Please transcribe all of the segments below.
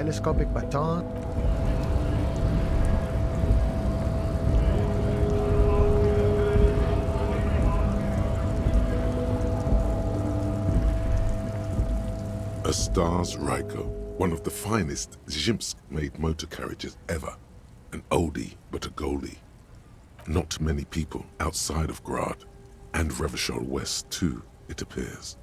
telescopic baton. A Stars Ryko, one of the finest Zhimsk-made motor carriages ever. An oldie, but a goldie. Not many people outside of Grad, and Revachol West too, it appears.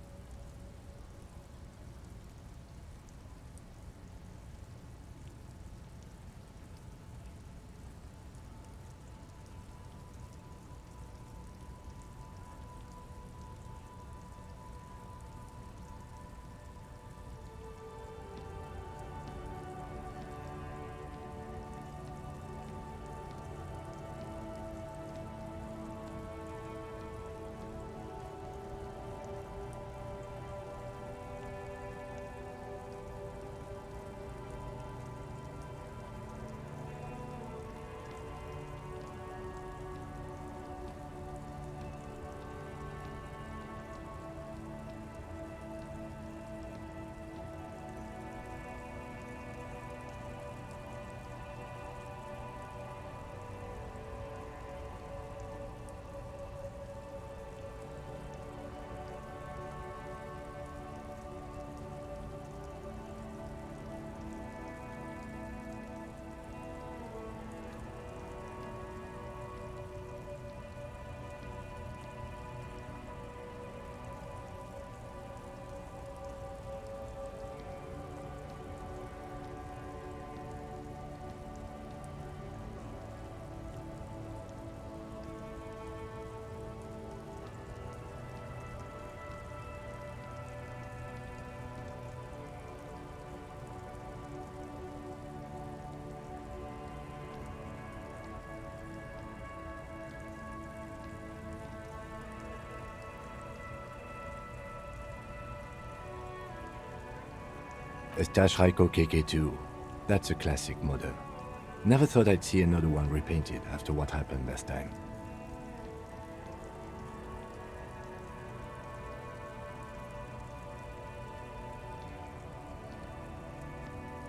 A Stash Ryko KK2. That's a classic model. Never thought I'd see another one repainted after what happened last time.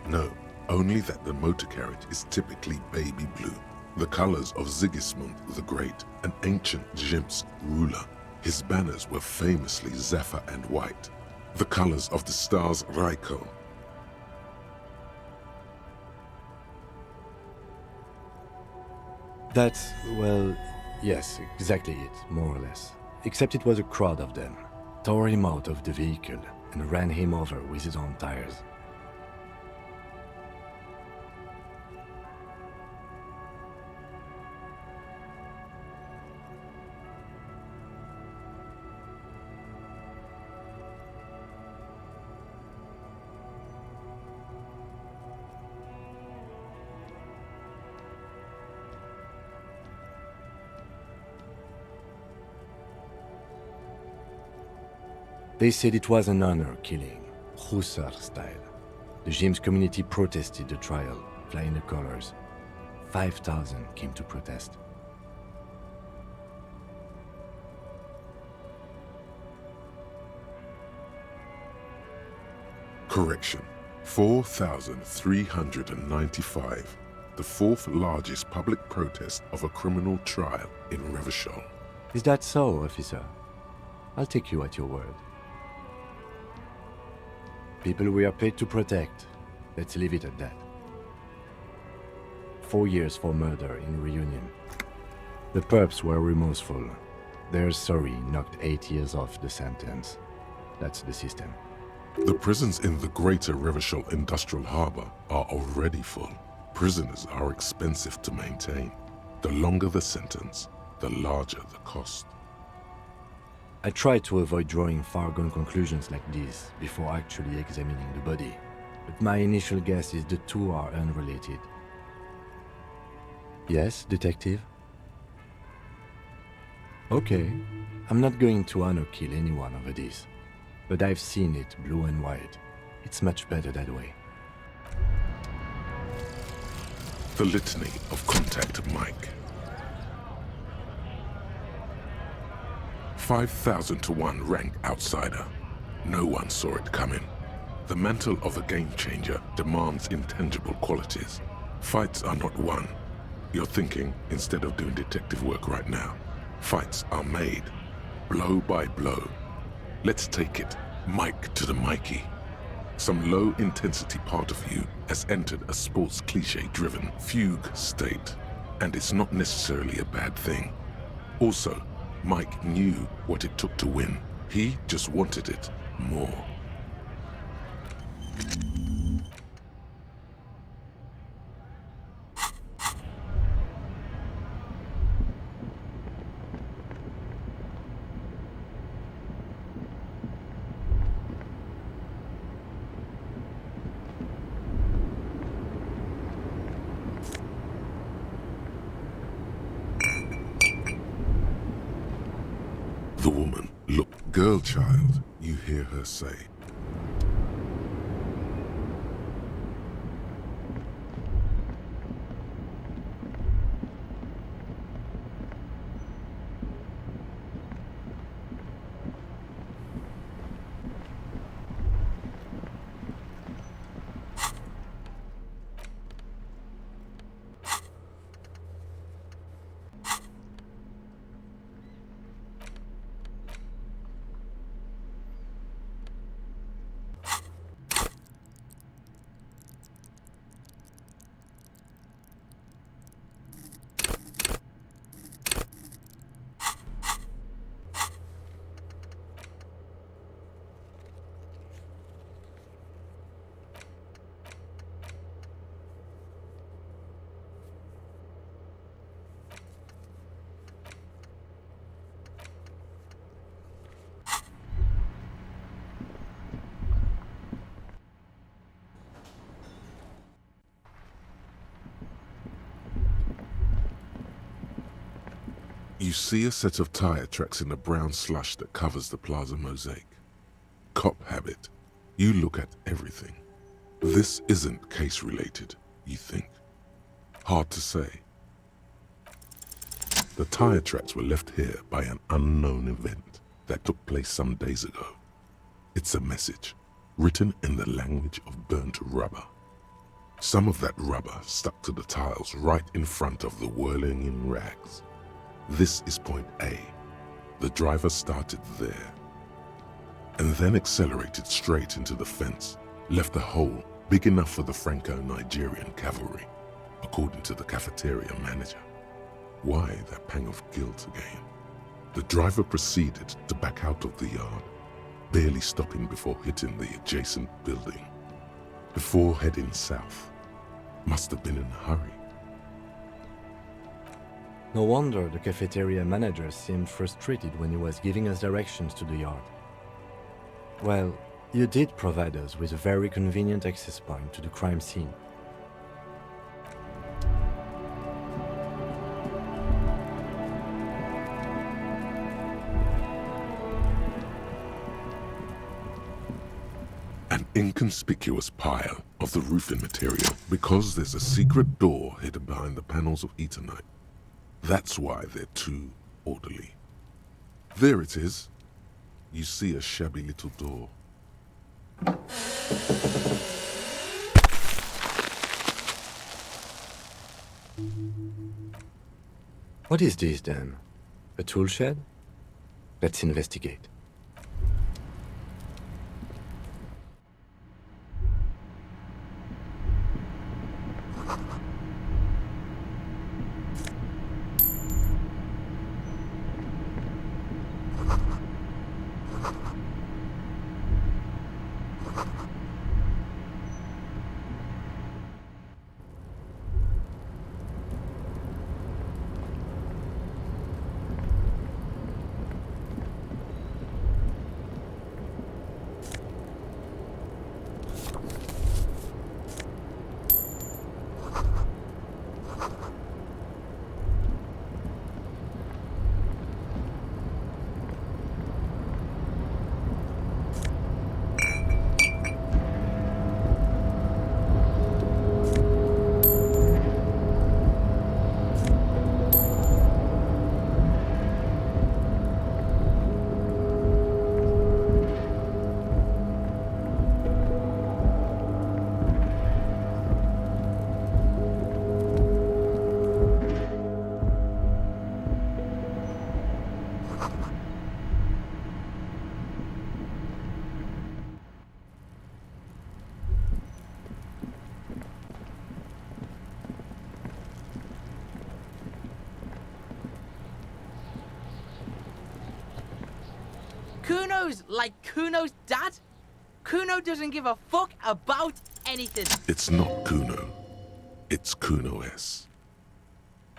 No, only that the motor carriage is typically baby blue, the colors of Sigismund the Great, an ancient Zhimsk ruler. His banners were famously zephyr and white, the colors of the Stars Ryko. That's, well, yes, exactly it, more or less. Except it was a crowd of them. Tore him out of the vehicle and ran him over with his own tires. They said it was an honor killing, Hussar style. The Zhimsk community protested the trial, flying the colors. 5,000 came to protest. Correction, 4,395, the fourth largest public protest of a criminal trial in Revachol. Is that so, officer? I'll take you at your word. People we are paid to protect. Let's leave it at that. 4 years for murder in Reunion. The perps were remorseful. Their sorry knocked 8 years off the sentence. That's the system. The prisons in the greater Revachol industrial harbor are already full. Prisoners are expensive to maintain. The longer the sentence, the larger the cost. I try to avoid drawing far-gone conclusions like these before actually examining the body, but my initial guess is the two are unrelated. Yes, detective? Okay, I'm not going to honor kill anyone over this, but I've seen it blue and white. It's much better that way. The litany of contact Mike. 5,000 to 1 rank outsider. No one saw it coming. The mantle of a game changer demands intangible qualities. Fights are not won. You're thinking instead of doing detective work right now. Fights are made, blow by blow. Let's take it, mic to the Mikey. Some low-intensity part of you has entered a sports cliché-driven fugue state, and it's not necessarily a bad thing. Also, Mike knew what it took to win. He just wanted it more. The woman, "Look, girl child," you hear her say. You see a set of tire tracks in the brown slush that covers the plaza mosaic. Cop habit. You look at everything. This isn't case-related, you think. Hard to say. The tire tracks were left here by an unknown event that took place some days ago. It's a message, written in the language of burnt rubber. Some of that rubber stuck to the tiles right in front of the whirling in rags. This is point A. The driver started there, and then accelerated straight into the fence, left a hole big enough for the Franco-Nigerian cavalry, according to the cafeteria manager. Why that pang of guilt again? The driver proceeded to back out of the yard, barely stopping before hitting the adjacent building. Before heading south, must have been in a hurry. No wonder the cafeteria manager seemed frustrated when he was giving us directions to the yard. Well, you did provide us with a very convenient access point to the crime scene. An inconspicuous pile of the roofing material because there's a secret door hidden behind the panels of Eternite. That's why they're too orderly. There it is. You see a shabby little door. What is this then? A tool shed? Let's investigate. Kuno's like Kuno's dad. Kuno doesn't give a fuck about anything. It's not Kuno. It's Kuno S.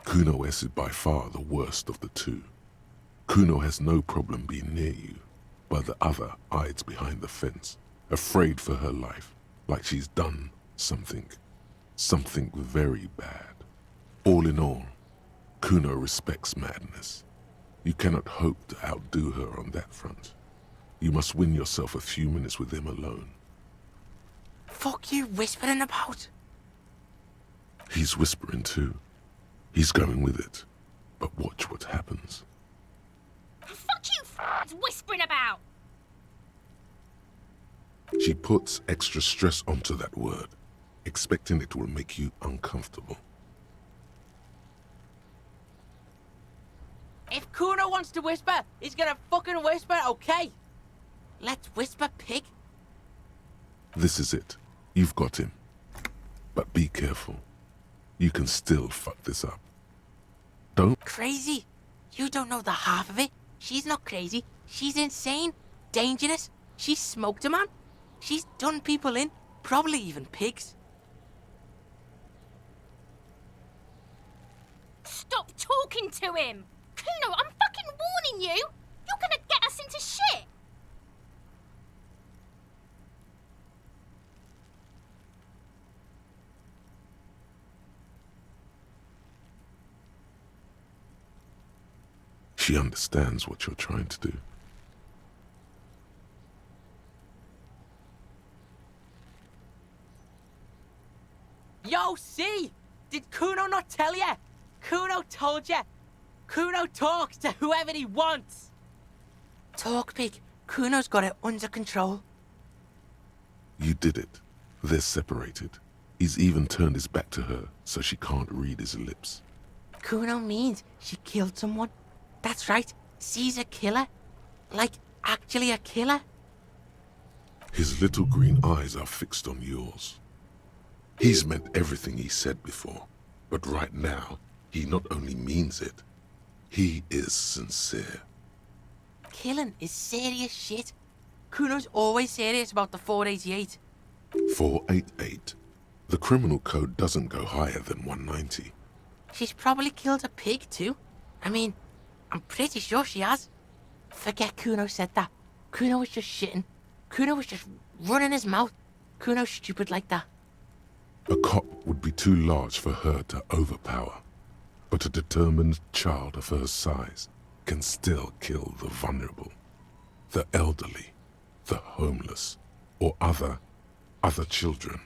Kuno S is by far the worst of the two. Kuno has no problem being near you, but the other hides behind the fence, afraid for her life, like she's done something very bad. All in all, Kuno respects madness. You cannot hope to outdo her on that front. You must win yourself a few minutes with him alone. Fuck you whispering about? He's whispering too. He's going with it. But watch what happens. Fuck you whispering about! She puts extra stress onto that word, expecting it will make you uncomfortable. If Kuno wants to whisper, he's gonna fucking whisper, okay? Let's whisper, pig. This is it. You've got him. But be careful. You can still fuck this up. Don't... Crazy? You don't know the half of it. She's not crazy. She's insane. Dangerous. She's smoked a man. She's done people in. Probably even pigs. Stop talking to him! Kuno, I'm fucking warning you! You're gonna get us into shit! She understands what you're trying to do. Yo, see? Did Kuno not tell ya? Kuno told ya. Kuno talks to whoever he wants. Talk, pig. Kuno's got it under control. You did it. They're separated. He's even turned his back to her so she can't read his lips. Kuno means she killed someone. That's right. She's a killer. Like, actually a killer. His little green eyes are fixed on yours. He's meant everything he said before, but right now, he not only means it, he is sincere. Killing is serious shit. Kuno's always serious about the 488. 488. The criminal code doesn't go higher than 190. She's probably killed a pig too. I mean, I'm pretty sure she has. Forget Kuno said that. Kuno was just shitting. Kuno was just running his mouth. Kuno's stupid like that. A cop would be too large for her to overpower, but a determined child of her size can still kill the vulnerable, the elderly, the homeless, or other children.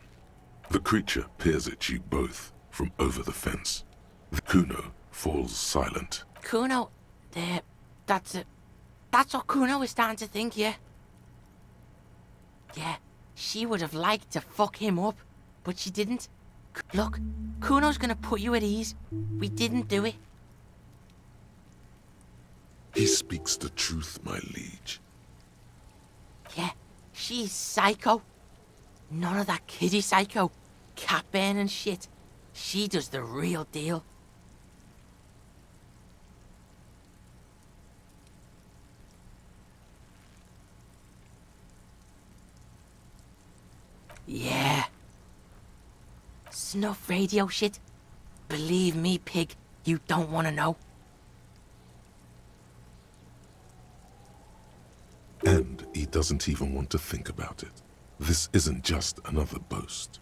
The creature peers at you both from over the fence. The Kuno falls silent. Kuno, that's it. That's what Kuno was starting to think, yeah. Yeah, she would have liked to fuck him up, but she didn't. Look, Kuno's gonna put you at ease. We didn't do it. He speaks the truth, my liege. Yeah, she's psycho. None of that kiddie psycho, cat burning shit. She does the real deal. Yeah. Snuff radio shit. Believe me, pig, you don't want to know. And he doesn't even want to think about it. This isn't just another boast.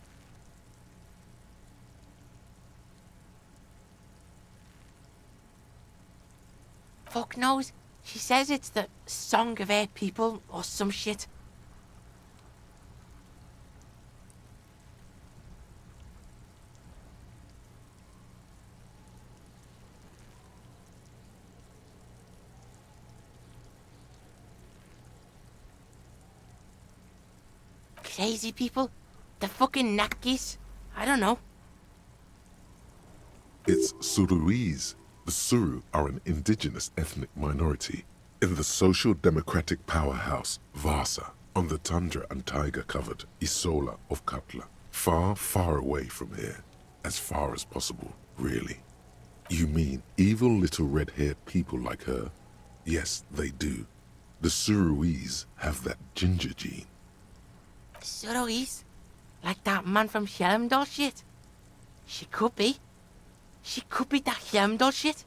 Fuck knows. She says it's the song of her people or some shit. Crazy people? The fucking Nakis? I don't know. It's Suruese. The Suru are an indigenous ethnic minority in the social democratic powerhouse Vasa on the tundra and tiger-covered Isola of Katla. Far, far away from here. As far as possible, really. You mean evil little red-haired people like her? Yes, they do. The Suruese have that ginger gene. Suruese? Like that man from Helmdall shit? She could be. She could be that Helmdall shit.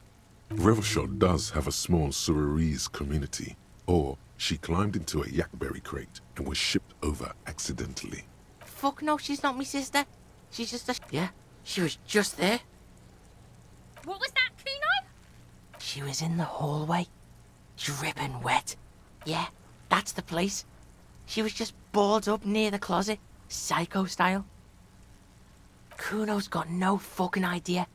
Revelshot does have a small Suruese community, or she climbed into a yakberry crate and was shipped over accidentally. Fuck no, she's not my sister. She's just a... Yeah, she was just there. What was that, Kuno? She was in the hallway, dripping wet. Yeah, that's the place. She was just balled up near the closet, psycho style. Kuno's got no fucking idea.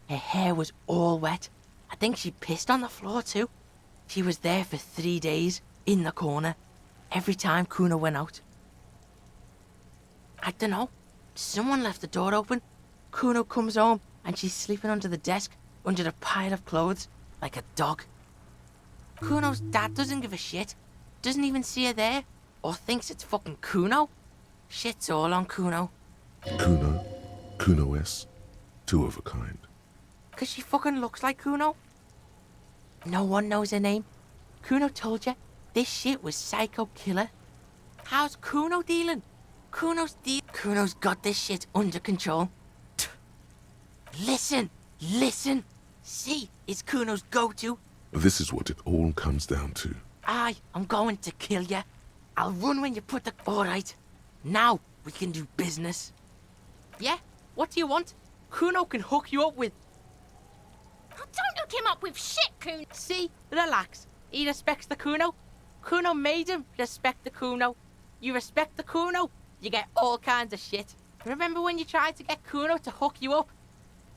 Her hair was all wet. I think she pissed on the floor too. She was there for 3 days, in the corner, every time Kuno went out. I don't know. Someone left the door open. Kuno comes home and she's sleeping under the desk, under the pile of clothes, like a dog. Kuno's dad doesn't give a shit. Doesn't even see her there, or thinks it's fucking Kuno. Shit's all on Kuno. Kuno, Kuno-S, two of a kind. 'Cause she fucking looks like Kuno. No one knows her name. Kuno told you this shit was Psycho Killer. How's Kuno dealing? Kuno's got this shit under control. Listen. See, it's Kuno's go-to. This is what it all comes down to. I'm going to kill you. I'll run when you put the... Alright. Now we can do business. Yeah? What do you want? Kuno can hook you up with... Oh, don't hook him up with shit, Kuno. See? Relax. He respects the Kuno. Kuno made him respect the Kuno. You respect the Kuno, you get all kinds of shit. Remember when you tried to get Kuno to hook you up?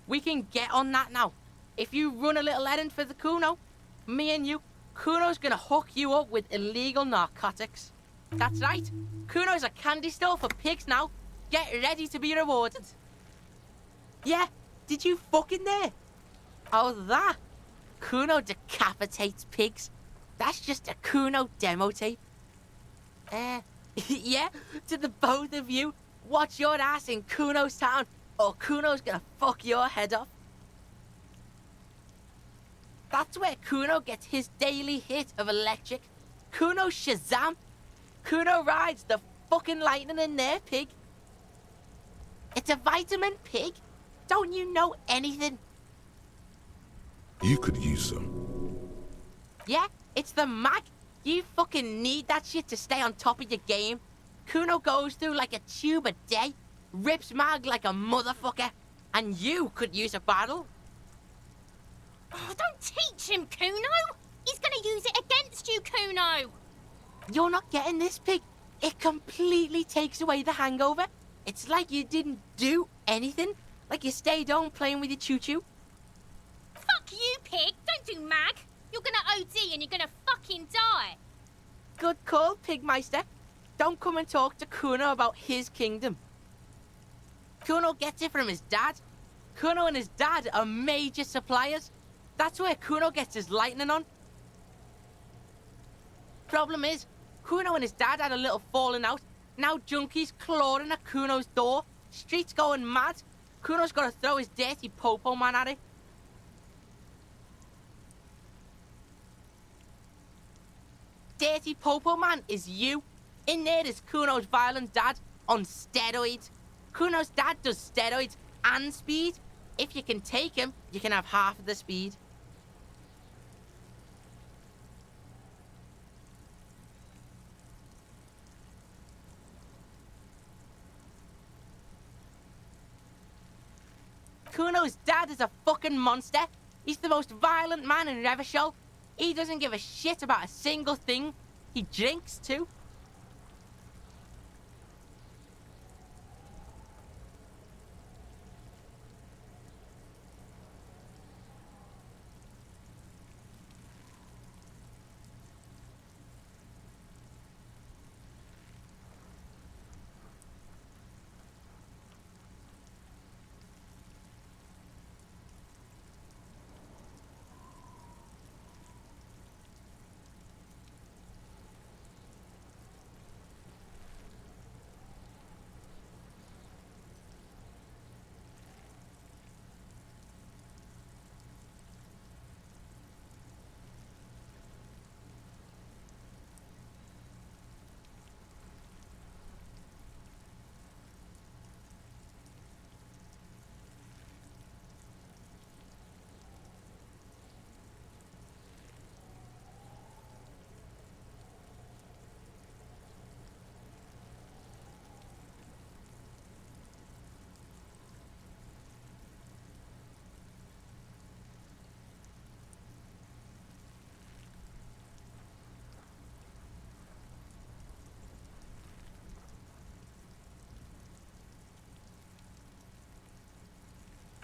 We can get on that now. If you run a little errand for the Kuno, me and you, Kuno's gonna hook you up with illegal narcotics. That's right. Kuno's a candy store for pigs now. Get ready to be rewarded. Yeah, did you fucking there? Oh, that? Kuno decapitates pigs. That's just a Kuno demo tape. Yeah, to the both of you, watch your ass in Kuno's town, or Kuno's gonna fuck your head off. That's where Kuno gets his daily hit of electric. Kuno Shazam. Kuno rides the fucking lightning in their pig. It's a vitamin pig. Don't you know anything? You could use some. Yeah, it's the mag. You fucking need that shit to stay on top of your game. Kuno goes through like a tube a day, rips mag like a motherfucker, and you could use a bottle. Oh, don't teach him, Kuno. He's gonna use it against you, Kuno. You're not getting this, pig. It completely takes away the hangover. It's like you didn't do anything, like you stayed home playing with your choo-choo. Fuck you, pig. Don't do mag. You're gonna OD and you're gonna fucking die. Good call, Pigmeister. Don't come and talk to Kuno about his kingdom. Kuno gets it from his dad. Kuno and his dad are major suppliers. That's where Kuno gets his lightning on. Problem is, Kuno and his dad had a little falling out. Now junkies clawing at Kuno's door. Streets going mad. Kuno's gotta throw his dirty popo man at it. Dirty popo man is you. In there is Kuno's violent dad on steroids. Kuno's dad does steroids and speed. If you can take him, you can have half of the speed. Kuno's dad is a fucking monster. He's the most violent man in Revachol. He doesn't give a shit about a single thing. He drinks too.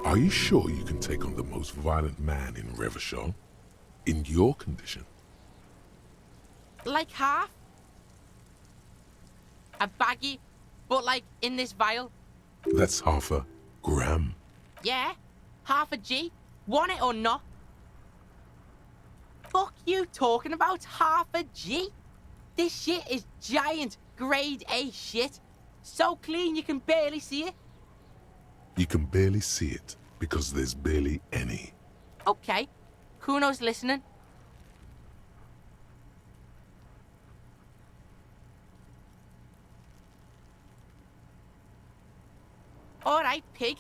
Are you sure you can take on the most violent man in Revachol? In your condition? Like half? A baggie, but like in this vial? That's half a gram. Yeah, half a G. Want it or not? Fuck you talking about half a G? This shit is giant, grade A shit. So clean you can barely see it. You can barely see it because there's barely any. Okay, Kuno's listening. Alright, pig.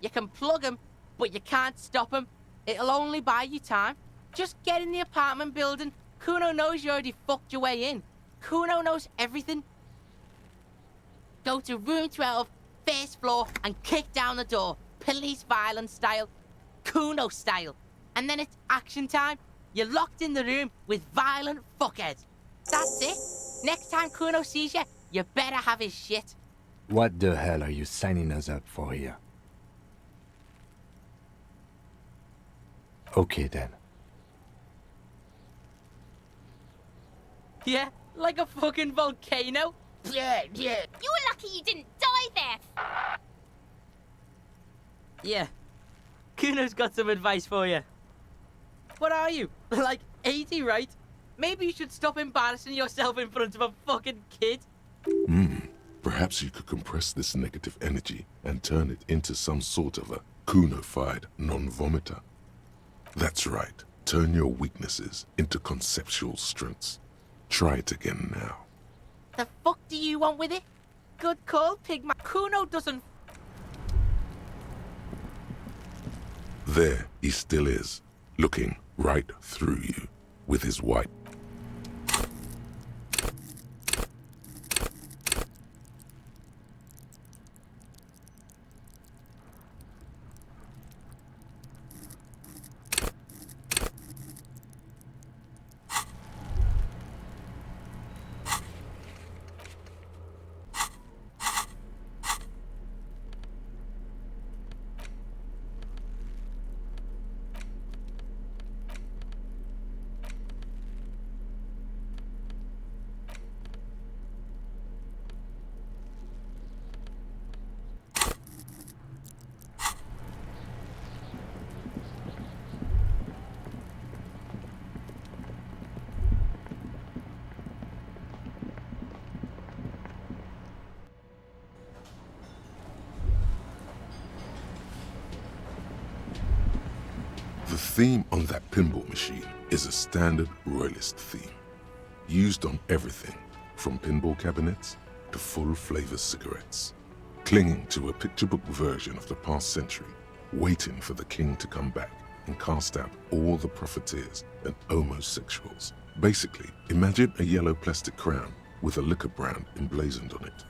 You can plug him, but you can't stop him. It'll only buy you time. Just get in the apartment building. Kuno knows you already fucked your way in. Kuno knows everything. Go to room 12, first floor, and kick down the door. Police violence style. Kuno style. And then it's action time. You're locked in the room with violent fuckheads. That's it. Next time Kuno sees you, you better have his shit. What the hell are you signing us up for here? Okay then. Yeah, like a fucking volcano. Yeah. You're lucky you didn't die there. Yeah. Kuno's got some advice for you. What are you? Like 80, right? Maybe you should stop embarrassing yourself in front of a fucking kid. Perhaps you could compress this negative energy and turn it into some sort of a Kuno-fied non-vomiter. That's right. Turn your weaknesses into conceptual strengths. Try it again now. The fuck do you want with it? Good call, Pigman. Kuno doesn't... There he still is, looking right through you with his white. The theme on that pinball machine is a standard royalist theme, used on everything from pinball cabinets to full-flavor cigarettes, clinging to a picture book version of the past century, waiting for the king to come back and cast out all the profiteers and homosexuals. Basically, imagine a yellow plastic crown with a liquor brand emblazoned on it.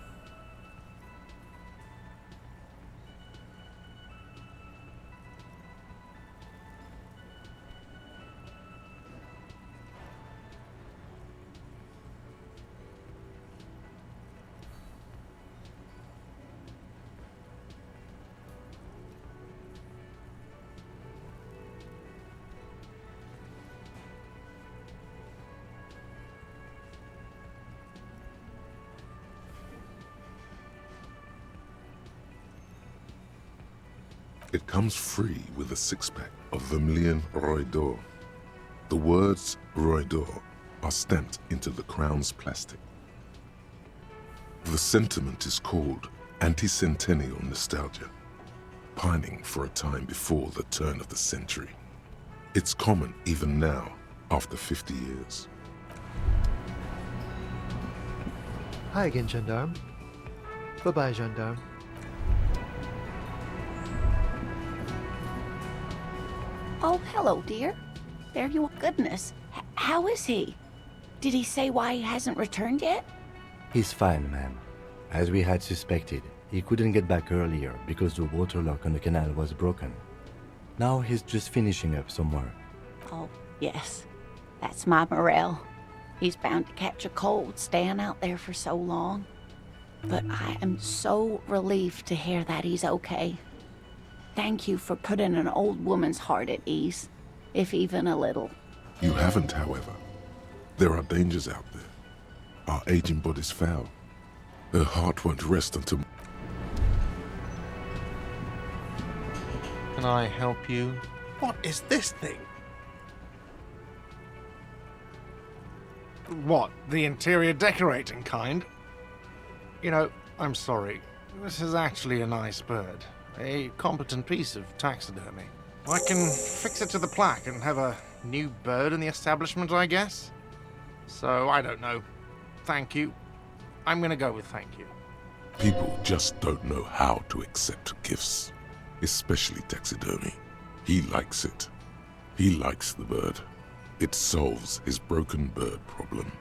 It comes free with a six-pack of Vermilion Roy d'Or. The words Roy d'Or are stamped into the crown's plastic. The sentiment is called anti-centennial nostalgia, pining for a time before the turn of the century. It's common even now, after 50 years. Hi again, Gendarme. Bye-bye, Gendarme. Oh, hello, dear. There you are. Goodness. How is he? Did he say why he hasn't returned yet? He's fine, ma'am. As we had suspected, he couldn't get back earlier because the water lock on the canal was broken. Now he's just finishing up somewhere. Oh, yes. That's my Morel. He's bound to catch a cold staying out there for so long. But I am so relieved to hear that he's okay. thank you for putting an old woman's heart at ease, if even a little. You haven't, however. There are dangers out there. Our aging body's foul. Her heart won't rest until... Can I help you? What is this thing? What, the interior decorating kind? You know, I'm sorry. This is actually a nice bird. A competent piece of taxidermy. I can fix it to the plaque and have a new bird in the establishment, I guess? So, I don't know. Thank you. I'm gonna go with thank you. People just don't know how to accept gifts, especially taxidermy. He likes it. He likes the bird. It solves his broken bird problem.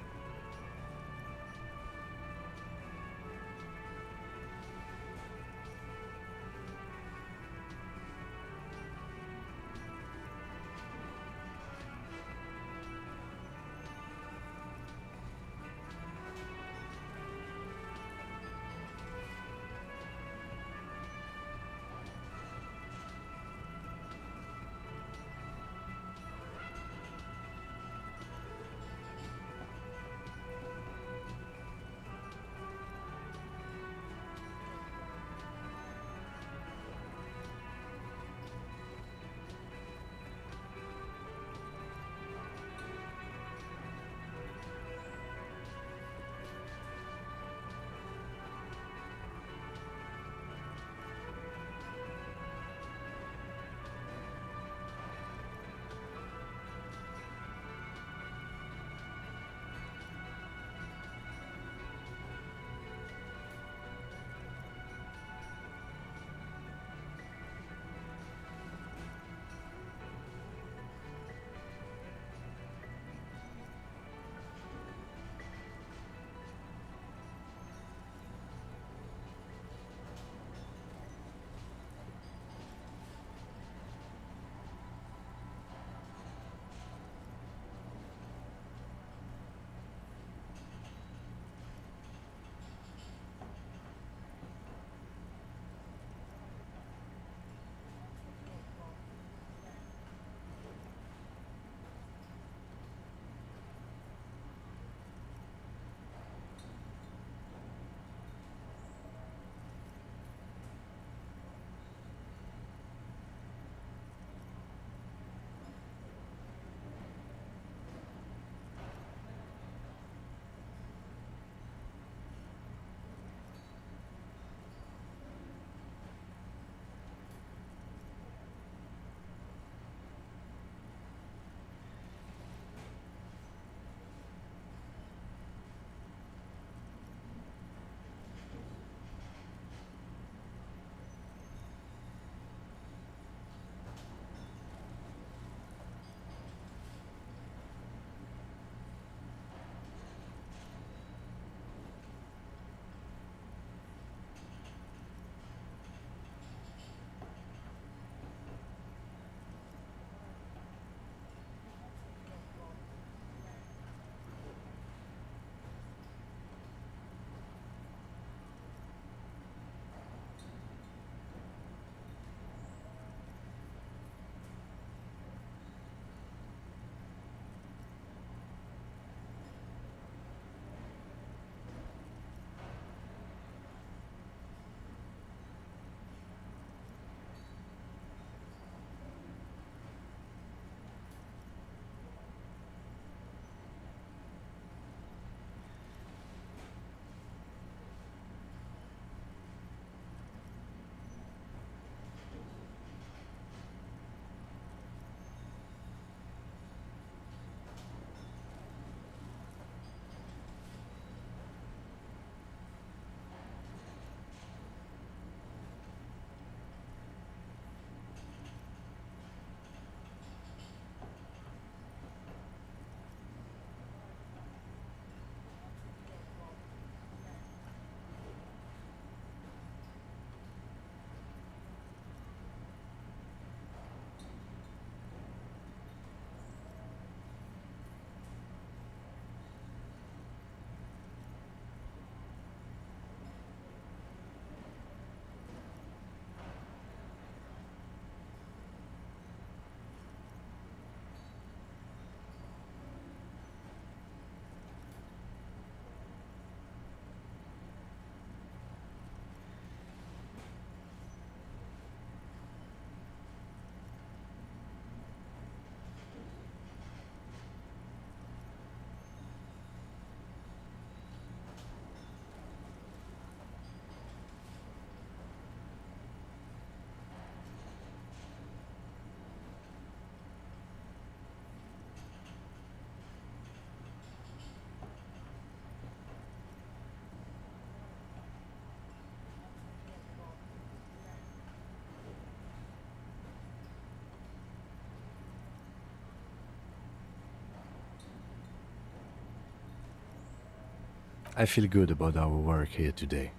I feel good about our work here today.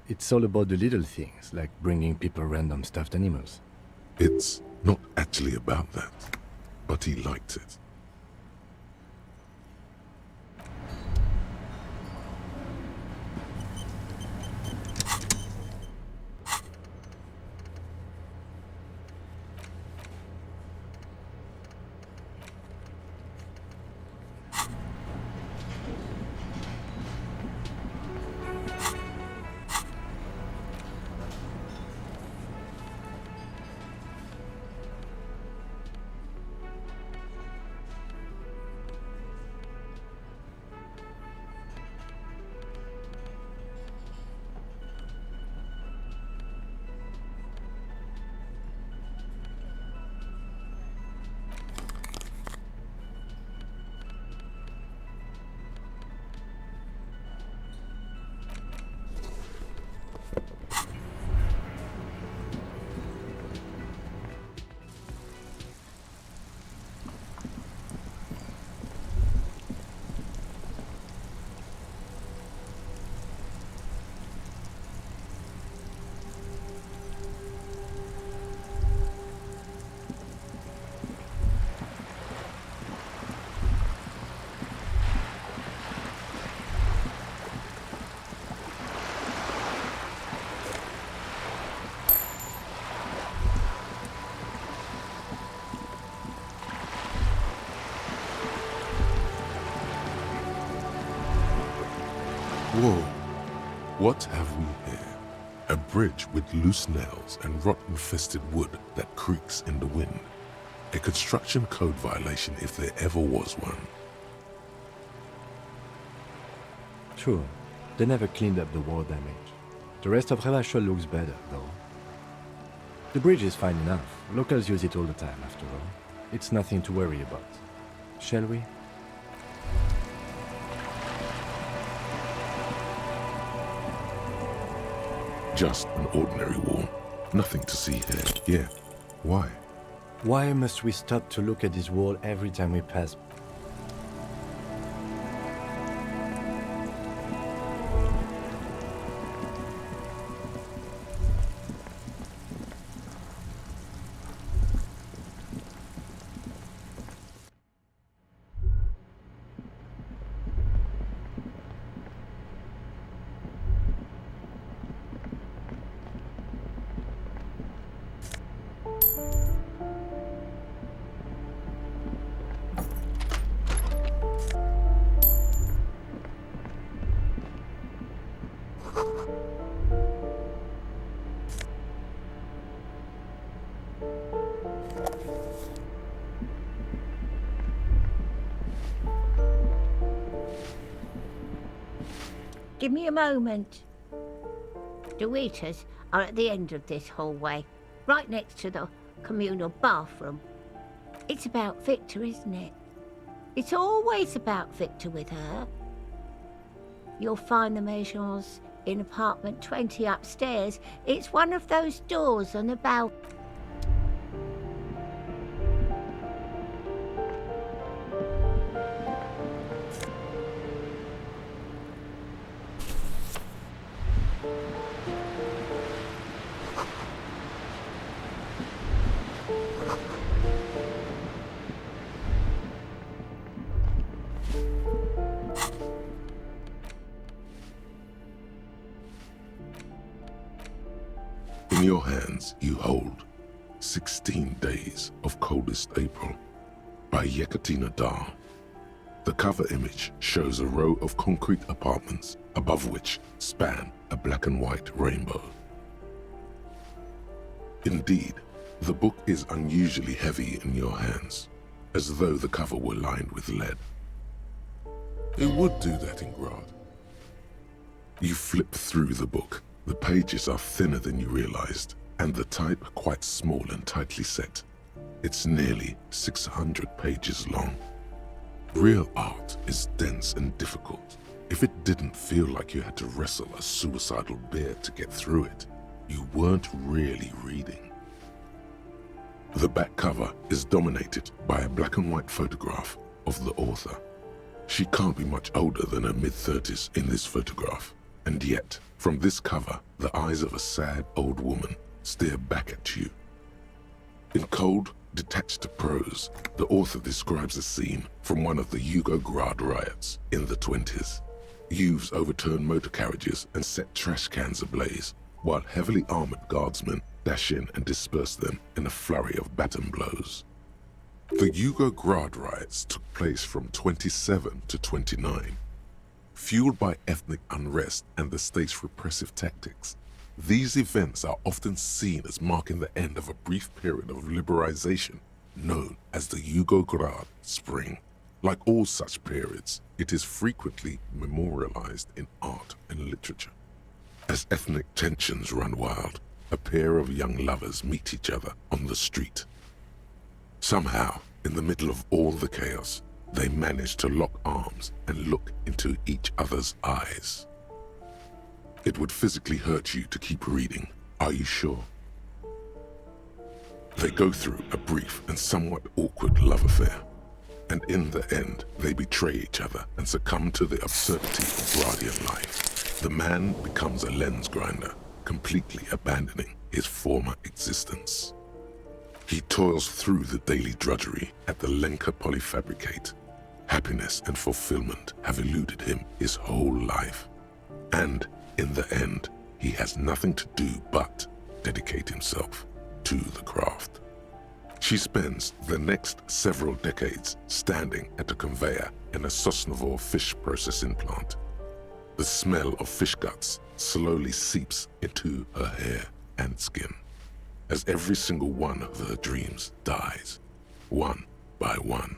It's all about the little things, like bringing people random stuffed animals. It's not actually about that, but he liked it. Whoa, what have we here? A bridge with loose nails and rot-infested wood that creaks in the wind. A construction code violation if there ever was one. True, they never cleaned up the war damage. The rest of Revachol looks better, though. The bridge is fine enough. Locals use it all the time, after all. It's nothing to worry about. Shall we? Just an ordinary wall. Nothing to see here. Yeah. Why? Why must we stop to look at this wall every time we pass? Give me a moment. The waiters are at the end of this hallway, right next to the communal bathroom. It's about Victor, isn't it? It's always about Victor with her. You'll find the Maisons in apartment 20 upstairs. It's one of those doors on the balcony. In your hands you hold 16 Days of Coldest April by Yekaterina Dar. The cover image shows a row of concrete apartments above which span a black and white rainbow. Indeed, the book is unusually heavy in your hands, as though the cover were lined with lead. It would do that in Gartes. You flip through the book. The pages are thinner than you realized, and the type quite small and tightly set. It's nearly 600 pages long. Real art is dense and difficult. If it didn't feel like you had to wrestle a suicidal bear to get through it, you weren't really reading. The back cover is dominated by a black and white photograph of the author. She can't be much older than her mid-30s in this photograph, and yet, from this cover, the eyes of a sad old woman stare back at you. In cold, detached prose, the author describes a scene from one of the Grad riots in the 20s. Youths overturned motor carriages and set trash cans ablaze, while heavily armored guardsmen dash in and disperse them in a flurry of baton blows. The Grad riots took place from 27 to 29. Fueled by ethnic unrest and the state's repressive tactics, these events are often seen as marking the end of a brief period of liberalization known as the Grad Spring. Like all such periods, it is frequently memorialized in art and literature. As ethnic tensions run wild, a pair of young lovers meet each other on the street. Somehow, in the middle of all the chaos, they manage to lock arms and look into each other's eyes. It would physically hurt you to keep reading, are you sure? They go through a brief and somewhat awkward love affair, and in the end, they betray each other and succumb to the absurdity of Gradian life. The man becomes a lens grinder, completely abandoning his former existence. He toils through the daily drudgery at the Lenka Polyfabricate. Happiness and fulfillment have eluded him his whole life. And in the end, he has nothing to do but dedicate himself to the craft. She spends the next several decades standing at a conveyor in a Sosnovyj fish processing plant. The smell of fish guts slowly seeps into her hair and skin, as every single one of her dreams dies, one by one.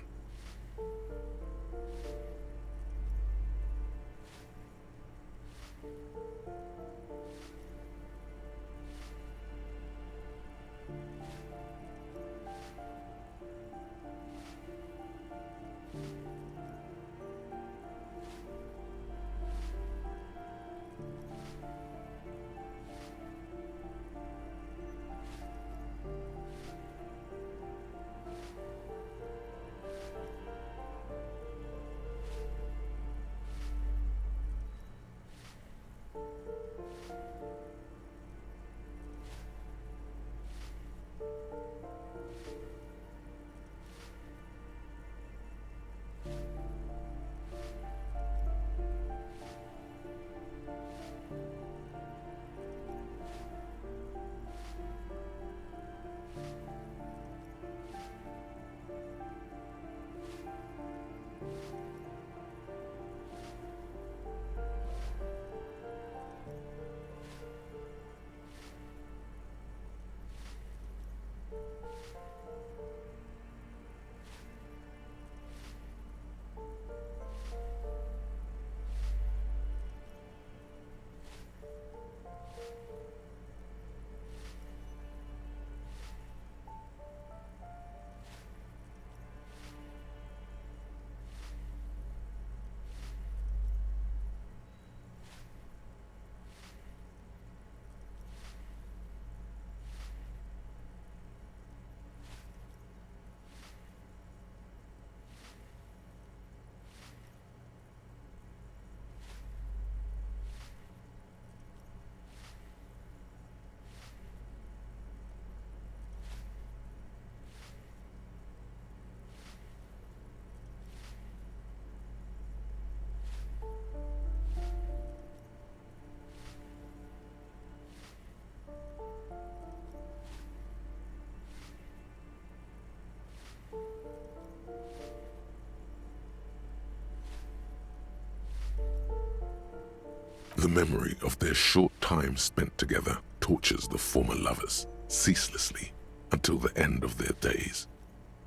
The memory of their short time spent together tortures the former lovers ceaselessly until the end of their days.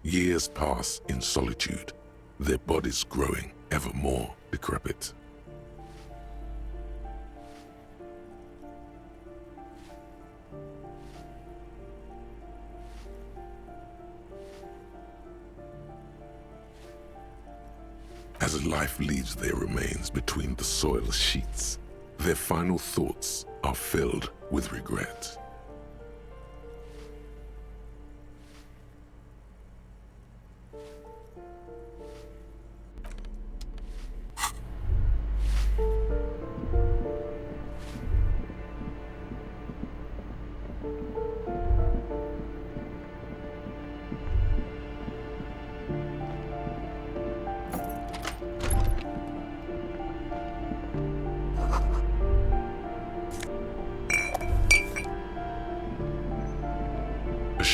Years pass in solitude, their bodies growing ever more decrepit. As life leaves their remains between the soil sheets, their final thoughts are filled with regret.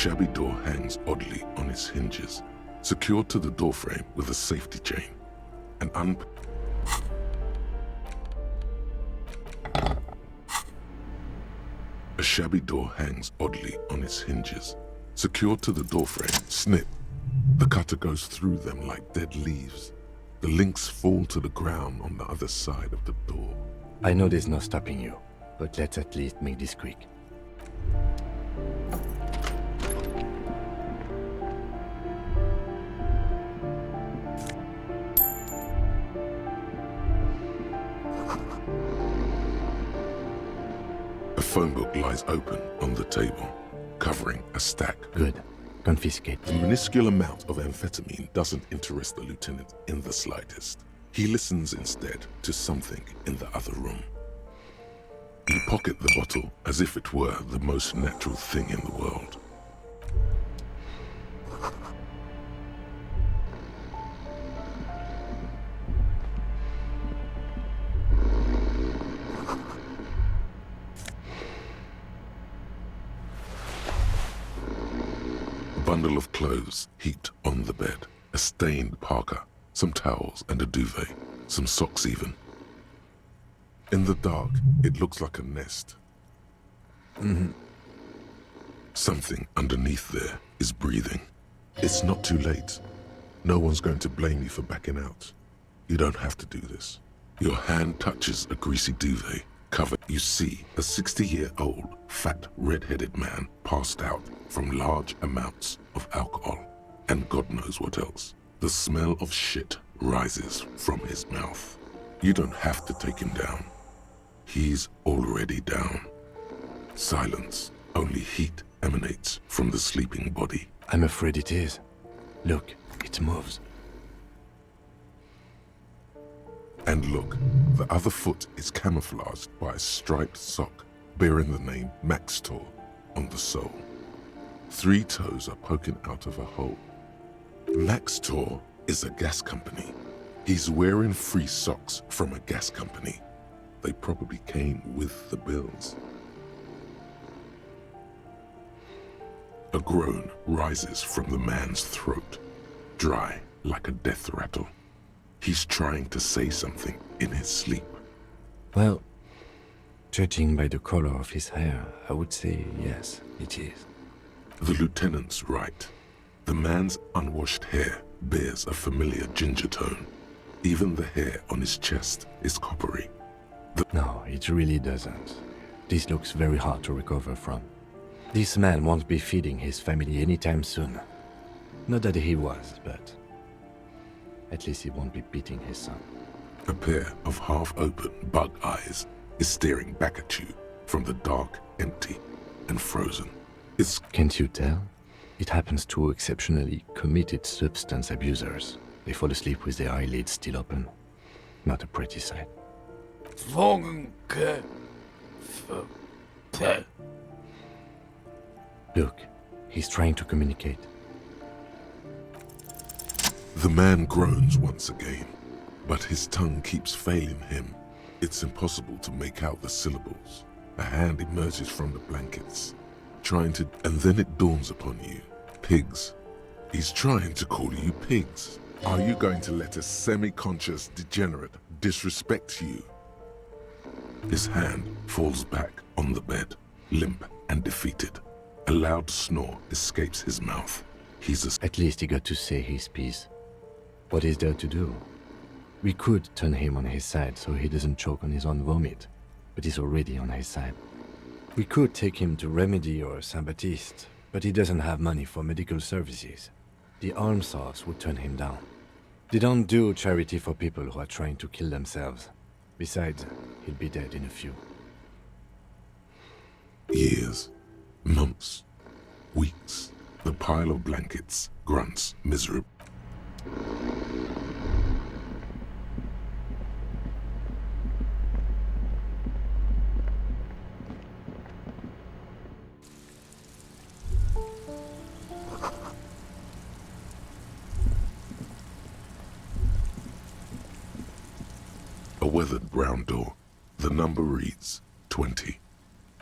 shabby door hangs oddly on its hinges, secured to the doorframe with a safety chain. A shabby door hangs oddly on its hinges, secured to the doorframe. Snip. The cutter goes through them like dead leaves. The links fall to the ground on the other side of the door. I know there's no stopping you, but let's at least make this quick. A phone book lies open on the table, covering a stack. Good. Confiscate. The minuscule amount of amphetamine doesn't interest the lieutenant in the slightest. He listens instead to something in the other room. You pocket the bottle as if it were the most natural thing in the world. A bundle of clothes heaped on the bed, a stained parka, some towels and a duvet, some socks even. In the dark, it looks like a nest. Something underneath there is breathing. It's not too late. No one's going to blame you for backing out. You don't have to do this. Your hand touches a greasy duvet covered. You see a 60-year-old, fat, red-headed man passed out from large amounts of alcohol and God knows what else. The smell of shit rises from his mouth. You don't have to take him down. He's already down. Silence. Only heat emanates from the sleeping body. I'm afraid it is. Look, it moves. And look, the other foot is camouflaged by a striped sock bearing the name Maxtor on the sole. 3 toes are poking out of a hole. Maxtor is a gas company. He's wearing free socks from a gas company. They probably came with the bills. A groan rises from the man's throat, dry like a death rattle. He's trying to say something in his sleep. Well, judging by the color of his hair, I would say yes, it is. The lieutenant's right. The man's unwashed hair bears a familiar ginger tone. Even the hair on his chest is coppery. No, it really doesn't. This looks very hard to recover from. This man won't be feeding his family anytime soon. Not that he was, but at least he won't be beating his son. A pair of half-open bug eyes is staring back at you from the dark, empty, and frozen. Can't you tell? It happens to exceptionally committed substance abusers. They fall asleep with their eyelids still open. Not a pretty sight. Look, he's trying to communicate. The man groans once again, but his tongue keeps failing him. It's impossible to make out the syllables. A hand emerges from the blankets, and then it dawns upon you. Pigs. He's trying to call you pigs. Are you going to let a semi-conscious degenerate disrespect you? His hand falls back on the bed, limp and defeated. A loud snore escapes his mouth. At least he got to say his piece. What is there to do? We could turn him on his side so he doesn't choke on his own vomit, but he's already on his side. We could take him to Remedy or Saint-Baptiste, but he doesn't have money for medical services. The almshouse would turn him down. They don't do charity for people who are trying to kill themselves. Besides, he'll be dead in a few. Years, months, weeks. The pile of blankets grunts miserably. A weathered brown door. The number reads 20.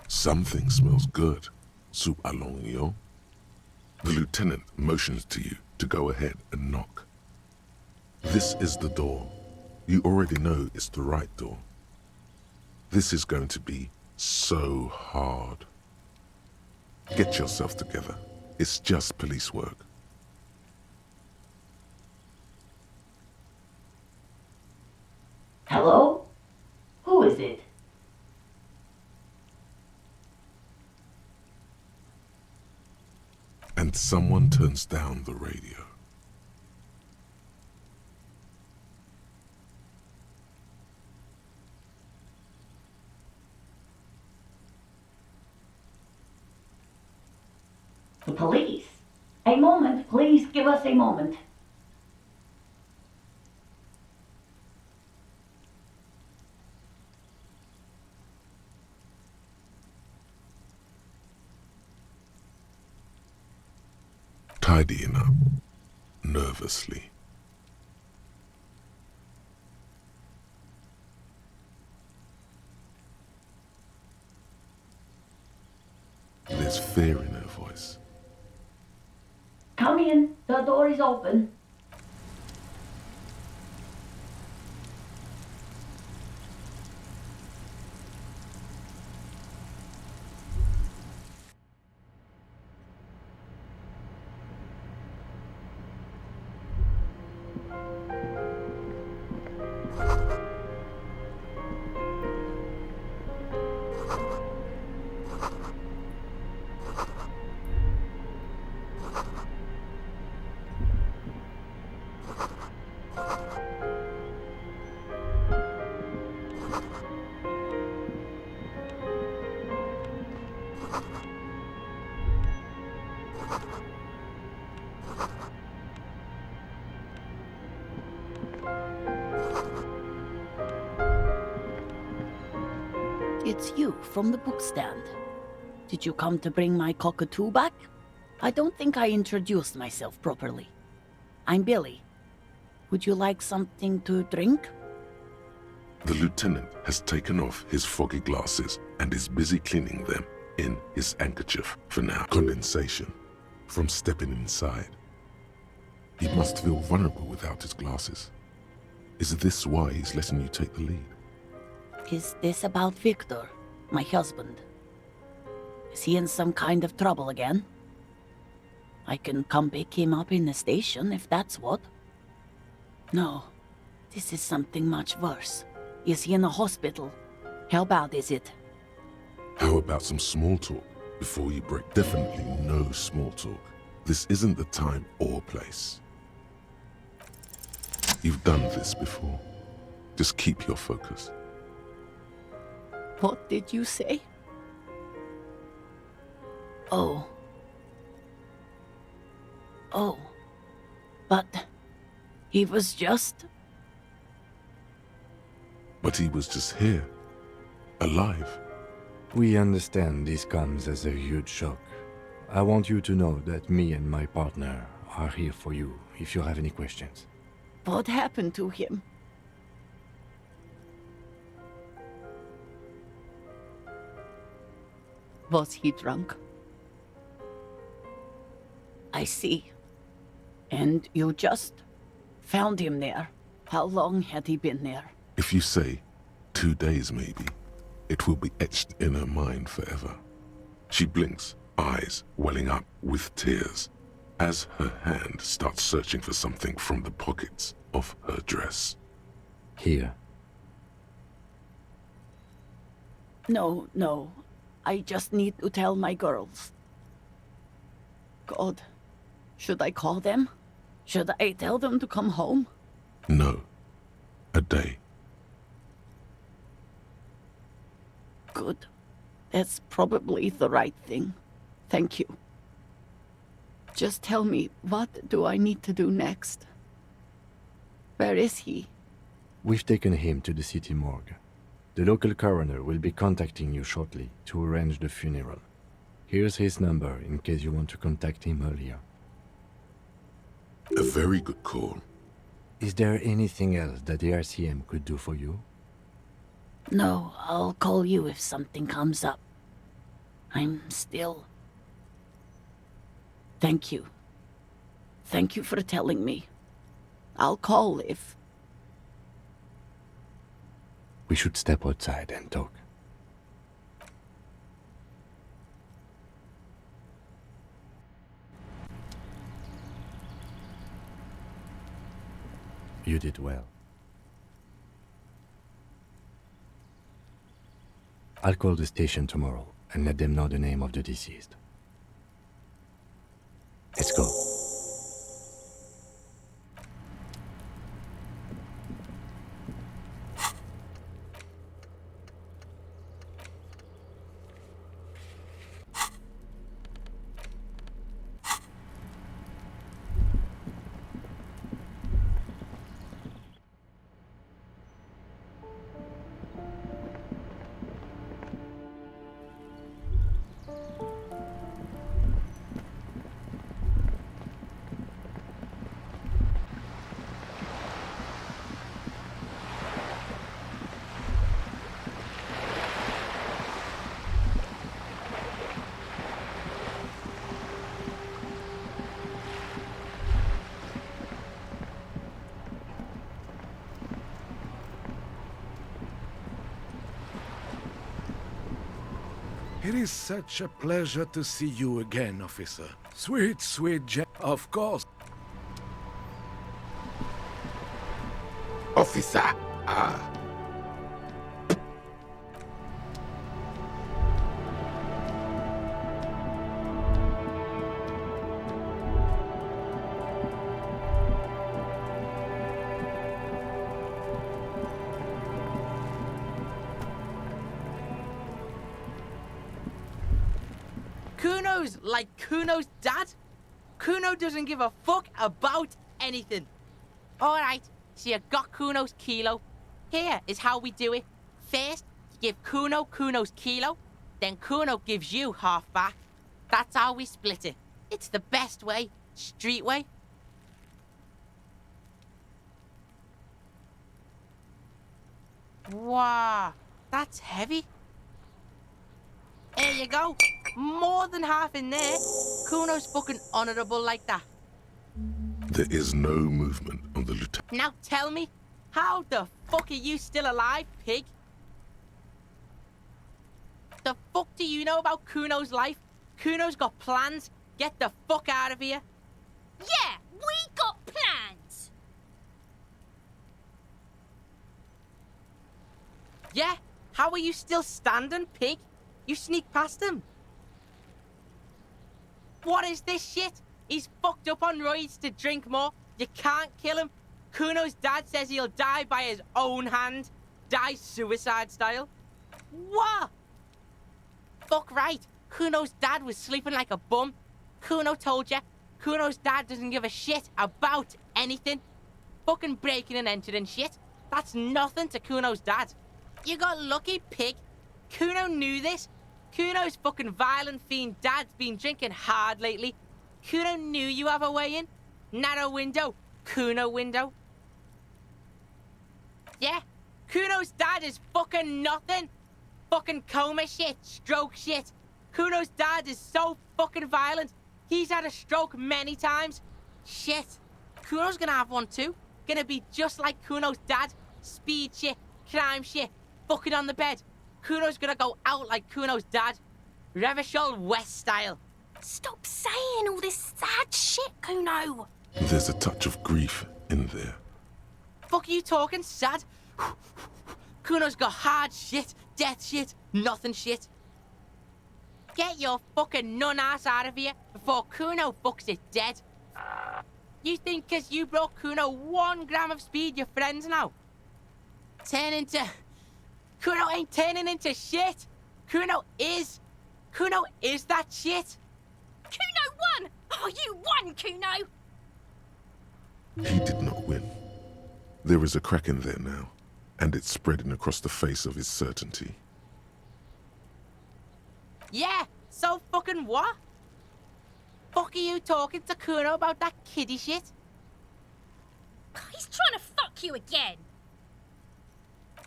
Something smells good. Soup à l'oignon. The lieutenant motions to you to go ahead and knock. This is the door. You already know it's the right door. This is going to be so hard. Get yourself together. It's just police work. Hello? Who is it? And someone turns down the radio. The police. A moment, please give us a moment. Tidying up, nervously. There's fear in her voice. Come in, the door is open. It's you from the bookstand. Did you come to bring my cockatoo back? I don't think I introduced myself properly. I'm Billy. Would you like something to drink? The lieutenant has taken off his foggy glasses and is busy cleaning them in his handkerchief for now. Condensation from stepping inside. He must feel vulnerable without his glasses. Is this why he's letting you take the lead? Is this about Victor, my husband? Is he in some kind of trouble again? I can come pick him up in the station if that's what. No, this is something much worse. Is he in the hospital? How bad is it? How about some small talk before you break? Definitely no small talk. This isn't the time or place. You've done this before. Just keep your focus. What did you say? Oh. Oh. But he was just... But he was just here, alive. We understand this comes as a huge shock. I want you to know that me and my partner are here for you if you have any questions. What happened to him? Was he drunk? I see. And you just found him there. How long had he been there? If you say 2 days maybe, it will be etched in her mind forever. She blinks, eyes welling up with tears, as her hand starts searching for something from the pockets of her dress. Here. No. I just need to tell my girls. God, should I call them? Should I tell them to come home? No. A day. Good. That's probably the right thing. Thank you. Just tell me, what do I need to do next? Where is he? We've taken him to the city morgue. The local coroner will be contacting you shortly to arrange the funeral. Here's his number in case you want to contact him earlier. A very good call. Is there anything else that the RCM could do for you? No, I'll call you if something comes up. I'm still... Thank you. Thank you for telling me. I'll call if... We should step outside and talk. You did well. I'll call the station tomorrow and let them know the name of the deceased. Let's go. It is such a pleasure to see you again, officer. Sweet, sweet of course. Officer, Kuno's like Kuno's dad. Kuno doesn't give a fuck about anything. Alright, so you got Kuno's kilo. Here is how we do it. First, you give Kuno Kuno's kilo, then Kuno gives you half back. That's how we split it. It's the best way, street way. Wow, that's heavy. There you go. More than half in there. Kuno's fucking honourable like that. there is no movement on the lieutenant. Now tell me, how the fuck are you still alive, pig? The fuck do you know about Kuno's life? Kuno's got plans. Get the fuck out of here. Yeah, we got plans. Yeah? How are you still standing, pig? You sneak past him. What is this shit? He's fucked up on roids to drink more. You can't kill him. Kuno's dad says he'll die by his own hand. Die suicide style. What? Fuck right. Kuno's dad was sleeping like a bum. Kuno told ya. Kuno's dad doesn't give a shit about anything. Fucking breaking and entering shit. That's nothing to Kuno's dad. You got lucky, pig. Kuno knew this. Kuno's fucking violent fiend dad's been drinking hard lately. Kuno knew you have a way in. Narrow window. Kuno window. Yeah? Kuno's dad is fucking nothing. Fucking coma shit. Stroke shit. Kuno's dad is so fucking violent. He's had a stroke many times. Shit. Kuno's gonna have one too. Gonna be just like Kuno's dad. Speed shit. Crime shit. Fucking on the bed. Kuno's gonna go out like Kuno's dad. Revachol West style. Stop saying all this sad shit, Kuno. There's a touch of grief in there. Fuck you talking, sad? Kuno's got hard shit, death shit, nothing shit. Get your fucking nun ass out of here before Kuno fucks it dead. You think 'cause you brought Kuno 1 gram of speed, you're friends now? Turn into... Kuno ain't turning into shit. Kuno is that shit. Kuno won! Oh, you won, Kuno! He did not win. There is a crack in there now, and it's spreading across the face of his certainty. Yeah, so fucking what? Fuck are you talking to Kuno about that kiddie shit? He's trying to fuck you again.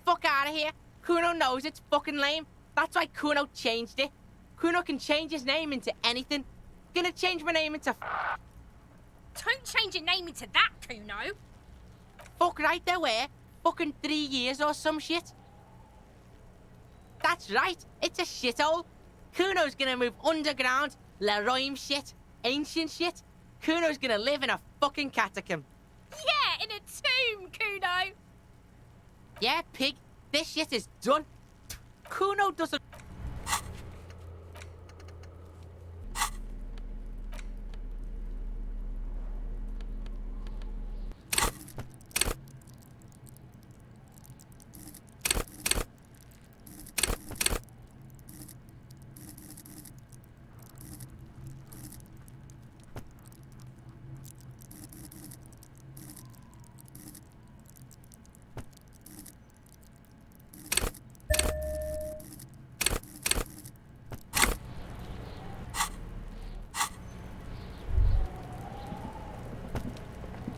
Fuck out of here. Kuno knows it's fucking lame. That's why Kuno changed it. Kuno can change his name into anything. gonna change my name into Don't change your name into that, Kuno. fuck right there, where? Fucking 3 years or some shit. That's right, it's a shithole. Kuno's gonna move underground, Leroy shit, ancient shit. Kuno's gonna live in a fucking catacomb. Yeah, in a tomb, Kuno. Yeah, pig, this shit is done. Kuno doesn't...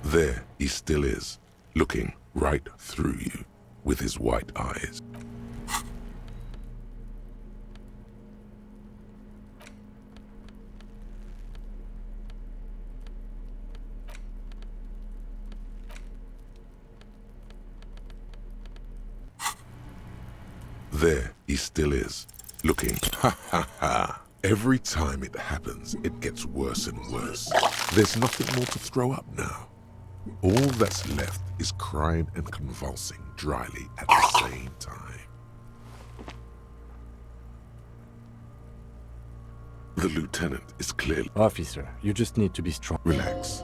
There he still is, looking right through you with his white eyes. There he still is, looking, ha ha ha. Every time it happens, it gets worse and worse. There's nothing more to throw up now. All that's left is crying and convulsing dryly at the same time. The lieutenant is clearly... Officer, you just need to be strong. Relax.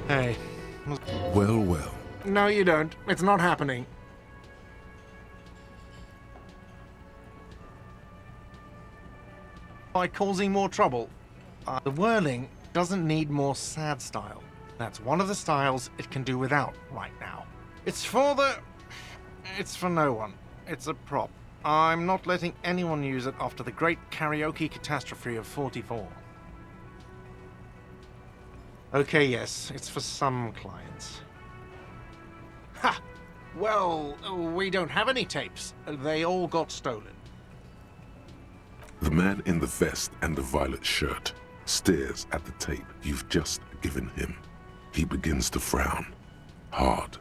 Hey. Well, well. No, you don't. It's not happening. By causing more trouble. The whirling doesn't need more sad style. That's one of the styles it can do without right now. It's for no one. It's a prop. I'm not letting anyone use it after the great karaoke catastrophe of '44. Okay, yes, it's for some clients. Ha! Well, we don't have any tapes. They all got stolen. The man in the vest and the violet shirt stares at the tape you've just given him. He begins to frown. Hard.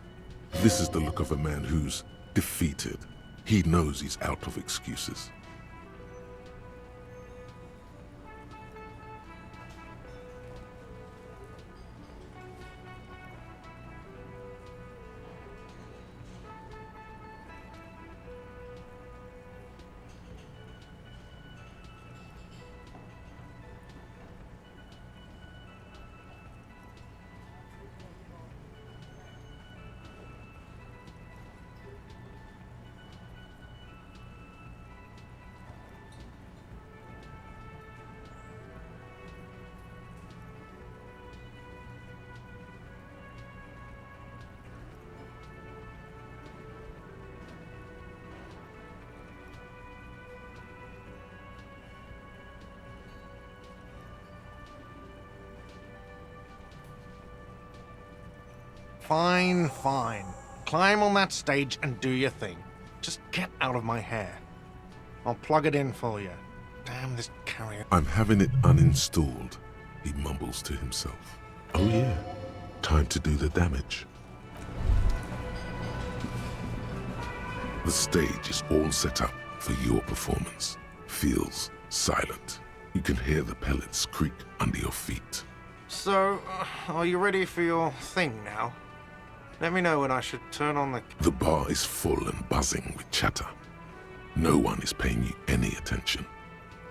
This is the look of a man who's defeated. He knows he's out of excuses. Fine, fine. Climb on that stage and do your thing. Just get out of my hair. I'll plug it in for you. Damn this carrier. I'm having it uninstalled, he mumbles to himself. Oh yeah, time to do the damage. The stage is all set up for your performance. Feels silent. You can hear the pellets creak under your feet. So, are you ready for your thing now? Let me know when I should turn on the... The bar is full and buzzing with chatter. No one is paying you any attention.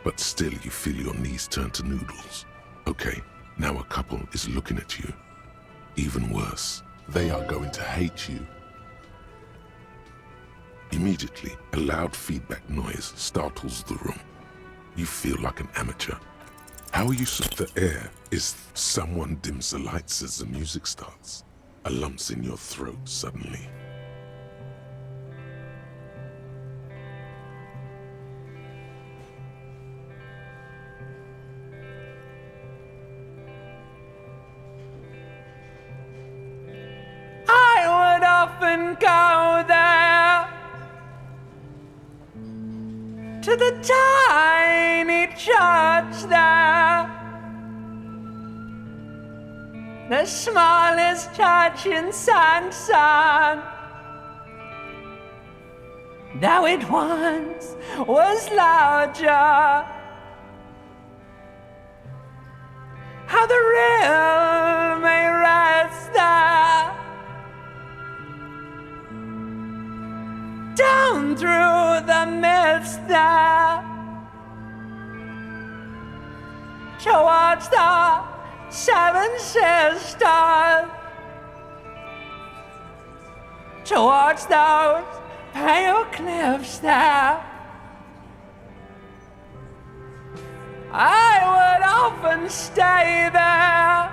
But still you feel your knees turn to noodles. Okay, now a couple is looking at you. Even worse, they are going to hate you. Immediately, a loud feedback noise startles the room. You feel like an amateur. How are you the air is someone dims the lights as the music starts. A lump's in your throat suddenly. to the tiny church there, the smallest church in Sanson. Though it once was larger, how the real may rest there, down through the mist there, towards the Seven Sisters, towards those pale cliffs there. I would often stay there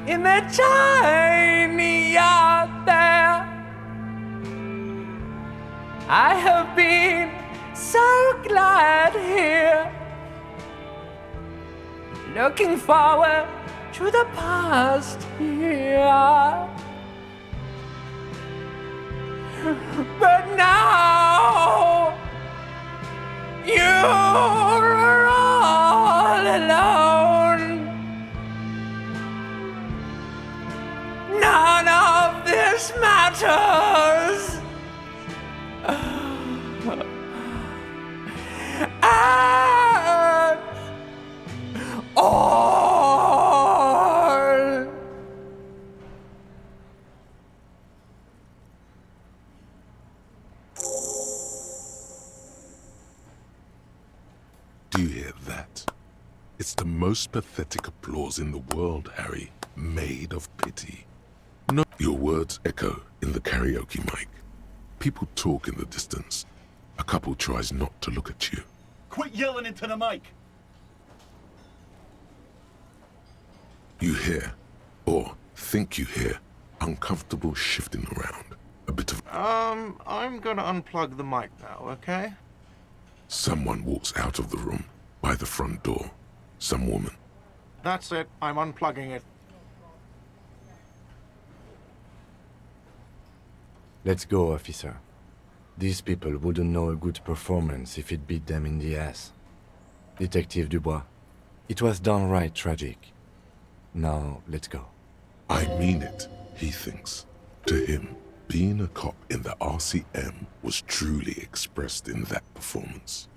in the tiny yacht there. I have been so glad here, looking forward to the past here. But now you're all alone. None of this matters. At all. Do you hear that? It's the most pathetic applause in the world, Harry, made of pity. No, your words echo in the karaoke mic. People talk in the distance. A couple tries not to look at you. Quit yelling into the mic! You hear, or think you hear, uncomfortable shifting around. A bit of... I'm gonna unplug the mic now, okay? Someone walks out of the room, by the front door. Some woman. That's it. I'm unplugging it. Let's go, officer. These people wouldn't know a good performance if it beat them in the ass. Detective Dubois, it was downright tragic. Now, let's go. I mean it, he thinks. To him, being a cop in the RCM was truly expressed in that performance.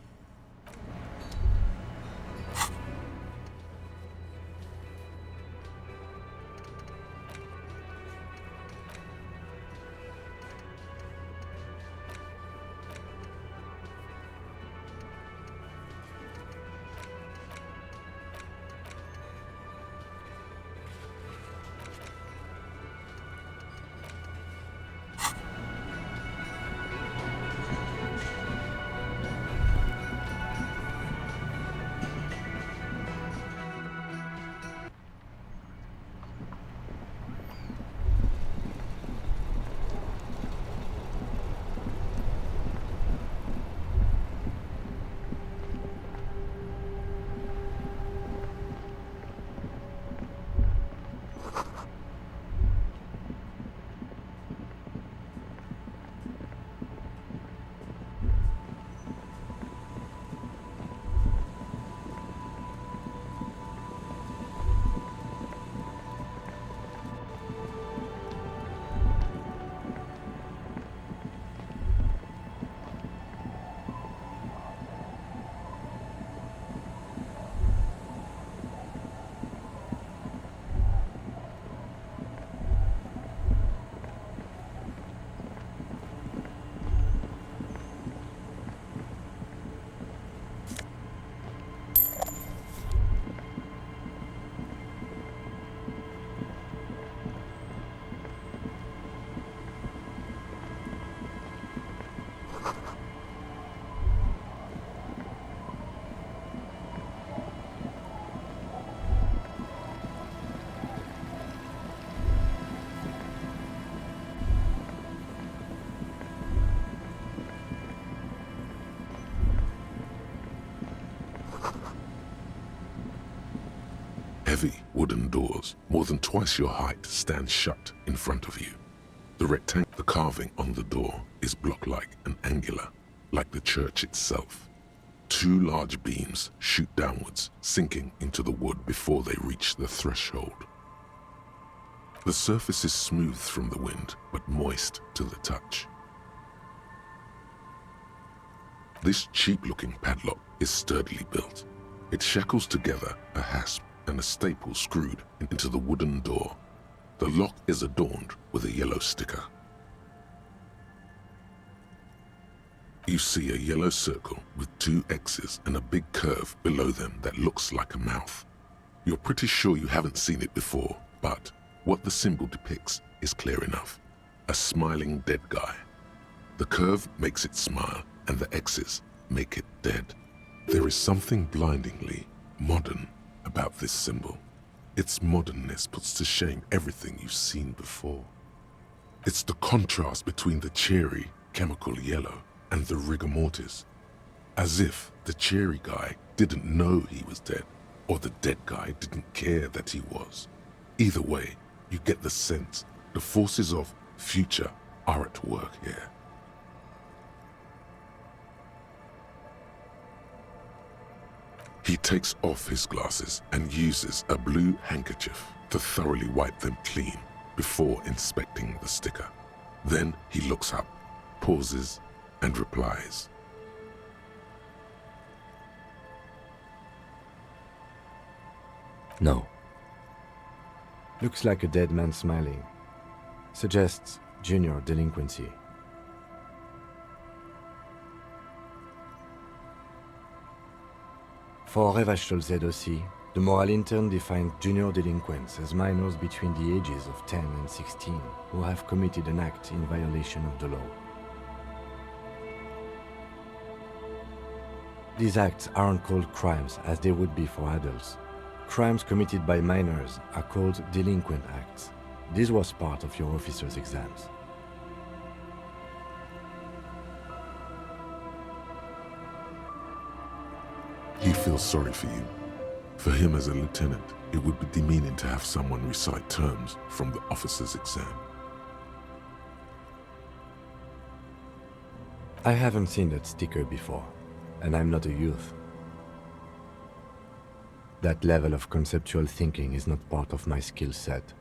Heavy wooden doors, more than twice your height, stand shut in front of you. The carving on the door is block-like and angular. like the church itself. Two large beams shoot downwards, sinking into the wood before they reach the threshold. The surface is smooth from the wind, but moist to the touch. This cheap-looking padlock is sturdily built. It shackles together a hasp and a staple screwed into the wooden door. The lock is adorned with a yellow sticker. You see a yellow circle with two X's and a big curve below them that looks like a mouth. You're pretty sure you haven't seen it before, but what the symbol depicts is clear enough. A smiling dead guy. The curve makes it smile, and the X's make it dead. There is something blindingly modern about this symbol. Its modernness puts to shame everything you've seen before. It's the contrast between the cheery, chemical yellow and the rigor mortis. As if the cheery guy didn't know he was dead, or the dead guy didn't care that he was. Either way, you get the sense the forces of future are at work here. He takes off his glasses and uses a blue handkerchief to thoroughly wipe them clean before inspecting the sticker. Then he looks up, pauses, and replies. No. Looks like a dead man smiling. Suggests junior delinquency. For Revachol aussi, the moral intern defined junior delinquents as minors between the ages of 10 and 16 who have committed an act in violation of the law. These acts aren't called crimes as they would be for adults. Crimes committed by minors are called delinquent acts. This was part of your officer's exams. He feels sorry for you. For him as a lieutenant, it would be demeaning to have someone recite terms from the officer's exam. I haven't seen that sticker before, and I'm not a youth. That level of conceptual thinking is not part of my skill set.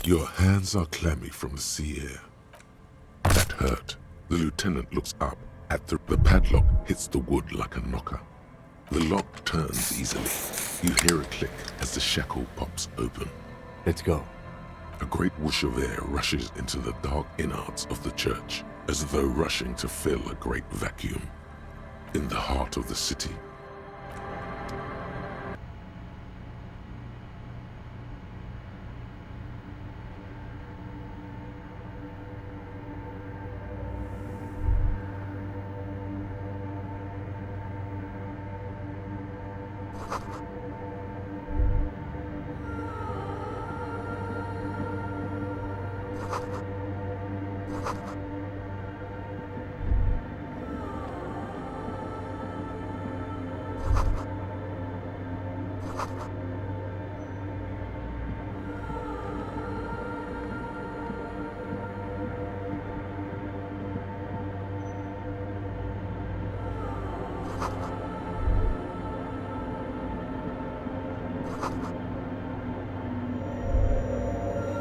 Your hands are clammy from the sea air. That hurt. The lieutenant looks up at the padlock hits the wood like a knocker. The lock turns easily. You hear a click as the shackle pops open. Let's go. A great whoosh of air rushes into the dark innards of the church, as though rushing to fill a great vacuum. In the heart of the city,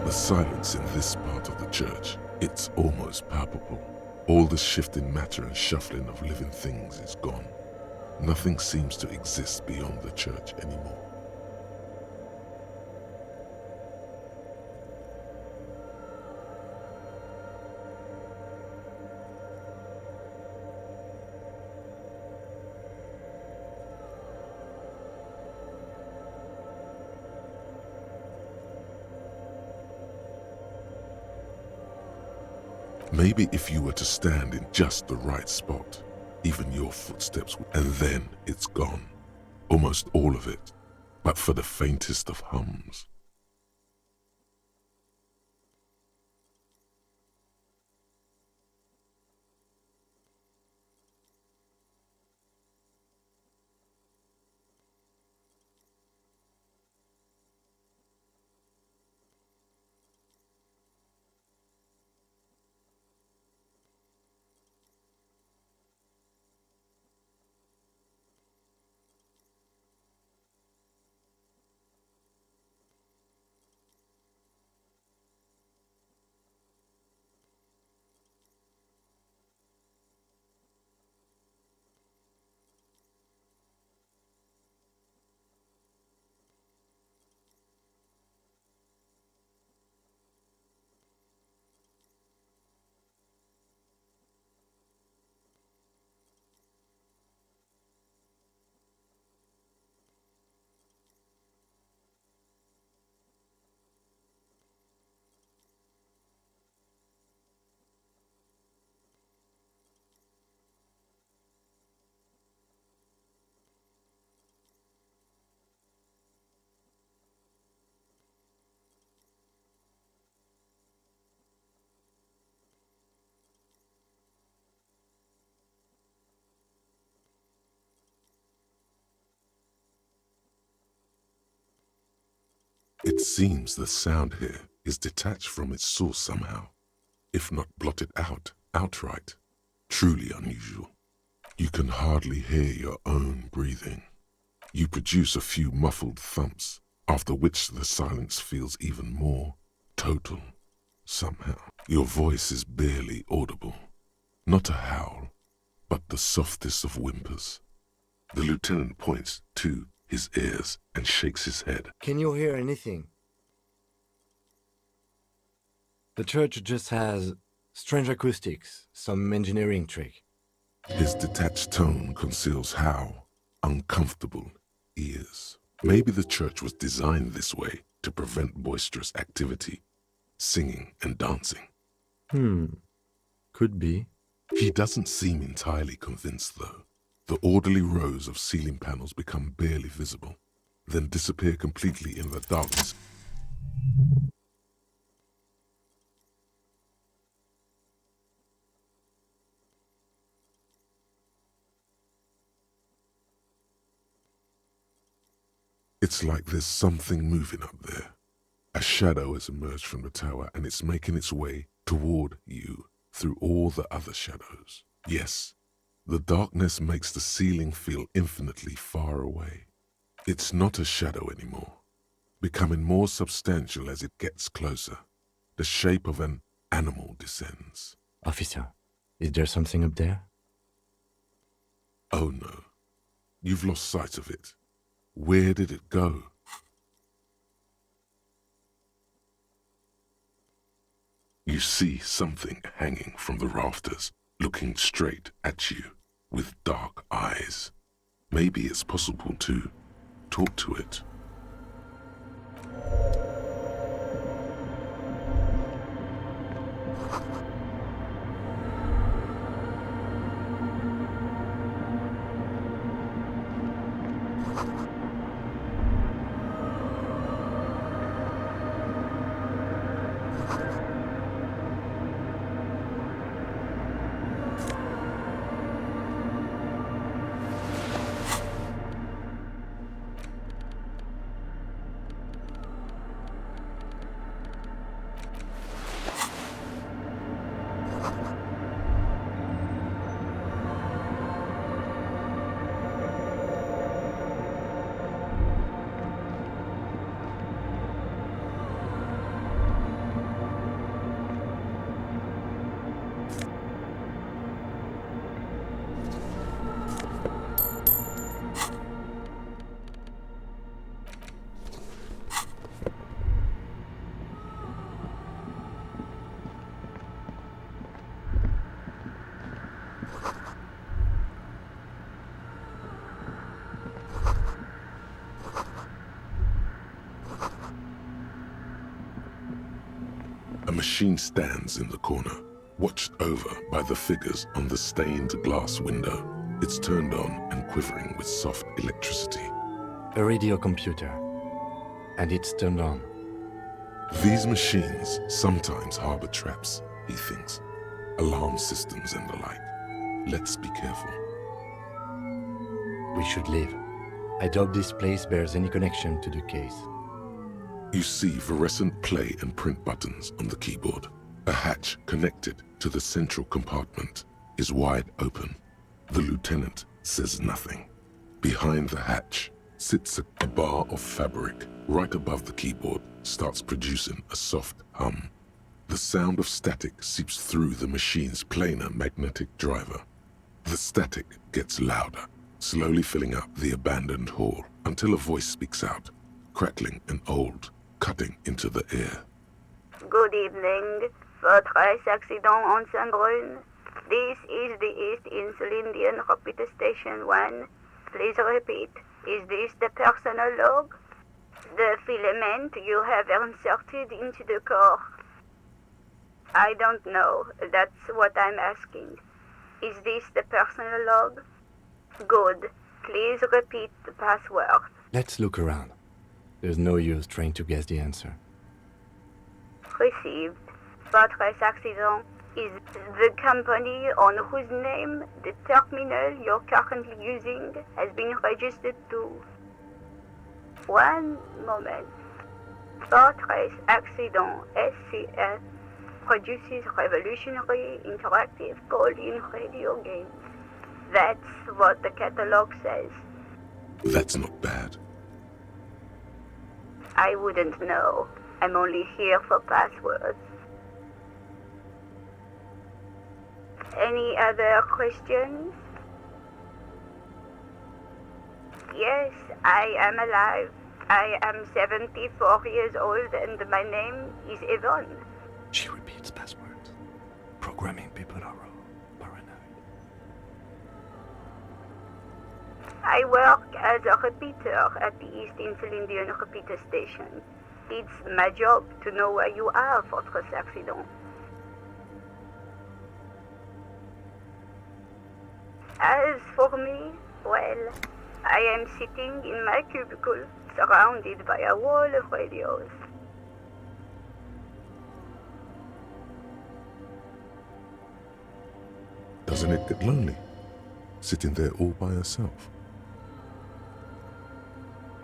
the silence in this part of the church, it's almost palpable. All the shifting matter and shuffling of living things is gone. Nothing seems to exist beyond the church anymore. Maybe if you were to stand in just the right spot, even your footsteps, and then it's gone. Almost all of it, but for the faintest of hums. It seems the sound here is detached from its source somehow, if not blotted out outright. Truly unusual. You can hardly hear your own breathing. You produce a few muffled thumps, after which the silence feels even more total. Somehow, your voice is barely audible. Not a howl, but the softest of whimpers. The lieutenant points to his ears and shakes his head. Can you hear anything? The church just has strange acoustics, some engineering trick. His detached tone conceals how uncomfortable he is. Maybe the church was designed this way to prevent boisterous activity, singing and dancing. Could be. He doesn't seem entirely convinced, though. The orderly rows of ceiling panels become barely visible, then disappear completely in the darkness. It's like there's something moving up there. A shadow has emerged from the tower and it's making its way toward you through all the other shadows. Yes, the darkness makes the ceiling feel infinitely far away. It's not a shadow anymore, becoming more substantial as it gets closer. The shape of an animal descends. Officer, is there something up there? Oh no, you've lost sight of it. Where did it go? You see something hanging from the rafters, looking straight at you with dark eyes. Maybe it's possible to talk to it. A machine stands in the corner, watched over by the figures on the stained glass window. It's turned on and quivering with soft electricity. A radio computer. And it's turned on. These machines sometimes harbor traps, he thinks. Alarm systems and the like. Let's be careful. We should leave. I doubt this place bears any connection to the case. You see fluorescent play and print buttons on the keyboard. A hatch connected to the central compartment is wide open. The lieutenant says nothing. Behind the hatch sits a bar of fabric. Right above the keyboard starts producing a soft hum. The sound of static seeps through the machine's planar magnetic driver. The static gets louder, slowly filling up the abandoned hall until a voice speaks out, crackling and old, cutting into the air. Good evening. Fortress accident on Saint-Brune. This is the East Insulindian Rapid Station 1. Please repeat. Is this the personal log? The filament you have inserted into the core? I don't know. That's what I'm asking. Is this the personal log? Good. Please repeat the password. Let's look around. There's no use trying to guess the answer. Received. Fortress accident is the company on whose name the terminal you're currently using has been registered to. One moment. Fortress Accident SCS produces revolutionary interactive call-in radio games. That's what the catalog says. That's not bad. I wouldn't know. I'm only here for passwords. Any other questions? Yes, I am alive. I am 74 years old and my name is Yvonne. She repeats passwords. Programming people are paranoid. I work as a repeater at the East Insulindian repeater station. It's my job to know where you are, Fortress Accident. As for me, well, I am sitting in my cubicle, surrounded by a wall of radios. Doesn't it get lonely, sitting there all by herself?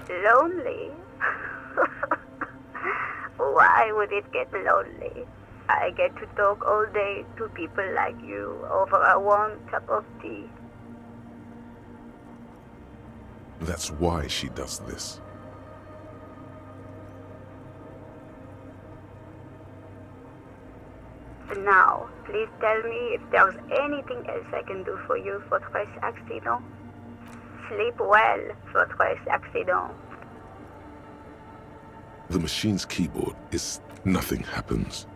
Lonely? Why would it get lonely? I get to talk all day to people like you over a warm cup of tea. That's why she does this. Now, please tell me if there's anything else I can do for you, Fortress Accident. Sleep well, Fortress Accident. The machine's keyboard is nothing happens.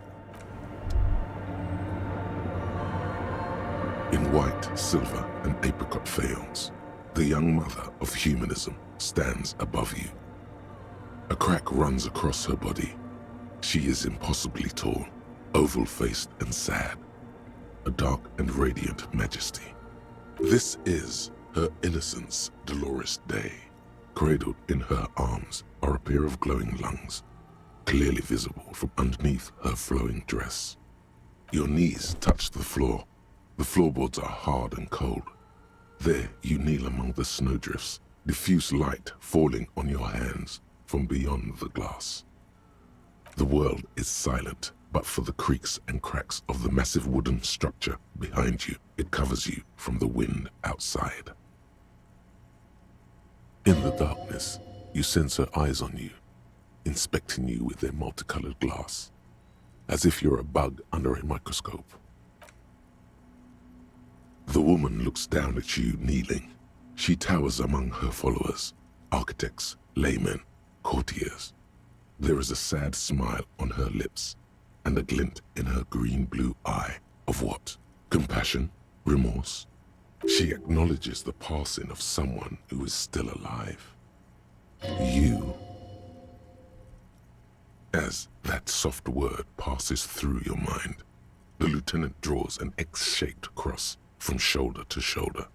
In white, silver, and apricot faience, the young mother of humanism stands above you. A crack runs across her body. She is impossibly tall, oval-faced and sad, a dark and radiant majesty. This is her innocence, Dolores Day. Cradled in her arms are a pair of glowing lungs, clearly visible from underneath her flowing dress. Your knees touch the floor. The floorboards are hard and cold. There you kneel among the snowdrifts, diffuse light falling on your hands from beyond the glass. The world is silent, but for the creaks and cracks of the massive wooden structure behind you. It covers you from the wind outside. In the darkness, you sense her eyes on you, inspecting you with their multicolored glass, as if you're a bug under a microscope. The woman looks down at you kneeling. She towers among her followers, architects, laymen, courtiers. There is a sad smile on her lips and a glint in her green-blue eye of what? Compassion? Remorse? She acknowledges the passing of someone who is still alive. You. As that soft word passes through your mind, the lieutenant draws an X-shaped cross from shoulder to shoulder.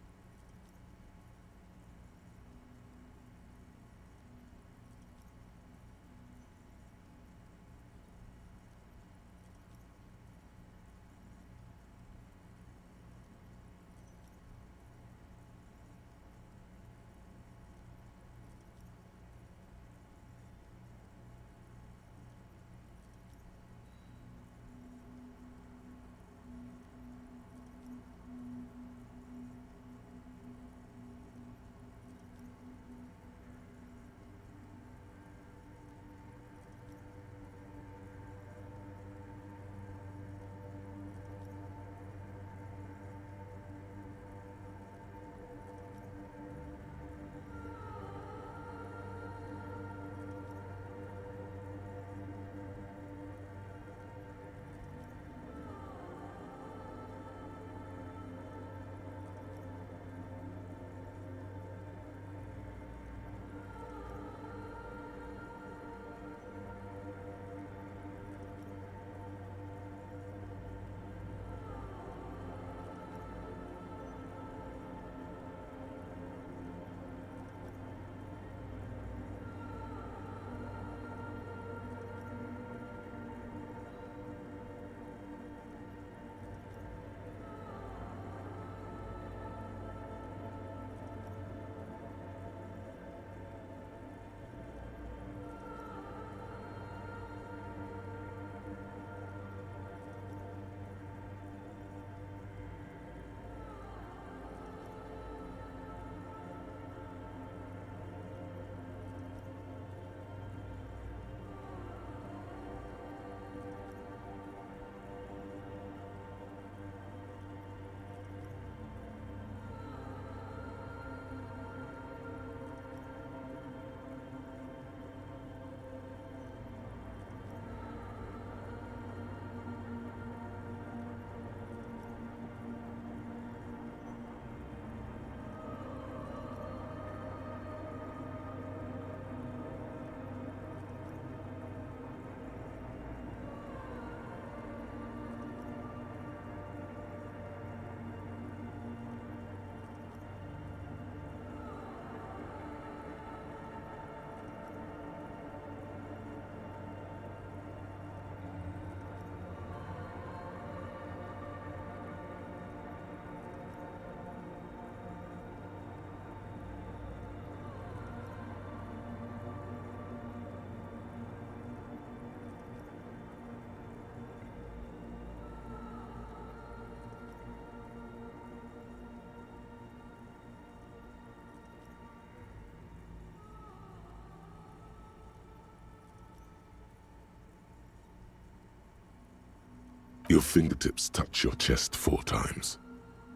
Your fingertips touch your chest 4 times.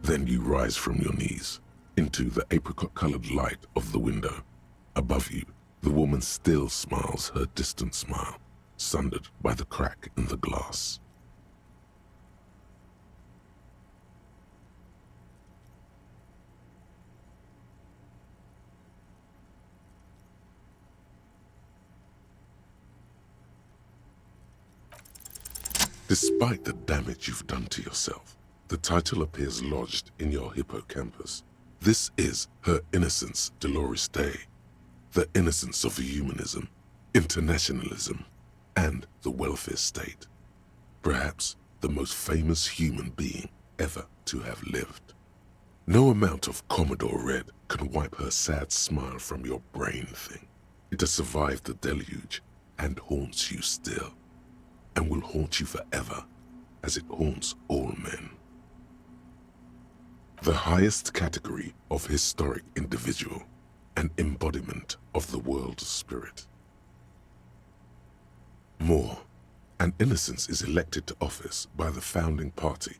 Then you rise from your knees into the apricot-colored light of the window. Above you, the woman still smiles her distant smile, sundered by the crack in the glass. Despite the damage you've done to yourself, the title appears lodged in your hippocampus. This is Her Innocence Dolores Day, the innocence of humanism, internationalism, and the welfare state. Perhaps the most famous human being ever to have lived. No amount of Commodore Red can wipe her sad smile from your brain thing. It has survived the deluge and haunts you still, and will haunt you forever, as it haunts all men. The highest category of historic individual, an embodiment of the world spirit. More, an innocence is elected to office by the founding party,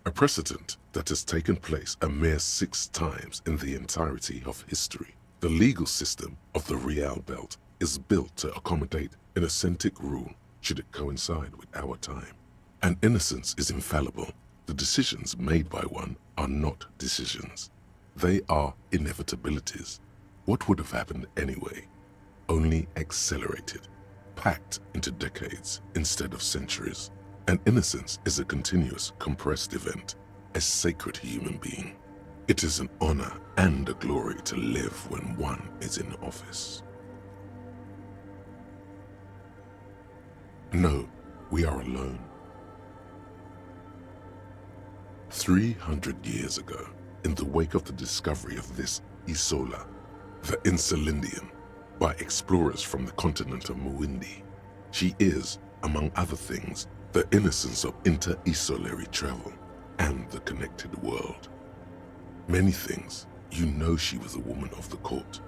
a precedent that has taken place a mere 6 times in the entirety of history. The legal system of the Real Belt is built to accommodate an authentic rule should it coincide with our time. An innocence is infallible. The decisions made by one are not decisions. They are inevitabilities. What would have happened anyway? Only accelerated, packed into decades instead of centuries. An innocence is a continuous, compressed event, a sacred human being. It is an honor and a glory to live when one is in office. No, we are alone. 300 years ago, in the wake of the discovery of this Isola, the Insulindian, by explorers from the continent of Muindi, she is, among other things, the innocence of inter-isolary travel and the connected world. Many things, you know she was a woman of the court,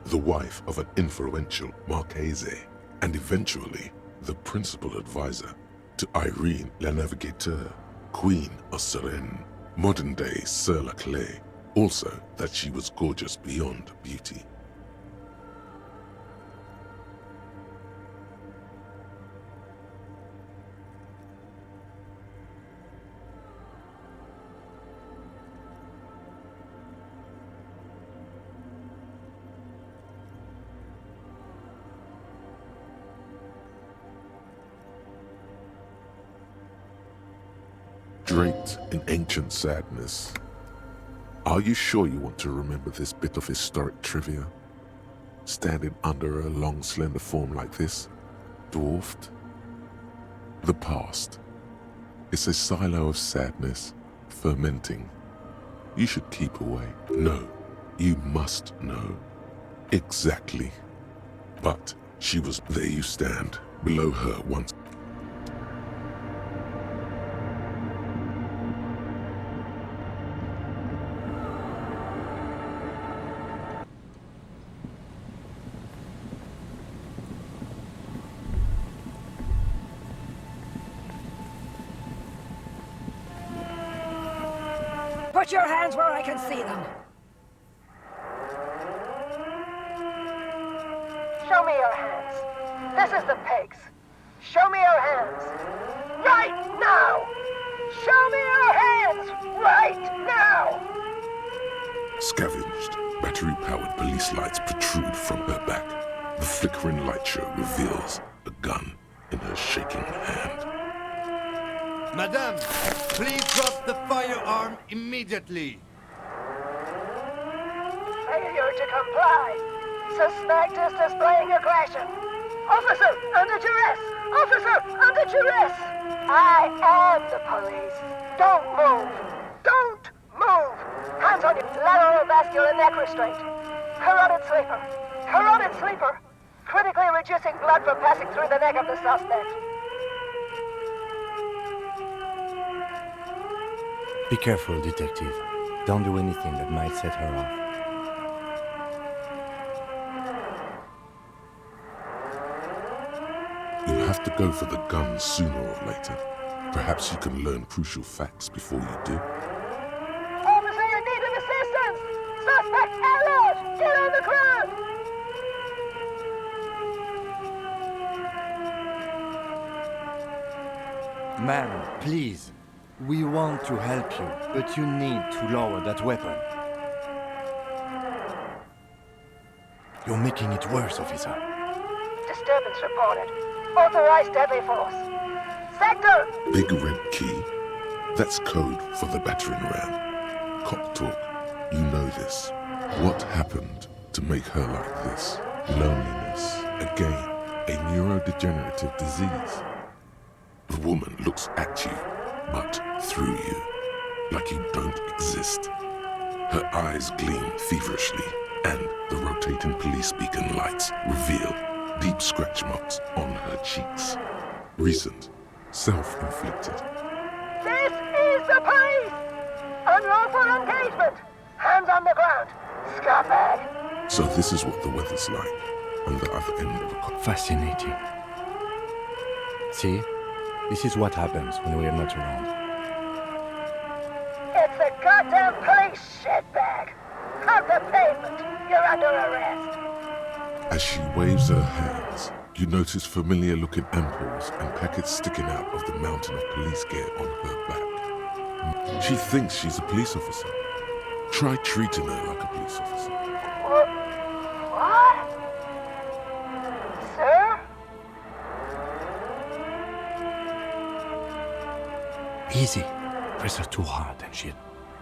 the wife of an influential Marchese, and eventually the principal advisor to Irene La Navigateur, Queen of Suresnes, modern-day Sir La Clé, also that she was gorgeous beyond beauty. Draped in ancient sadness. Are you sure you want to remember this bit of historic trivia? Standing under a long, slender form like this, dwarfed? The past. It's a silo of sadness, fermenting. You should keep away. No, you must know. Exactly. But she was there you stand, below her once. Put your hands where I can see them. Show me your hands. This is the pigs. Show me your hands. Right now! Show me your hands! Right now! Scavenged, battery-powered police lights protrude from her back. The flickering light show reveals a gun in her shaking hand. Madame, please drop the firearm immediately. Failure to comply. Suspect is displaying aggression. Officer, under duress! Officer, under duress! I am the police. Don't move. Don't move. Hands on your lateral vascular neck restraint. Carotid sleeper. Carotid sleeper. Critically reducing blood from passing through the neck of the suspect. Be careful, detective. Don't do anything that might set her off. You'll have to go for the gun sooner or later. Perhaps you can learn crucial facts before you do. Officer in need of assistance! Suspect at large! Get on the ground! Ma'am, please. We want to help you, but you need to lower that weapon. You're making it worse, officer. Disturbance reported. Authorized deadly force. Sector! Big red key. That's code for the battering ram. Cop talk. You know this. What happened to make her like this? Loneliness. Again, a neurodegenerative disease. The woman looks at you, but through you, like you don't exist. Her eyes gleam feverishly, and the rotating police beacon lights reveal deep scratch marks on her cheeks. Recent, self-inflicted. This is the police! Unlawful engagement! Hands on the ground! Scumbag! So this is what the weather's like on the other end of a cop. Fascinating. See? This is what happens when we are not around. It's a goddamn police shitbag! Cut the pavement! You're under arrest! As she waves her hands, you notice familiar-looking ampoules and packets sticking out of the mountain of police gear on her back. She thinks she's a police officer. Try treating her like a police officer. What? Sir? Easy. Press her too hard and shit.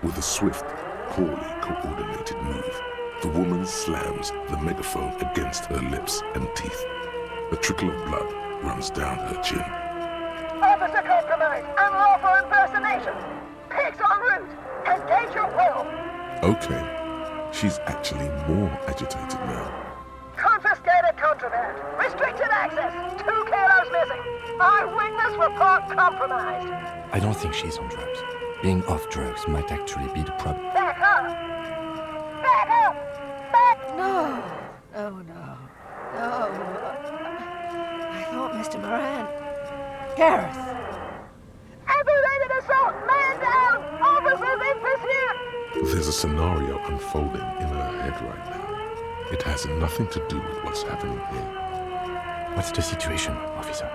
With a swift, poorly coordinated move, the woman slams the megaphone against her lips and teeth. A trickle of blood runs down her chin. Officer compromise! Unlawful impersonation! Pigs en route! Engage your will! Okay, she's actually more agitated now. Confiscated contraband! Restricted access! 2 kilos missing! Eyewitness report compromised! I don't think she's on drugs. Being off drugs might actually be the problem. Back up! Back up! Back! No. Oh, no. No. I thought Mr. Moran... Gareth! Aggravated assault! Man down! Officers in pursuit! There's a scenario unfolding in her head right now. It has nothing to do with what's happening here. What's the situation, officer?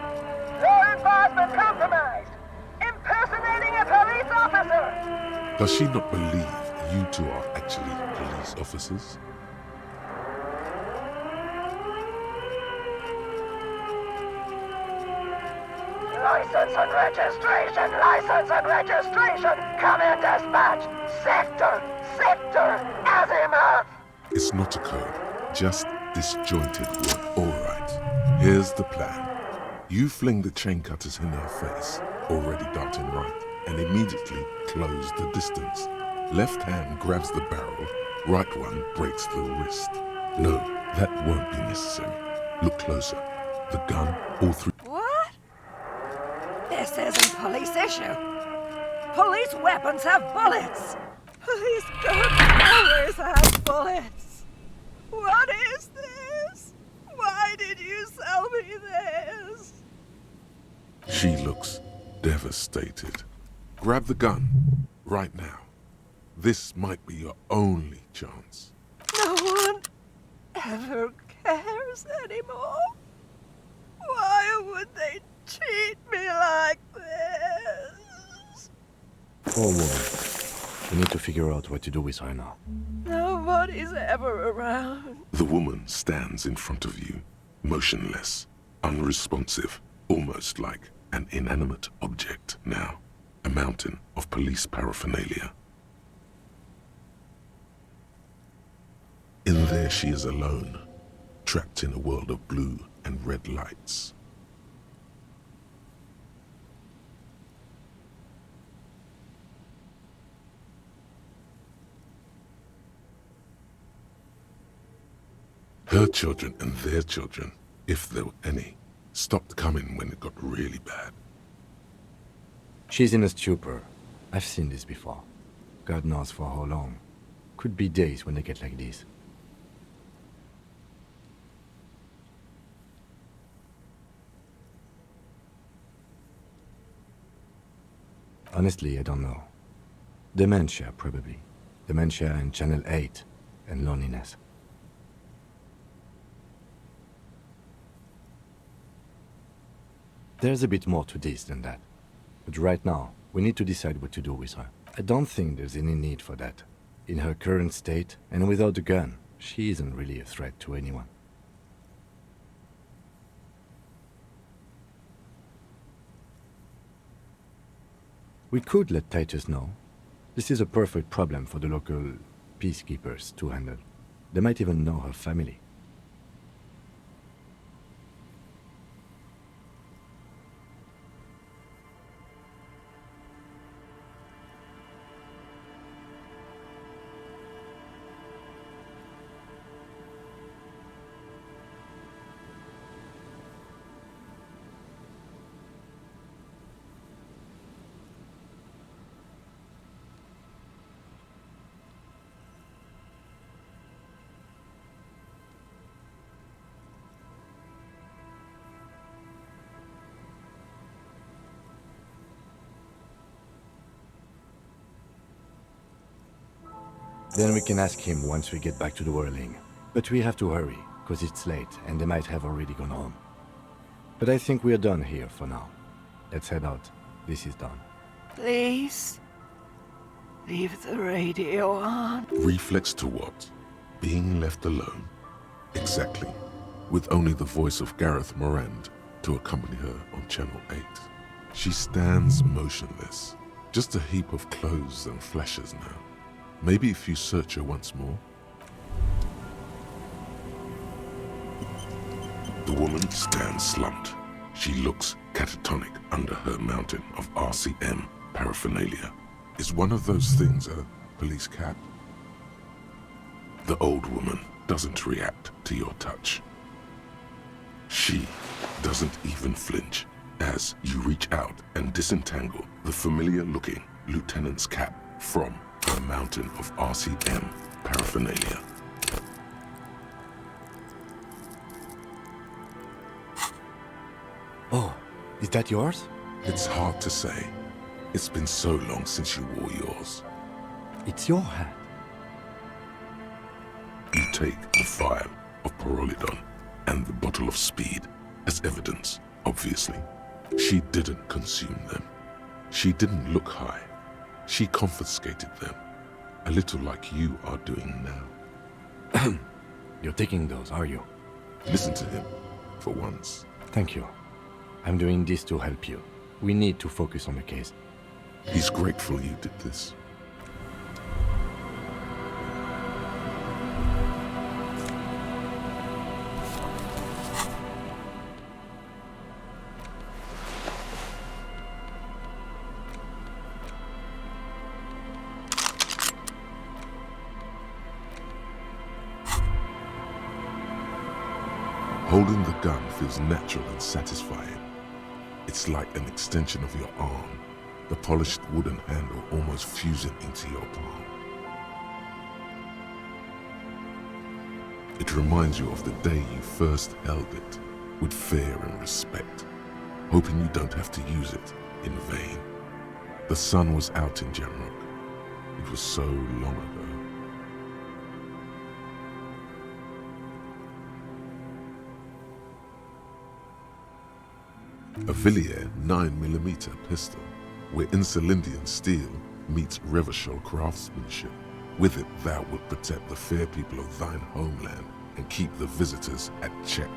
Law enforcement compromised! Impersonating a police officer! Does she not believe you two are actually police officers? License and registration! License and registration! Come in, dispatch! Sector! Sector! Azimuth! It's not a code, just disjointed word. Alright, here's the plan. You fling the chain cutters in her face, already darting right, and immediately close the distance. Left hand grabs the barrel, right one breaks the wrist. No, that won't be necessary. Look closer. The gun, all three. What? This isn't police issue. Police weapons have bullets. Police guns always have bullets. What is this? Why did you sell me this? She looks devastated. Grab the gun, right now. This might be your only chance. No one ever cares anymore. Why would they treat me like this? Poor woman. We need to figure out what to do with her now. Nobody's ever around. The woman stands in front of you, motionless, unresponsive, almost like an inanimate object now. A mountain of police paraphernalia. In there she is alone, trapped in a world of blue and red lights. Her children and their children, if there were any, stopped coming when it got really bad. She's in a stupor. I've seen this before. God knows for how long. Could be days when they get like this. Honestly, I don't know. Dementia, probably. Dementia and Channel 8, and loneliness. There's a bit more to this than that. But right now, we need to decide what to do with her. I don't think there's any need for that. In her current state, and without a gun, she isn't really a threat to anyone. We could let Titus know. This is a perfect problem for the local peacekeepers to handle. They might even know her family. Then we can ask him once we get back to the whirling. But we have to hurry, because it's late and they might have already gone home. But I think we are done here for now. Let's head out. This is done. Please, leave the radio on. Reflex to what? Being left alone? Exactly. With only the voice of Gareth Morand to accompany her on Channel 8. She stands motionless, just a heap of clothes and fleshes now. Maybe if you search her once more. The woman stands slumped. She looks catatonic under her mountain of RCM paraphernalia. Is one of those things a police cap? The old woman doesn't react to your touch. She doesn't even flinch as you reach out and disentangle the familiar-looking lieutenant's cap from a mountain of RCM paraphernalia. Oh, is that yours? It's hard to say. It's been so long since you wore yours. It's your hat. You take the vial of Pyrrolidon and the bottle of speed as evidence, obviously. She didn't consume them. She didn't look high. She confiscated them, a little like you are doing now. You're taking those, are you? Listen to him, for once. Thank you. I'm doing this to help you. We need to focus on the case. He's grateful you did this. Holding the gun feels natural and satisfying. It's like an extension of your arm, the polished wooden handle almost fusing into your palm. It reminds you of the day you first held it, with fear and respect, hoping you don't have to use it in vain. The sun was out in Jamrock. It was so long ago. A Villiers 9mm pistol, where Insulindian steel meets Revachol craftsmanship. With it thou wilt protect the fair people of thine homeland and keep the visitors at check.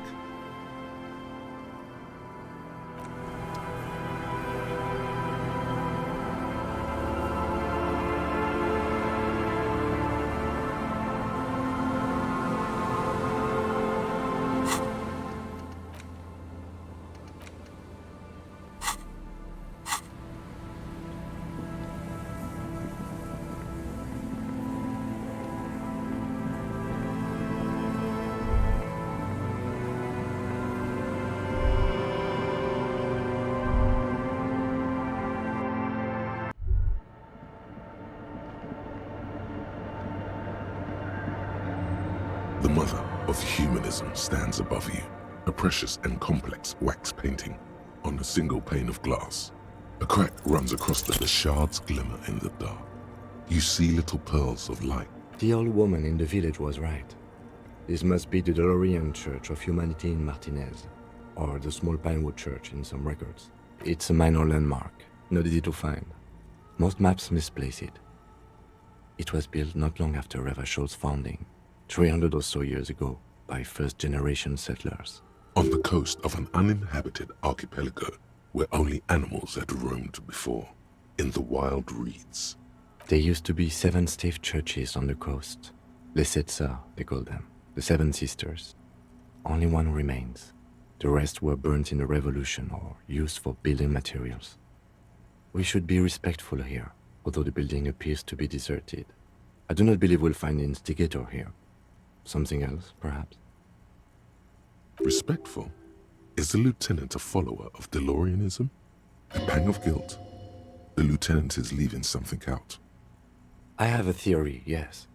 The mother of humanism stands above you, a precious and complex wax painting on a single pane of glass. A crack runs across the shards glimmer in the dark. You see little pearls of light. The old woman in the village was right. This must be the DeLorean Church of Humanity in Martinez, or the small Pinewood Church in some records. It's a minor landmark, not easy to find. Most maps misplace it. It was built not long after Revachol's founding, 300 or so years ago, by first-generation settlers. On the coast of an uninhabited archipelago where only animals had roamed before, in the wild reeds. There used to be 7 stave churches on the coast. Les Sept Sœurs, they call them, the 7 sisters. Only one remains. The rest were burnt in the revolution or used for building materials. We should be respectful here, although the building appears to be deserted. I do not believe we'll find the instigator here. Something else, perhaps? Respectful? Is the lieutenant a follower of DeLoreanism? A pang of guilt? The lieutenant is leaving something out. I have a theory, yes.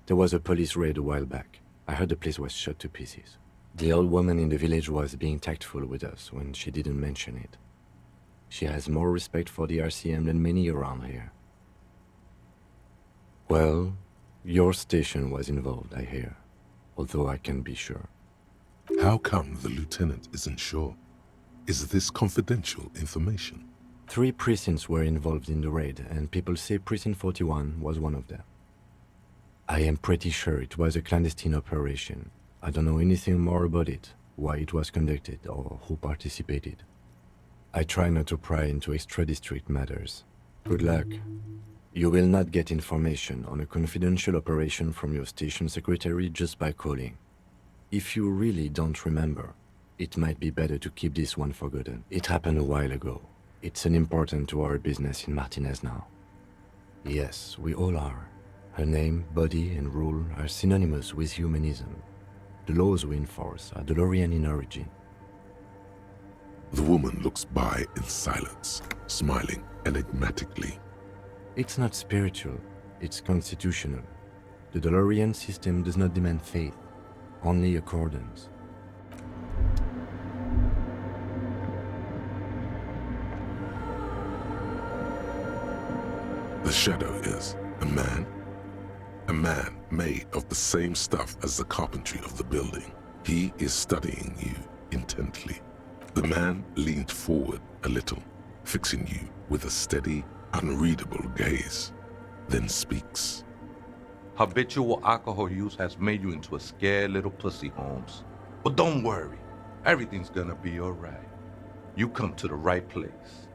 There was a police raid a while back. I heard the place was shot to pieces. The old woman in the village was being tactful with us when she didn't mention it. She has more respect for the RCM than many around here. Well, your station was involved, I hear, although I can't be sure. How come the lieutenant isn't sure? Is this confidential information? 3 precincts were involved in the raid, and people say Precinct 41 was one of them. I am pretty sure it was a clandestine operation. I don't know anything more about it, why it was conducted, or who participated. I try not to pry into extra-district matters. Good luck. You will not get information on a confidential operation from your station secretary just by calling. If you really don't remember, it might be better to keep this one forgotten. It happened a while ago. It's unimportant to our business in Martinez now. Yes, we all are. Her name, body, and rule are synonymous with humanism. The laws we enforce are DeLorean in origin. The woman looks by in silence, smiling enigmatically. It's not spiritual, it's constitutional. The DeLorean system does not demand faith, only accordance. The shadow is a man made of the same stuff as the carpentry of the building. He is studying you intently. The man leaned forward a little, fixing you with a steady, unreadable gaze, then speaks. Habitual alcohol use has made you into a scared little pussy, Holmes. But don't worry, everything's gonna be all right. You come to the right place.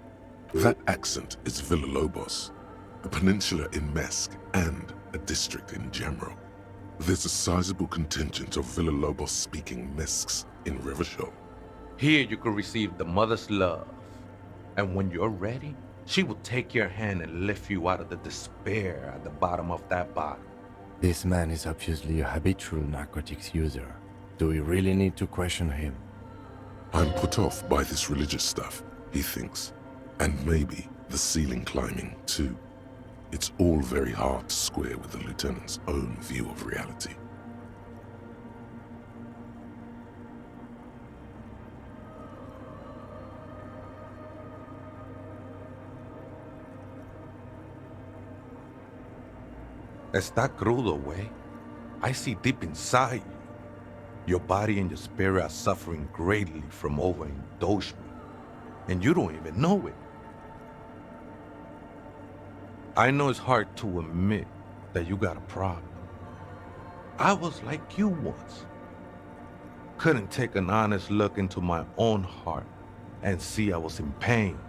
That accent is Villalobos, a peninsula in Mesque and a district in general. There's a sizable contingent of Villalobos-speaking Mesques in Revachol. Here you can receive the mother's love. And when you're ready, she will take your hand and lift you out of the despair at the bottom of that bottle. This man is obviously a habitual narcotics user. Do we really need to question him? I'm put off by this religious stuff, he thinks. And maybe the ceiling climbing, too. It's all very hard to square with the lieutenant's own view of reality. Está crudo, way. I see deep inside you. Your body and your spirit are suffering greatly from overindulgence, and you don't even know it. I know it's hard to admit that you got a problem. I was like you once. Couldn't take an honest look into my own heart and see I was in pain.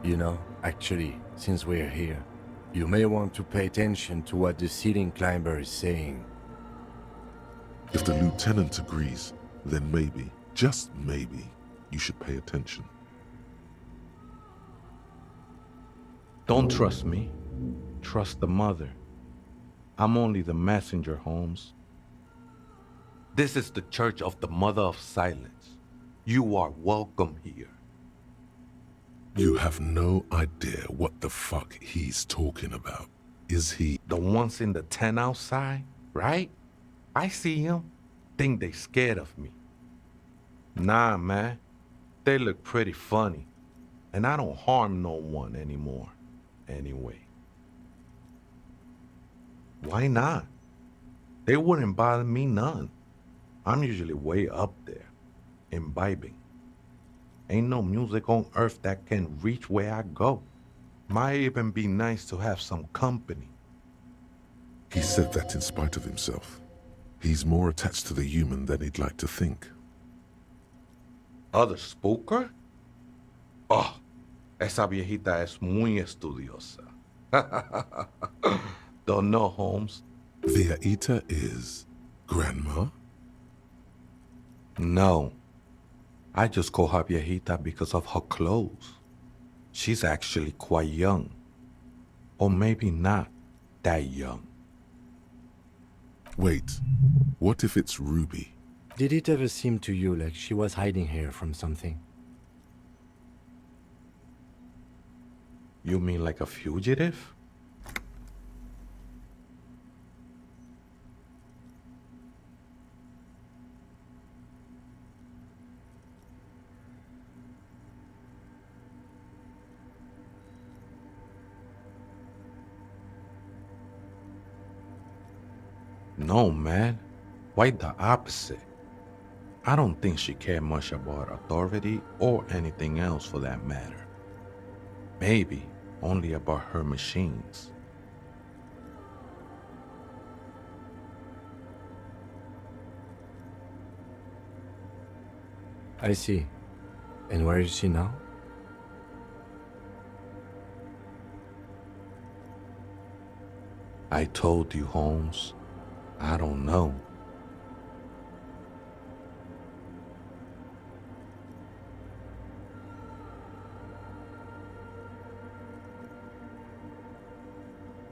You know, actually, since we're here, you may want to pay attention to what the ceiling climber is saying. If the lieutenant agrees, then maybe, just maybe, you should pay attention. Don't trust me. Trust the mother. I'm only the messenger, Holmes. This is the Church of the Mother of Silence. You are welcome here. You have no idea what the fuck he's talking about. Is he? The ones in the tent outside, right? I see them. Think they scared of me. Nah, man. They look pretty funny. And I don't harm no one anymore, anyway. Why not? They wouldn't bother me none. I'm usually way up there, imbibing. Ain't no music on earth that can reach where I go. Might even be nice to have some company. He said that in spite of himself. He's more attached to the human than he'd like to think. Other spooker? Oh, esa viejita es muy estudiosa. Don't know, Holmes. Viejita is grandma? No. I just call her viejita because of her clothes. She's actually quite young. Or maybe not that young. Wait, what if it's Ruby? Did it ever seem to you like she was hiding here from something? You mean like a fugitive? No, man. Quite the opposite. I don't think she cared much about authority or anything else for that matter. Maybe only about her machines. I see. And where is she now? I told you, Holmes. I don't know.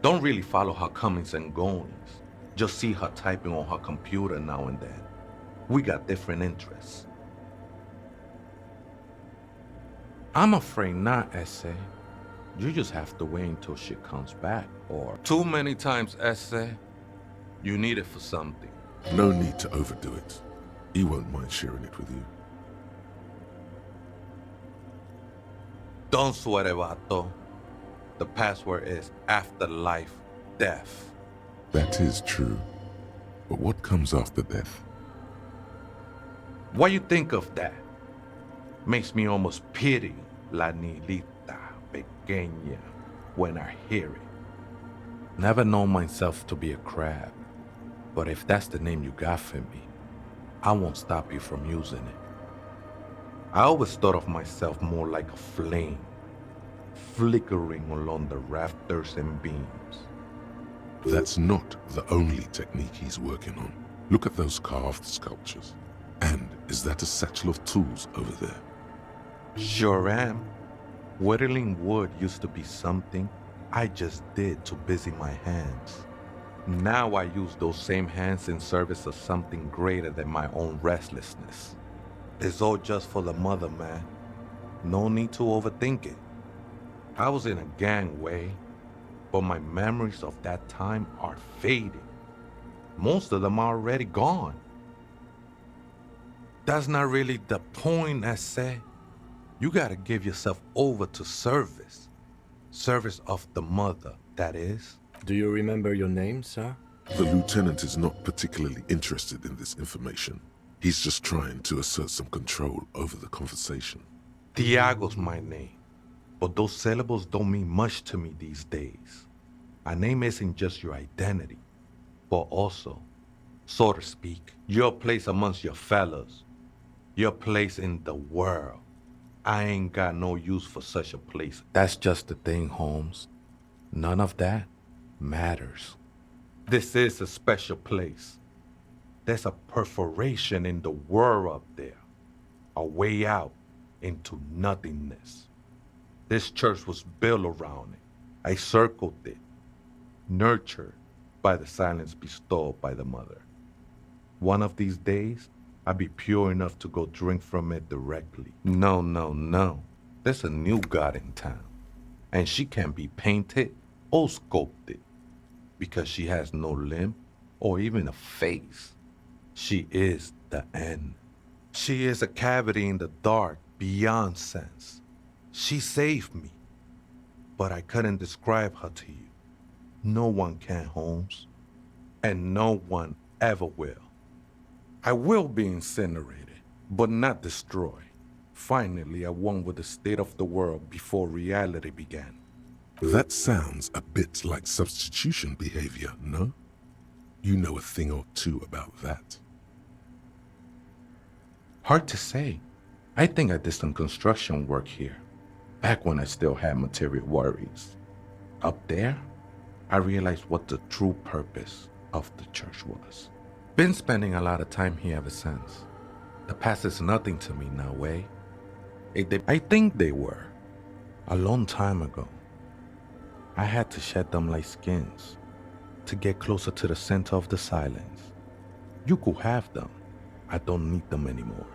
Don't really follow her comings and goings. Just see her typing on her computer now and then. We got different interests. I'm afraid not, Essay. You just have to wait until she comes back, or too many times, Essay. You need it for something. No need to overdo it. He won't mind sharing it with you. Don't sweat it, vato. The password is afterlife death. That is true. But what comes after death? What you think of that? Makes me almost pity La Nilita Pequeña when I hear it. Never known myself to be a crab. But if that's the name you got for me, I won't stop you from using it. I always thought of myself more like a flame, flickering along the rafters and beams. That's not the only technique he's working on. Look at those carved sculptures. And is that a satchel of tools over there? Sure am. Whittling wood used to be something I just did to busy my hands. Now I use those same hands in service of something greater than my own restlessness. It's all just for the mother, man. No need to overthink it. I was in a gangway, but my memories of that time are fading. Most of them are already gone. That's not really the point, I say. You gotta give yourself over to service. Service of the mother, that is. Do you remember your name, sir? The lieutenant is not particularly interested in this information. He's just trying to assert some control over the conversation. Tiago's my name, but those syllables don't mean much to me these days. A name isn't just your identity, but also, so to speak, your place amongst your fellows, your place in the world. I ain't got no use for such a place. That's just the thing, Holmes. None of that matters. This is a special place. There's a perforation in the world up there, a way out into nothingness. This church was built around it. I circled it, nurtured by the silence bestowed by the mother. One of these days, I'll be pure enough to go drink from it directly. No. There's a new god in town, and she can't be painted or sculpted because she has no limb or even a face. She is the end. She is a cavity in the dark beyond sense. She saved me, but I couldn't describe her to you. No one can, Holmes, and no one ever will. I will be incinerated, but not destroyed. Finally, I won with the state of the world before reality began. That sounds a bit like substitution behavior, no? You know a thing or two about that. Hard to say. I think I did some construction work here, back when I still had material worries. Up there, I realized what the true purpose of the church was. Been spending a lot of time here ever since. The past is nothing to me now, eh? I think they were. A long time ago. I had to shed them like skins to get closer to the center of the silence. You could have them. I don't need them anymore.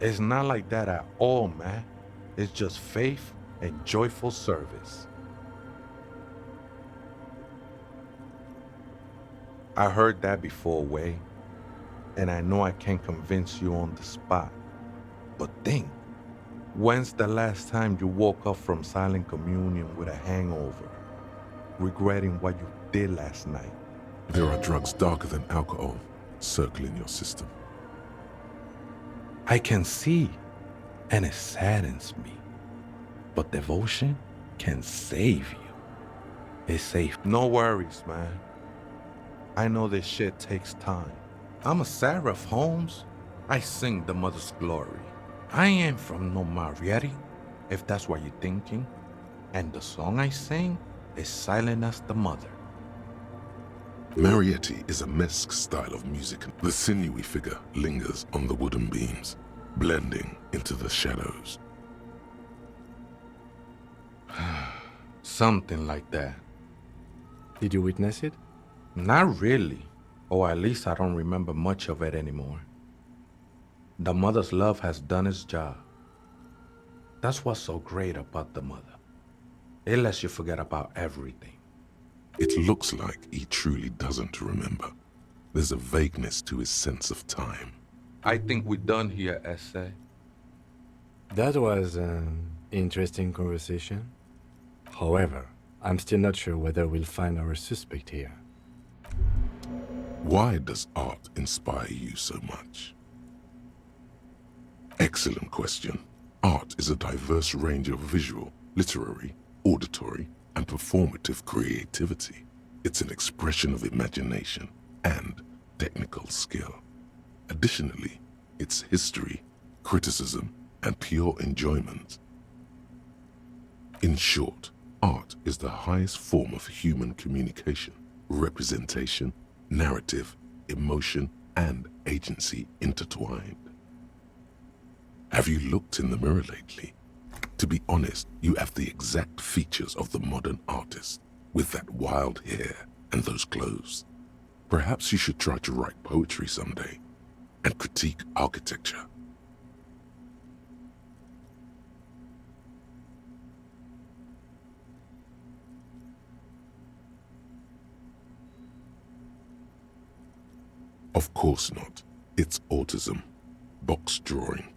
It's not like that at all, man. It's just faith and joyful service. I heard that before, Way, and I know I can't convince you on the spot. But think, when's the last time you woke up from silent communion with a hangover, regretting what you did last night? There are drugs darker than alcohol circling your system. I can see, and it saddens me. But devotion can save you. It's safe. No worries, man. I know this shit takes time. I'm a seraph, Holmes. I sing the mother's glory. I ain't from no Marietti, if that's what you're thinking. And the song I sing is silent as the mother. Marietti is a mesque style of music. The sinewy figure lingers on the wooden beams, blending into the shadows. Something like that. Did you witness it? Not really, or at least I don't remember much of it anymore. The mother's love has done its job. That's what's so great about the mother. It lets you forget about everything. It looks like he truly doesn't remember. There's a vagueness to his sense of time. I think we're done here, Essay. That was an interesting conversation. However, I'm still not sure whether we'll find our suspect here. Why does art inspire you so much? Excellent question. Art is a diverse range of visual, literary, auditory, and performative creativity. It's an expression of imagination and technical skill. Additionally, it's history, criticism, and pure enjoyment. In short, art is the highest form of human communication, representation, narrative, emotion, and agency intertwined. Have you looked in the mirror lately? To be honest, you have the exact features of the modern artist, with that wild hair and those clothes. Perhaps you should try to write poetry someday and critique architecture. Of course not. It's autism, box drawing,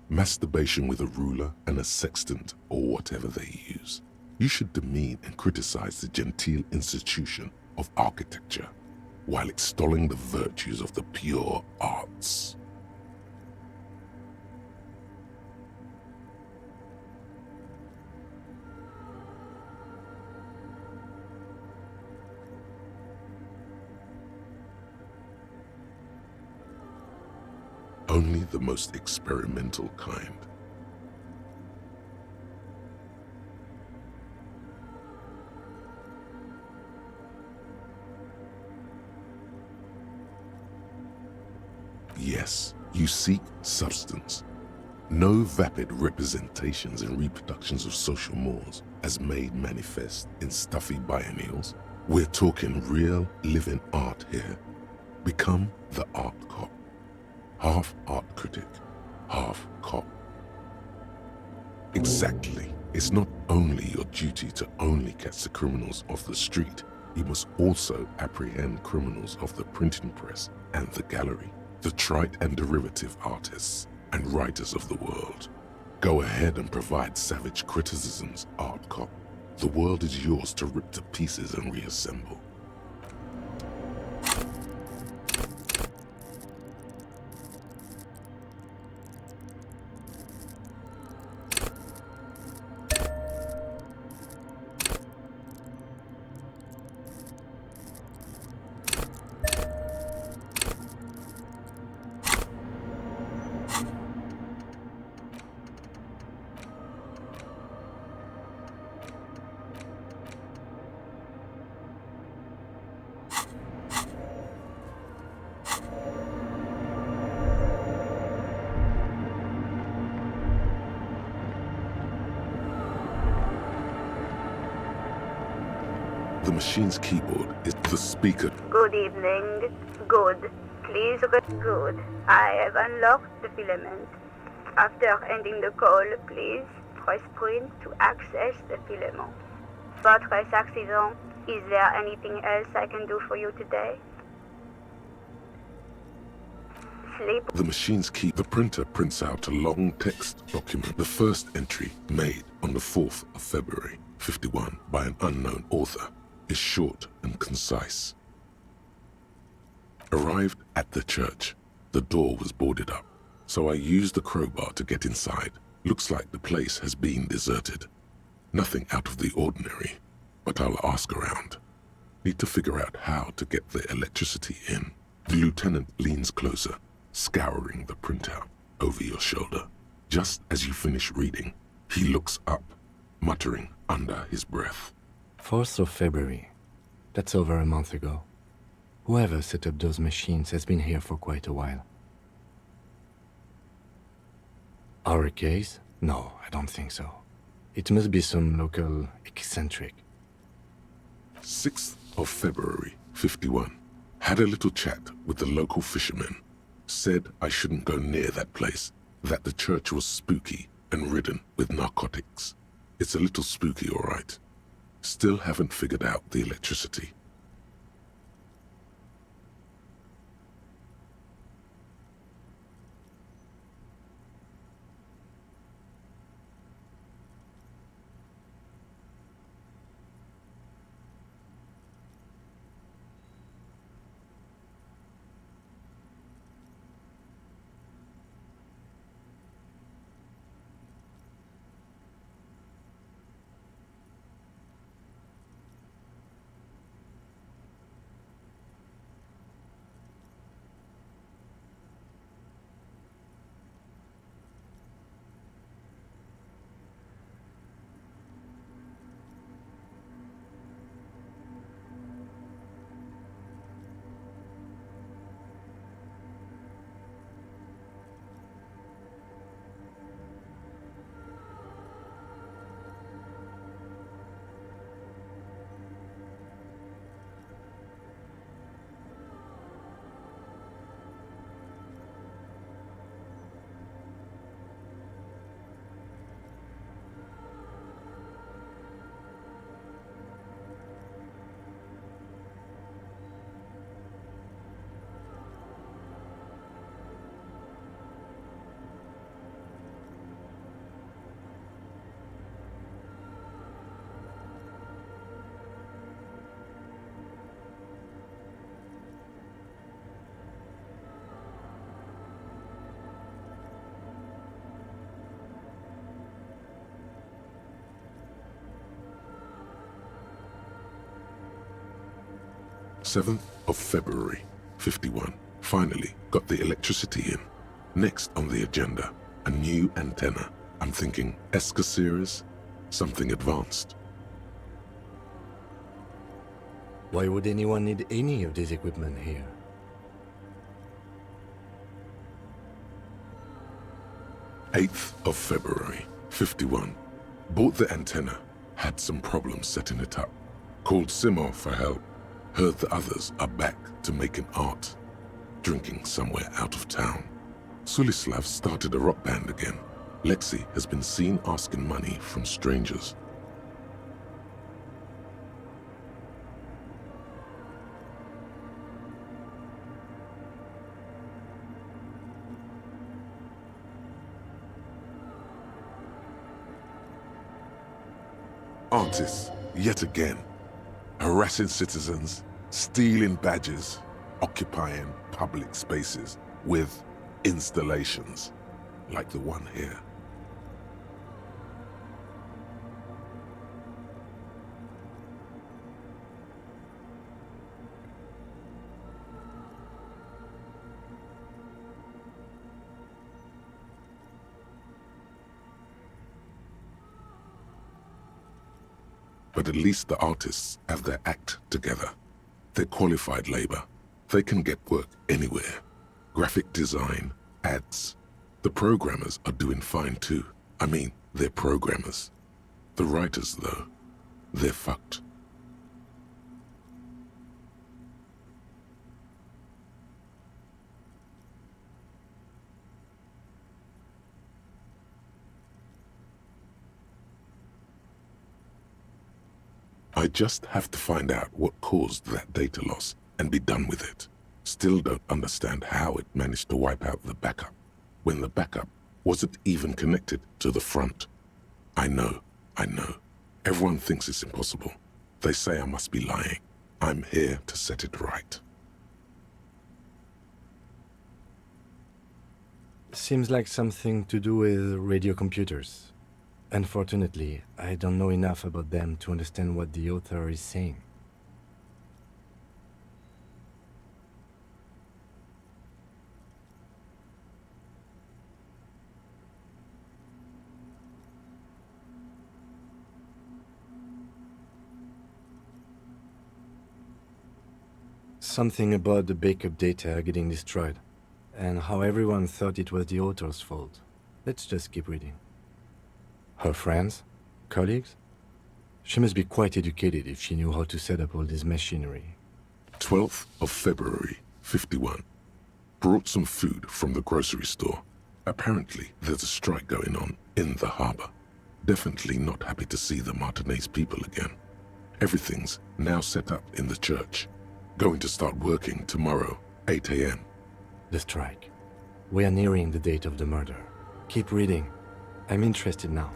masturbation with a ruler and a sextant or whatever they use. You should demean and criticize the genteel institution of architecture while extolling the virtues of the pure arts. Only the most experimental kind. Yes, you seek substance. No vapid representations and reproductions of social mores as made manifest in stuffy biennials. We're talking real living art here. Become the art cop. Half art critic, half cop. Exactly. It's not only your duty to only catch the criminals off the street, you must also apprehend criminals of the printing press and the gallery, the trite and derivative artists and writers of the world. Go ahead and provide savage criticisms, art cop. The world is yours to rip to pieces and reassemble. The machine's keyboard is the speaker. Good evening. Good. Please good. I have unlocked the filament. After ending the call, please press print to access the filament. Votre accident. Is there anything else I can do for you today? Sleep. The machine's key. The printer prints out a long text document. The first entry, made on the 4th of February, 51, by an unknown author, is short and concise. Arrived at the church. The door was boarded up, so I used the crowbar to get inside. Looks like the place has been deserted. Nothing out of the ordinary, but I'll ask around. Need to figure out how to get the electricity in. The lieutenant leans closer, scouring the printout over your shoulder. Just as you finish reading, he looks up, muttering under his breath. 4th of February. That's over a month ago. Whoever set up those machines has been here for quite a while. Our case? No, I don't think so. It must be some local eccentric. 6th of February, 51. Had a little chat with the local fishermen. Said I shouldn't go near that place, that the church was spooky and ridden with narcotics. It's a little spooky, all right. Still haven't figured out the electricity. '7th of February, 51. Finally got the electricity in. Next on the agenda, a new antenna. I'm thinking ESCA series, something advanced. Why would anyone need any of this equipment here? '8th of February, 51. Bought the antenna, had some problems setting it up. Called Simon for help. Heard the others are back to making art. Drinking somewhere out of town. Sulislav started a rock band again. Lexi has been seen asking money from strangers. Artists, yet again, harassing citizens, stealing badges, occupying public spaces with installations, like the one here. But at least the artists have their act together. They're qualified labor. They can get work anywhere. Graphic design, ads. The programmers are doing fine too. I mean, they're programmers. The writers, though, they're fucked. I just have to find out what caused that data loss and be done with it. Still don't understand how it managed to wipe out the backup, when the backup wasn't even connected to the front. I know. Everyone thinks it's impossible. They say I must be lying. I'm here to set it right. Seems like something to do with radio computers. Unfortunately, I don't know enough about them to understand what the author is saying. Something about the backup data getting destroyed, and how everyone thought it was the author's fault. Let's just keep reading. Her friends? Colleagues? She must be quite educated if she knew how to set up all this machinery. 12th of February, 51. Brought some food from the grocery store. Apparently, there's a strike going on in the harbor. Definitely not happy to see the Martinez people again. Everything's now set up in the church. Going to start working tomorrow, 8 a.m. The strike. We are nearing the date of the murder. Keep reading. I'm interested now.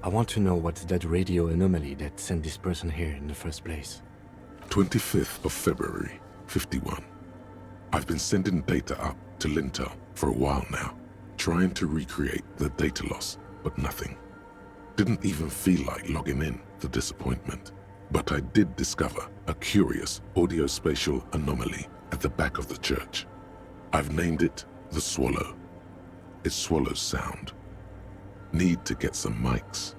I want to know what's that radio anomaly that sent this person here in the first place. 25th of February, 51. I've been sending data up to Lintel for a while now, trying to recreate the data loss, but nothing. Didn't even feel like logging in, the disappointment. But I did discover a curious audio-spatial anomaly at the back of the church. I've named it the Swallow. It swallows sound. Need to get some mics.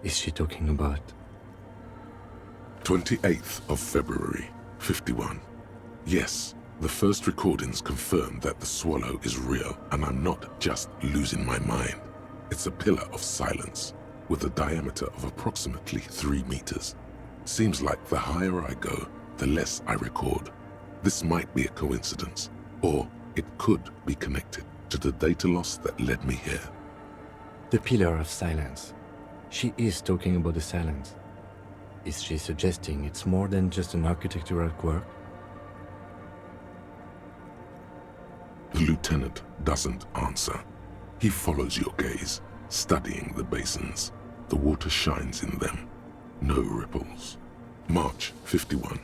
Is she talking about? 28th of February, 51. Yes, the first recordings confirm that the swallow is real and I'm not just losing my mind. It's a pillar of silence with a diameter of approximately 3 meters. Seems like the higher I go, the less I record. This might be a coincidence, or it could be connected to the data loss that led me here. The pillar of silence. She is talking about the silence. Is she suggesting it's more than just an architectural quirk? The lieutenant doesn't answer. He follows your gaze, studying the basins. The water shines in them. No ripples. March 51.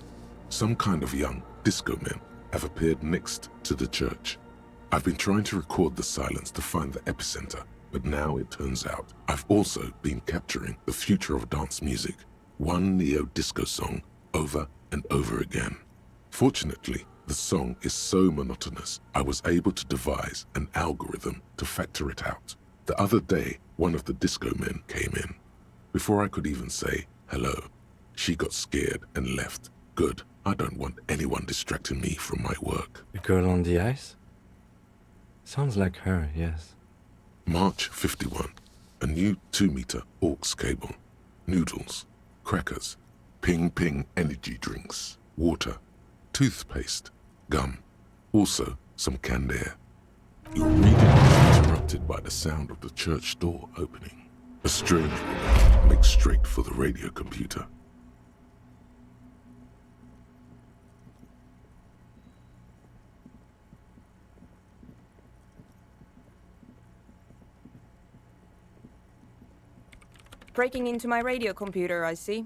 Some kind of young disco men have appeared next to the church. I've been trying to record the silence to find the epicenter, but now it turns out I've also been capturing the future of dance music, one neo-disco song over and over again. Fortunately, the song is so monotonous, I was able to devise an algorithm to factor it out. The other day, one of the disco men came in. Before I could even say hello, she got scared and left. Good, I don't want anyone distracting me from my work. The girl on the ice? Sounds like her, yes. March 51. A new 2-meter aux cable. Noodles, crackers, ping-ping energy drinks, water, toothpaste, gum. Also, some canned air. Your reading is interrupted by the sound of the church door opening. A strange woman makes straight for the radio computer. Breaking into my radio computer, I see.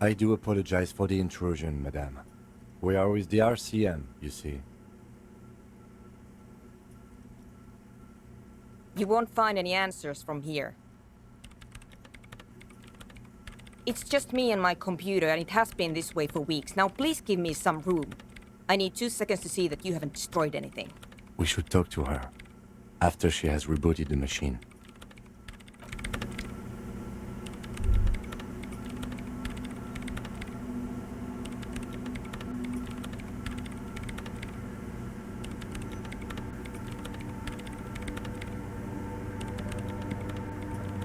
I do apologize for the intrusion, madame. We are with the RCM, you see. You won't find any answers from here. It's just me and my computer, and it has been this way for weeks. Now please give me some room. I need 2 seconds to see that you haven't destroyed anything. We should talk to her after she has rebooted the machine.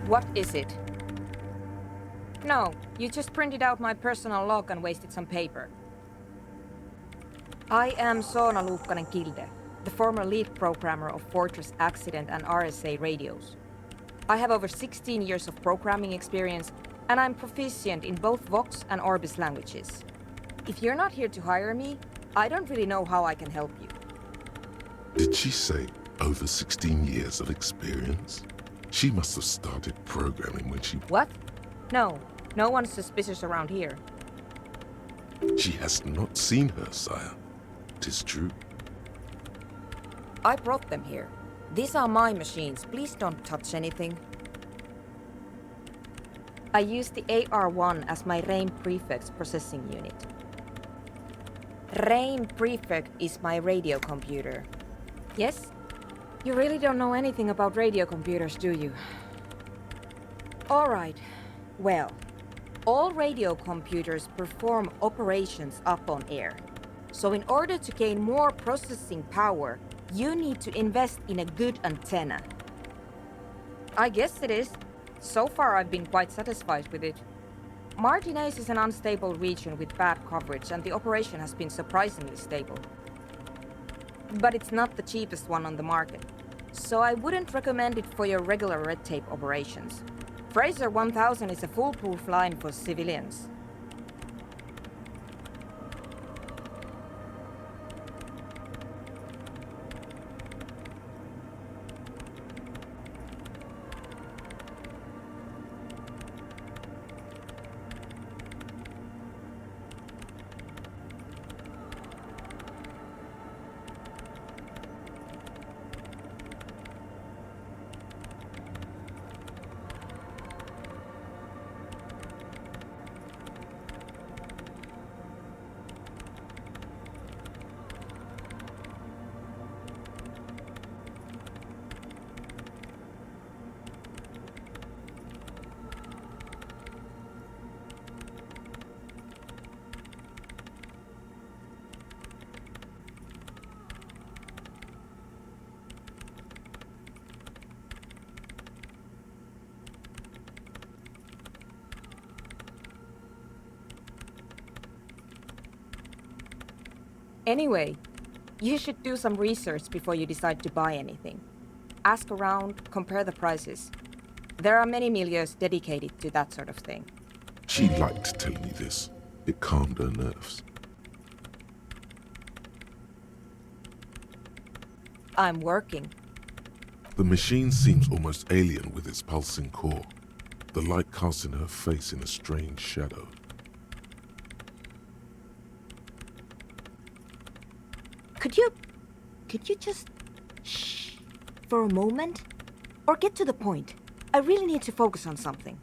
What is it? No, you just printed out my personal log and wasted some paper. I am Soona Luukkanen-Kilde, the former lead programmer of Fortress Accident and RSA radios. I have over 16 years of programming experience, and I'm proficient in both Vox and Orbis languages. If you're not here to hire me, I don't really know how I can help you. Did she say over 16 years of experience? She must have started programming when she... What? No, no one's suspicious around here. She has not seen her, sire. 'Tis true. I brought them here. These are my machines. Please don't touch anything. I use the AR-1 as my RAIM Prefect's processing unit. RAIM Prefect is my radio computer. Yes? You really don't know anything about radio computers, do you? All right. Well, all radio computers perform operations up on air. So in order to gain more processing power, you need to invest in a good antenna. I guess it is. So far I've been quite satisfied with it. Martinez is an unstable region with bad coverage, and the operation has been surprisingly stable. But it's not the cheapest one on the market, so I wouldn't recommend it for your regular red tape operations. Fraser 1000 is a foolproof line for civilians. Anyway, you should do some research before you decide to buy anything. Ask around, compare the prices. There are many milieus dedicated to that sort of thing. She liked telling me this. It calmed her nerves. I'm working. The machine seems almost alien with its pulsing core, the light casting her face in a strange shadow. Could you just shh for a moment? Or get to the point. I really need to focus on something.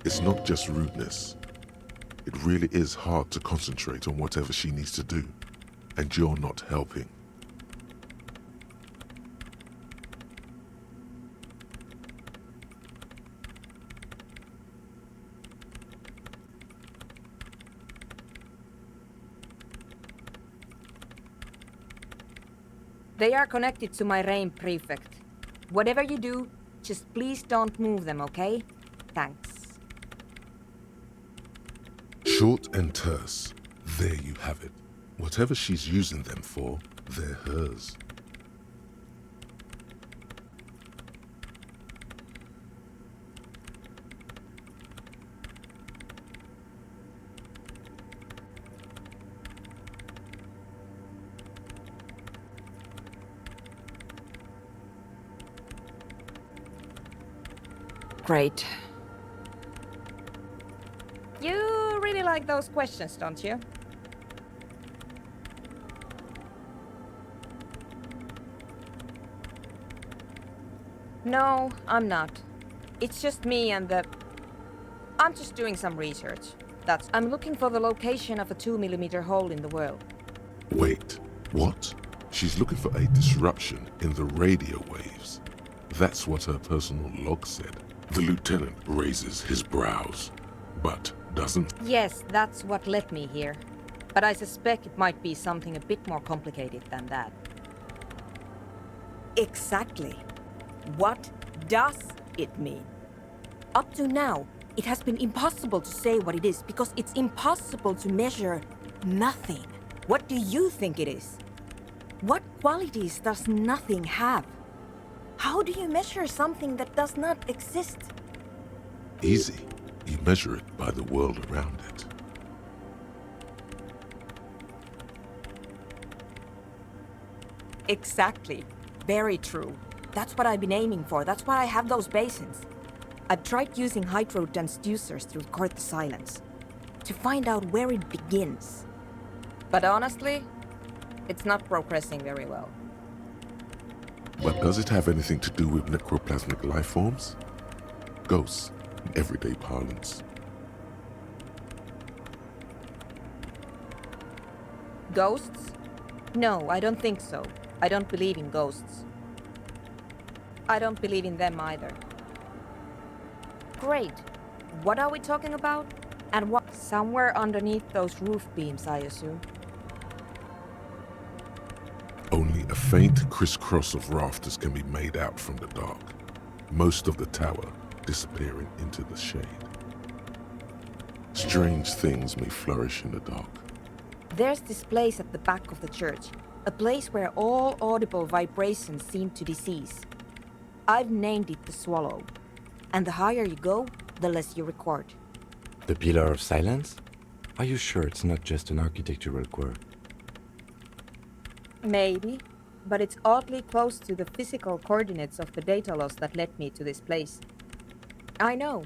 It's not just rudeness. It really is hard to concentrate on whatever she needs to do, and you're not helping. They are connected to my RAIM Prefect. Whatever you do, just please don't move them, okay? Thanks. Short and terse. There you have it. Whatever she's using them for, they're hers. Great. You really like those questions, don't you? No, I'm not. It's just me and the... I'm just doing some research. I'm looking for the location of a 2mm hole in the world. Wait, what? She's looking for a disruption in the radio waves. That's what her personal log said. The lieutenant raises his brows, but doesn't. Yes, that's what led me here. But I suspect it might be something a bit more complicated than that. Exactly. What does it mean? Up to now, it has been impossible to say what it is because it's impossible to measure nothing. What do you think it is? What qualities does nothing have? How do you measure something that does not exist? Easy. You measure it by the world around it. Exactly. Very true. That's what I've been aiming for. That's why I have those basins. I've tried using hydro transducers to record the silence, to find out where it begins. But honestly, it's not progressing very well. But does it have anything to do with necroplasmic life forms? Ghosts, in everyday parlance. Ghosts? No, I don't think so. I don't believe in ghosts. I don't believe in them either. Great. What are we talking about? And what? Somewhere underneath those roof beams, I assume. Only a faint crisscross of rafters can be made out from the dark, most of the tower disappearing into the shade. Strange things may flourish in the dark. There's this place at the back of the church, a place where all audible vibrations seem to decease. I've named it the Swallow, and the higher you go, the less you record. The Pillar of Silence? Are you sure it's not just an architectural quirk? Maybe, but it's oddly close to the physical coordinates of the data loss that led me to this place. I know.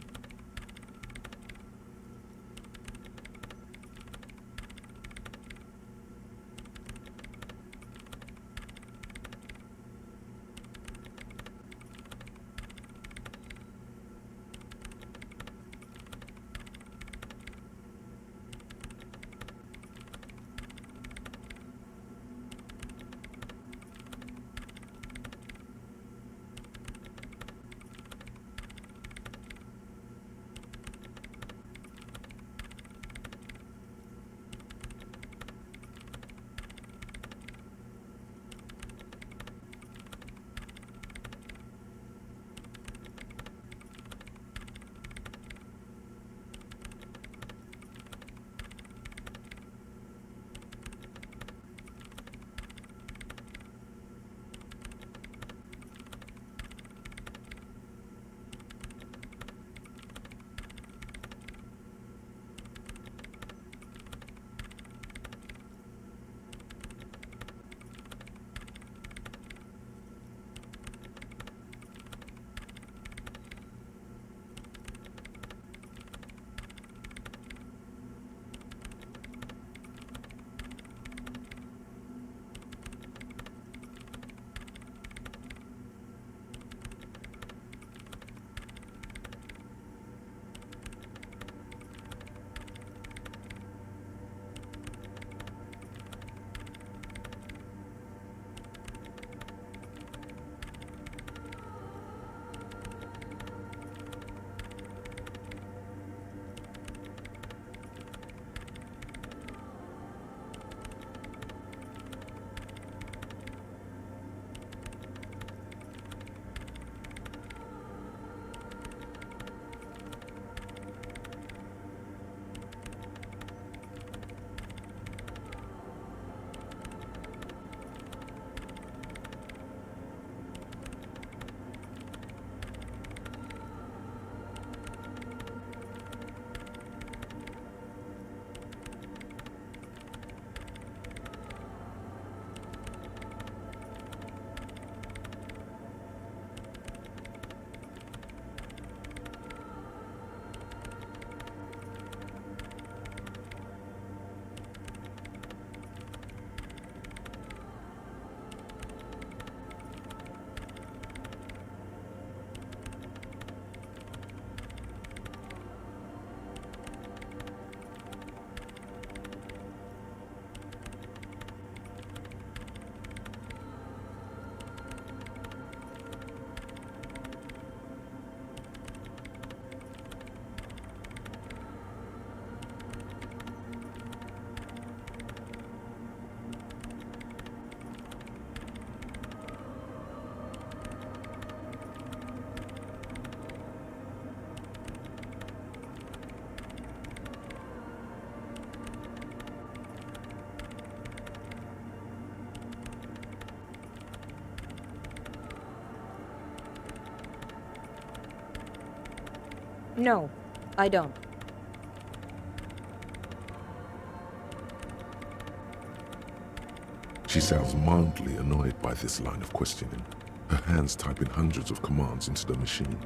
No, I don't. She sounds mildly annoyed by this line of questioning, her hands typing hundreds of commands into the machine.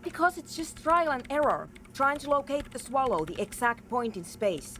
Because it's just trial and error, trying to locate the swallow, the exact point in space.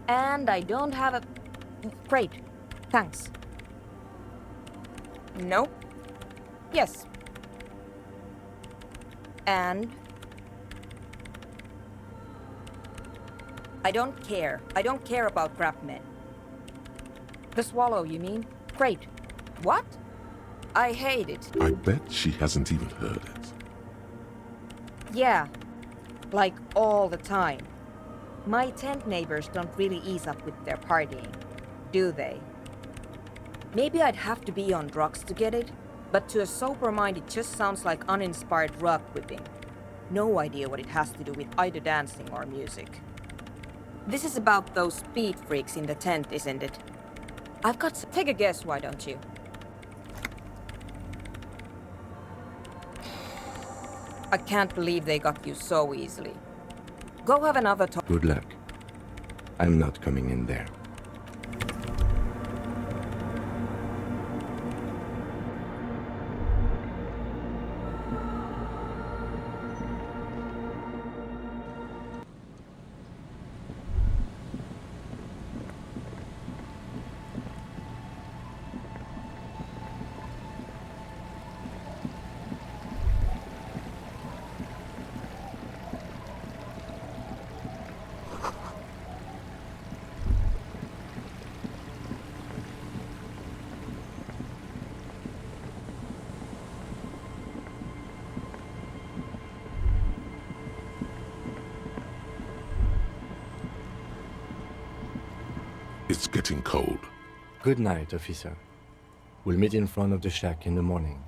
And I don't have a... Great. Thanks. Nope. Yes. And... I don't care. I don't care about crab men. The swallow, you mean? Great. What? I hate it. I bet she hasn't even heard it. Yeah. Like all the time. My tent neighbors don't really ease up with their partying, do they? Maybe I'd have to be on drugs to get it, but to a sober mind it just sounds like uninspired rug whipping. No idea what it has to do with either dancing or music. This is about those speed freaks in the tent, isn't it? I've got to take a guess, why don't you? I can't believe they got you so easily. Go have another talk. Good luck. I'm not coming in there. It's getting cold. Good night, officer. We'll meet in front of the shack in the morning.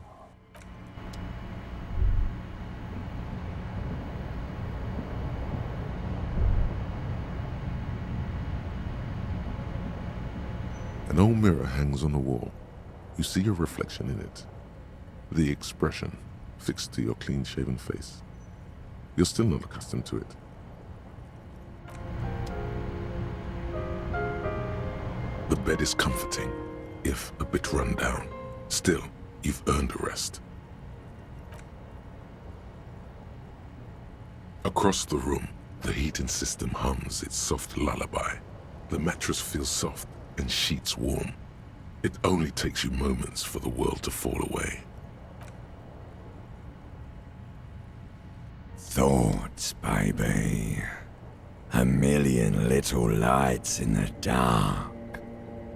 An old mirror hangs on the wall. You see your reflection in it. The expression fixed to your clean-shaven face. You're still not accustomed to it. The bed is comforting, if a bit run down. Still, you've earned a rest. Across the room, the heating system hums its soft lullaby. The mattress feels soft and sheets warm. It only takes you moments for the world to fall away. Thoughts, baby. A million little lights in the dark.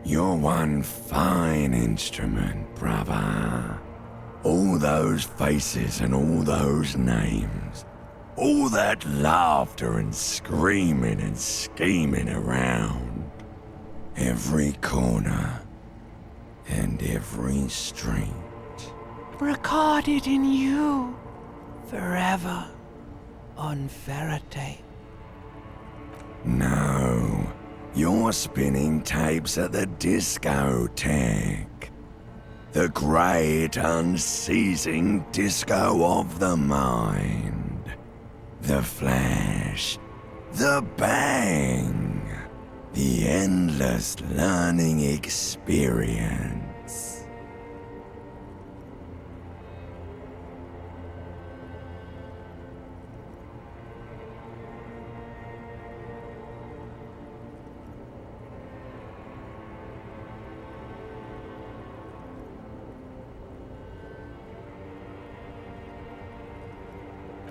You're one fine instrument, brother. All those faces and all those names. All that laughter and screaming and scheming around. Every corner and every street. Recorded in you. Forever. On Faraday. No, you're spinning tapes at the discotheque. The great unceasing disco of the mind. The flash. The bang. The endless learning experience.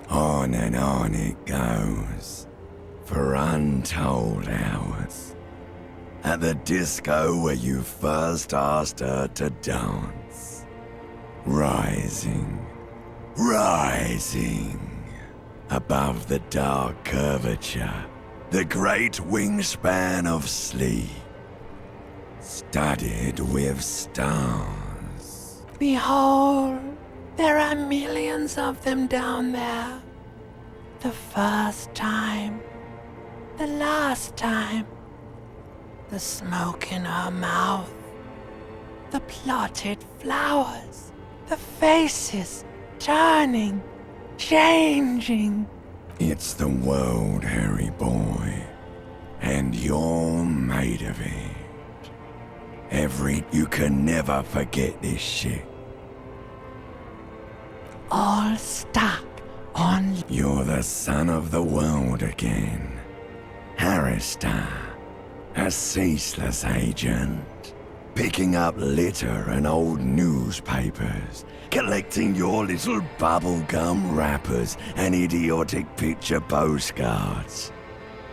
On and on it goes, for untold hours. At the disco where you first asked her to dance. Rising, rising, above the dark curvature, the great wingspan of sleep, studded with stars. Behold, there are millions of them down there. The first time. The last time. The smoke in her mouth. The plotted flowers. The faces turning, changing. It's the world, Harry boy. And you're made of it. You can never forget this shit. All stuck on... You're the son of the world again. Harrister, a ceaseless agent. Picking up litter and old newspapers. Collecting your little bubblegum wrappers and idiotic picture postcards.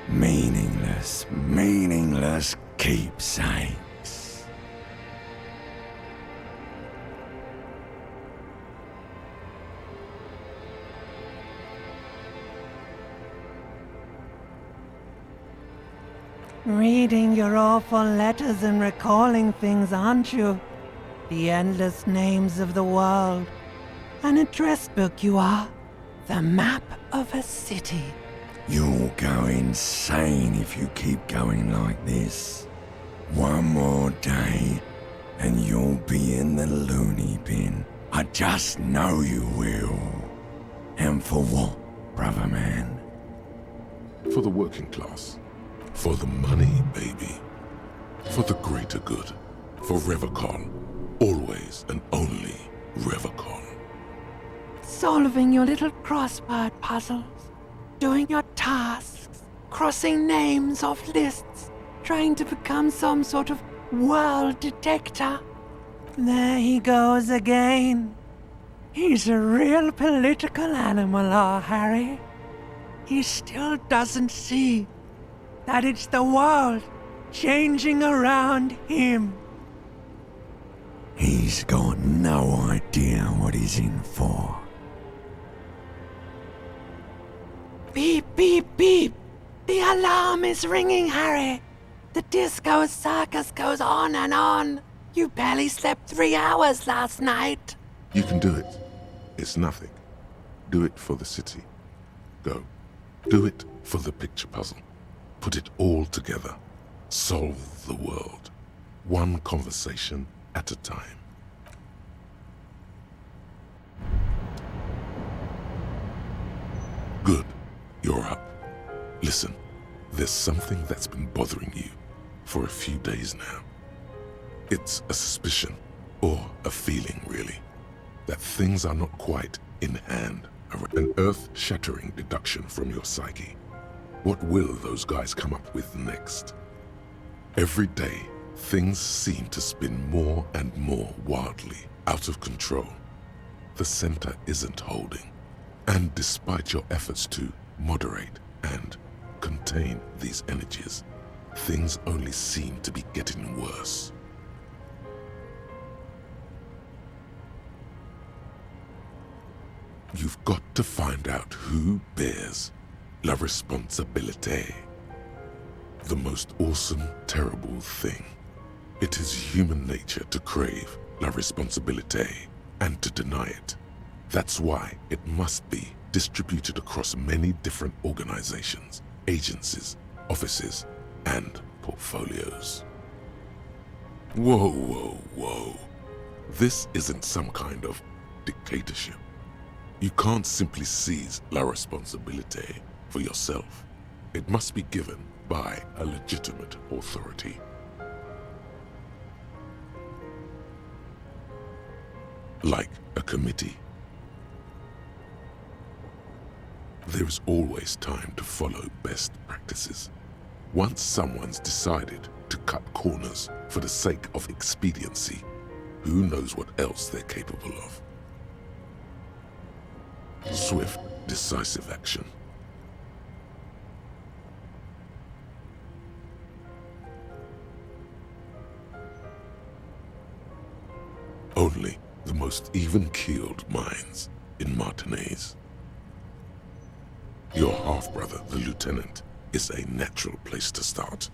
Meaningless, meaningless keepsakes. Reading your awful letters and recalling things, aren't you? The endless names of the world. An address book you are. The map of a city. You'll go insane if you keep going like this. One more day, and you'll be in the loony bin. I just know you will. And for what, brother man? For the working class. For the money, baby. For the greater good. For Revacol. Always and only Revacol. Solving your little crossword puzzles. Doing your tasks. Crossing names off lists. Trying to become some sort of world detector. There he goes again. He's a real political animal, our Harry. He still doesn't see that it's the world changing around him. He's got no idea what he's in for. Beep, beep, beep. The alarm is ringing, Harry. The disco circus goes on and on. You barely slept 3 hours last night. You can do it. It's nothing. Do it for the city. Go. Do it for the picture puzzle. Put it all together. Solve the world. One conversation at a time. Good. You're up. Listen, there's something that's been bothering you for a few days now. It's a suspicion, or a feeling really, that things are not quite in hand. An earth-shattering deduction from your psyche. What will those guys come up with next? Every day, things seem to spin more and more wildly, out of control. The center isn't holding. And despite your efforts to moderate and contain these energies, things only seem to be getting worse. You've got to find out who bears la responsabilité. The most awesome, terrible thing. It is human nature to crave la responsabilité and to deny it. That's why it must be distributed across many different organizations, agencies, offices, and portfolios. Whoa, whoa, whoa. This isn't some kind of dictatorship. You can't simply seize la responsabilité for yourself. It must be given by a legitimate authority. Like a committee. There is always time to follow best practices. Once someone's decided to cut corners for the sake of expediency, who knows what else they're capable of? Swift, decisive action. Only the most even-keeled minds in Martinez. Your half-brother, the lieutenant, is a natural place to start.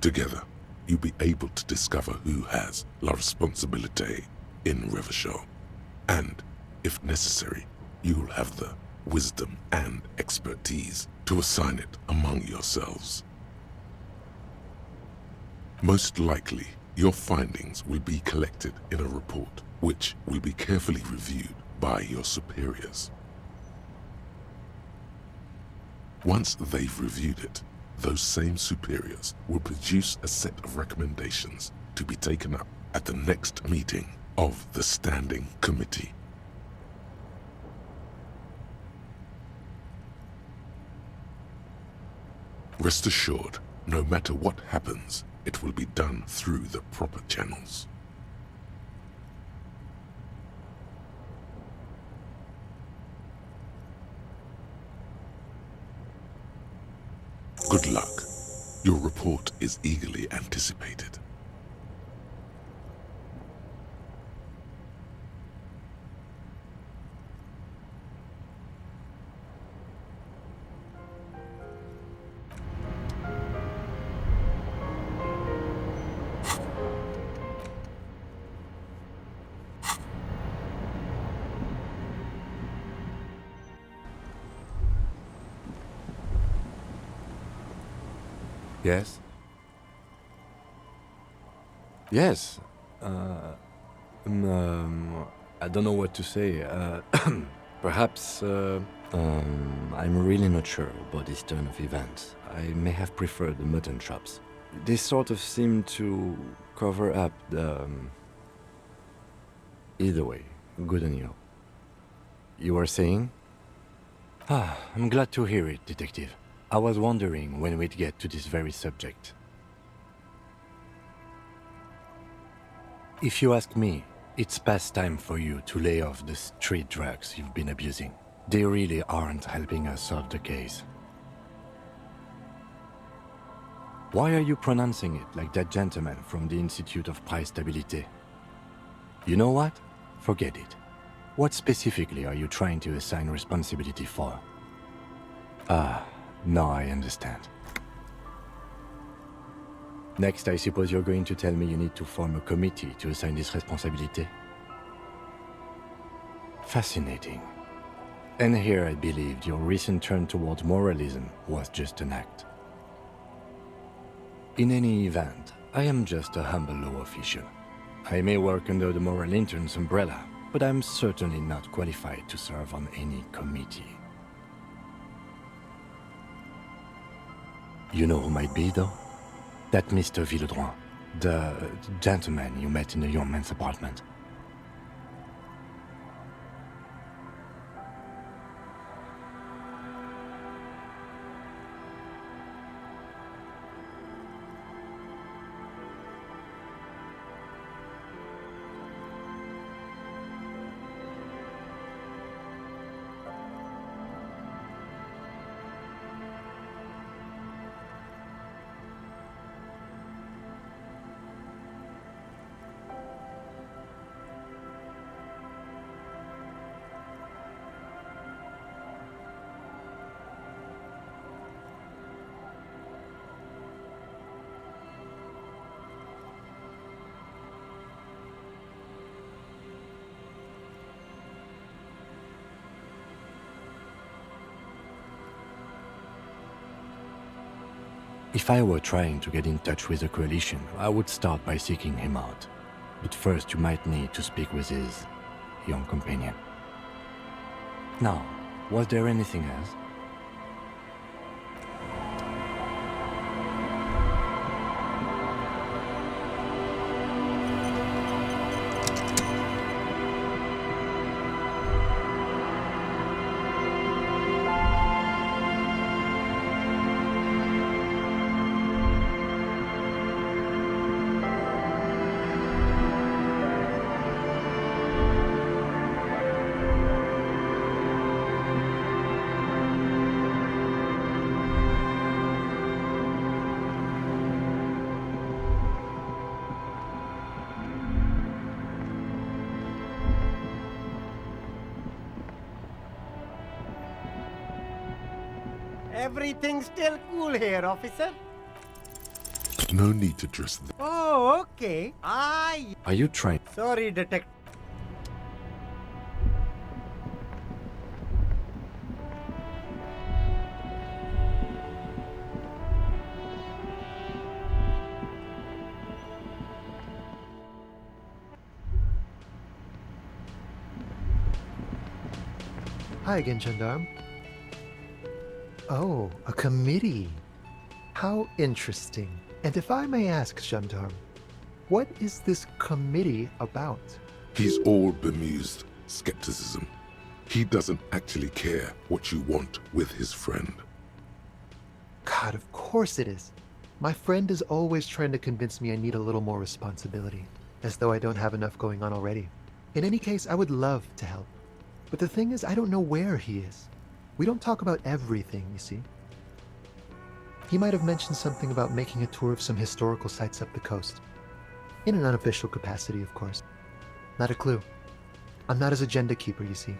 Together, you'll be able to discover who has la responsabilité in Revachol. And, if necessary, you'll have the wisdom and expertise to assign it among yourselves. Most likely, your findings will be collected in a report, which will be carefully reviewed by your superiors. Once they've reviewed it, those same superiors will produce a set of recommendations to be taken up at the next meeting of the Standing Committee. Rest assured, no matter what happens, it will be done through the proper channels. Good luck. Your report is eagerly anticipated. Yes? Yes. I don't know what to say. Perhaps, I'm really not sure about this turn of events. I may have preferred the mutton chops. They sort of seem to cover up the... Either way, good on you. You were saying? I'm glad to hear it, Detective. I was wondering when we'd get to this very subject. If you ask me, it's past time for you to lay off the street drugs you've been abusing. They really aren't helping us solve the case. Why are you pronouncing it like that gentleman from the Institute of Stabilité? You know what? Forget it. What specifically are you trying to assign responsibility for? Ah, now I understand. Next, I suppose you're going to tell me you need to form a committee to assign this responsibility? Fascinating. And here I believed your recent turn towards moralism was just an act. In any event, I am just a humble law official. I may work under the moral intern's umbrella, but I'm certainly not qualified to serve on any committee. You know who might be, though? That Mr. Villedroit, the gentleman you met in the young man's apartment. If I were trying to get in touch with the coalition, I would start by seeking him out. But first you might need to speak with his young companion. Now, was there anything else? Everything's still cool here, officer. No need to dress them. Oh, okay. Are you trying? Sorry, detective. Hi again, Gendarme. Oh, a committee. How interesting. And if I may ask, Gendarme, what is this committee about? He's all bemused skepticism. He doesn't actually care what you want with his friend. God, of course it is. My friend is always trying to convince me I need a little more responsibility, as though I don't have enough going on already. In any case, I would love to help. But the thing is, I don't know where he is. We don't talk about everything, you see. He might have mentioned something about making a tour of some historical sites up the coast. In an unofficial capacity, of course. Not a clue. I'm not his agenda keeper, you see.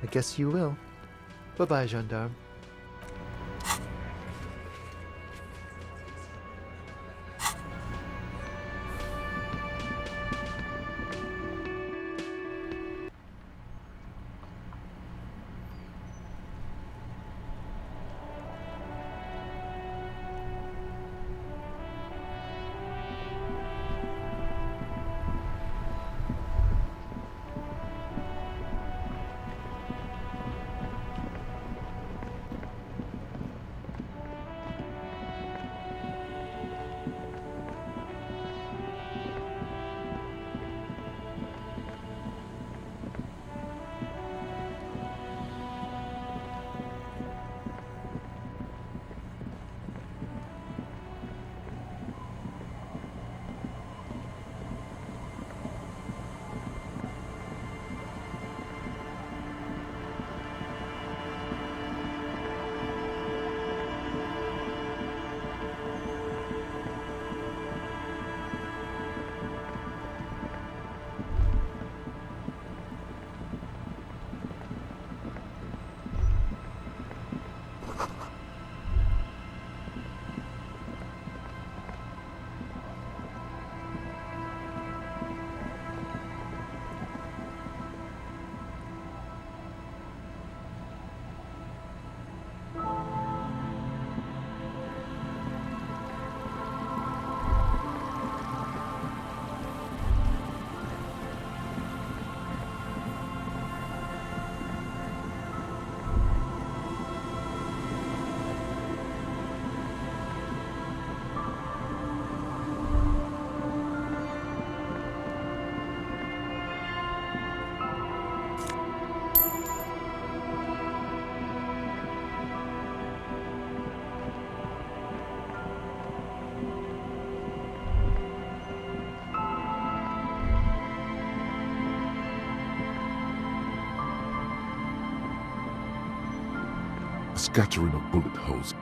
I guess you will. Bye-bye, Gendarme. scattering of bullet holes.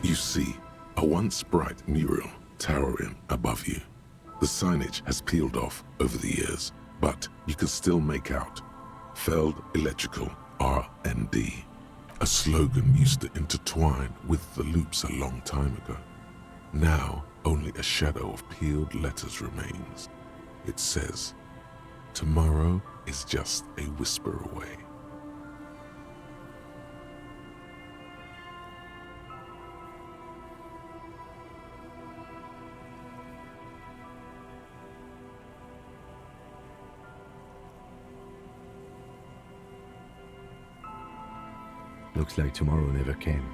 You see a once bright mural towering above you. The signage has peeled off over the years, but you can still make out Feld Electrical R&D. A slogan used to intertwine with the loops a long time ago. Now only a shadow of peeled letters remains. It says, "Tomorrow is just a whisper away." Looks like tomorrow never came.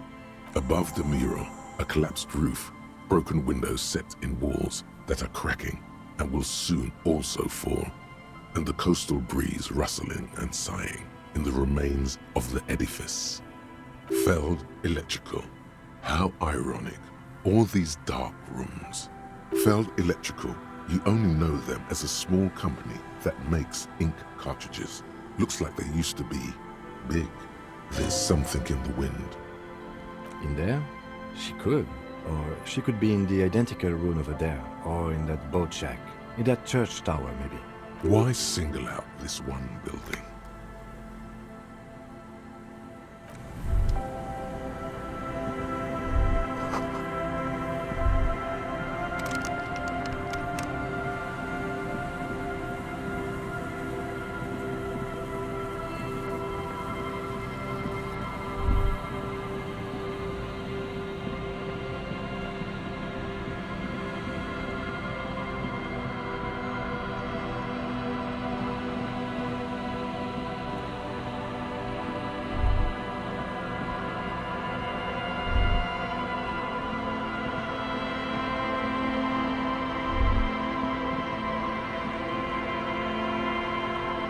Above the mural, a collapsed roof, broken windows set in walls that are cracking and will soon also fall, and the coastal breeze rustling and sighing in the remains of the edifice. Feld Electrical. How ironic. All these dark rooms. Feld Electrical, you only know them as a small company that makes ink cartridges. Looks like they used to be big. There's something in the wind. In there? She could. Or she could be in the identical room over there, or in that boat shack, in that church tower maybe. Why single out this one building?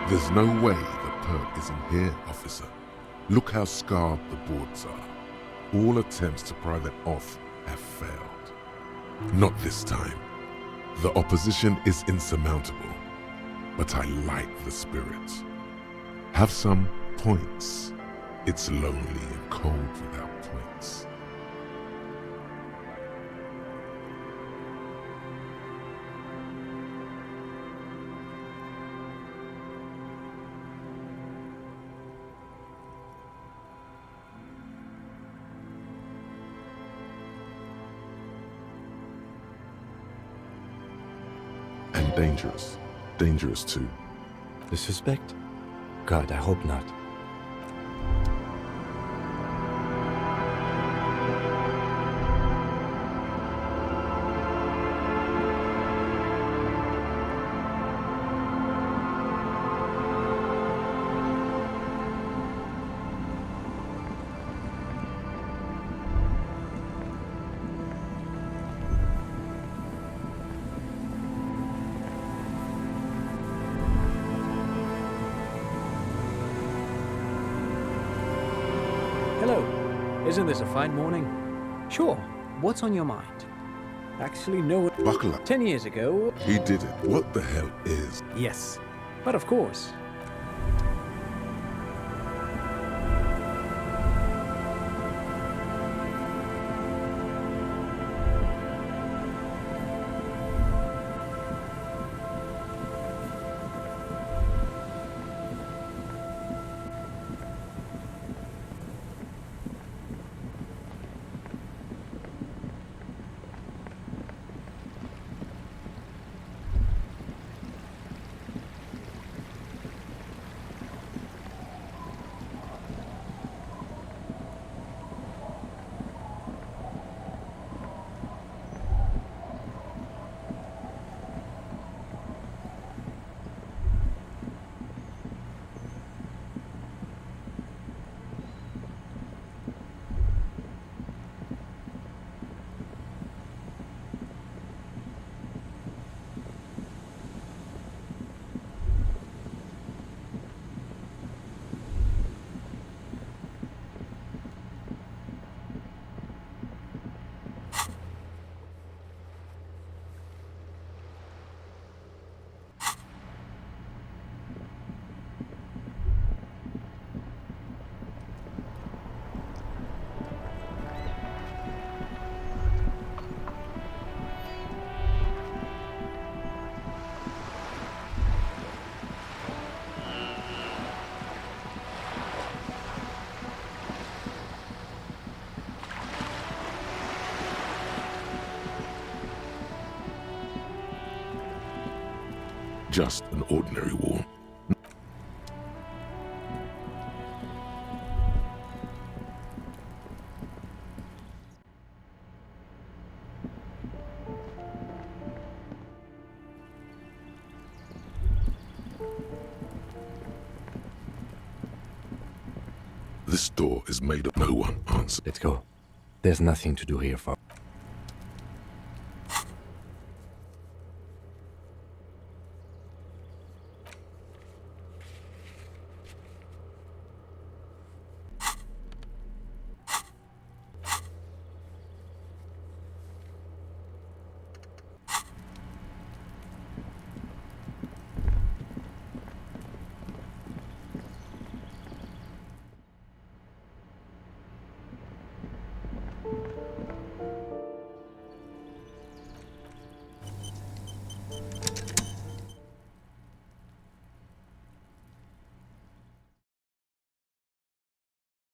There's no way the perk isn't here, officer. Look how scarred the boards are. All attempts to pry them off have failed. Not this time. The opposition is insurmountable, but I like the spirit. Have some points. It's lonely and cold without points. And dangerous. Dangerous too. The suspect? God, I hope not. Hello. Isn't this a fine morning? Sure. What's on your mind? Actually, no. Buckle up. 10 years ago. He did it. What the hell is? Yes. But of course. just an ordinary wall. This door is made of no one answer. Let's go. There's nothing to do here for.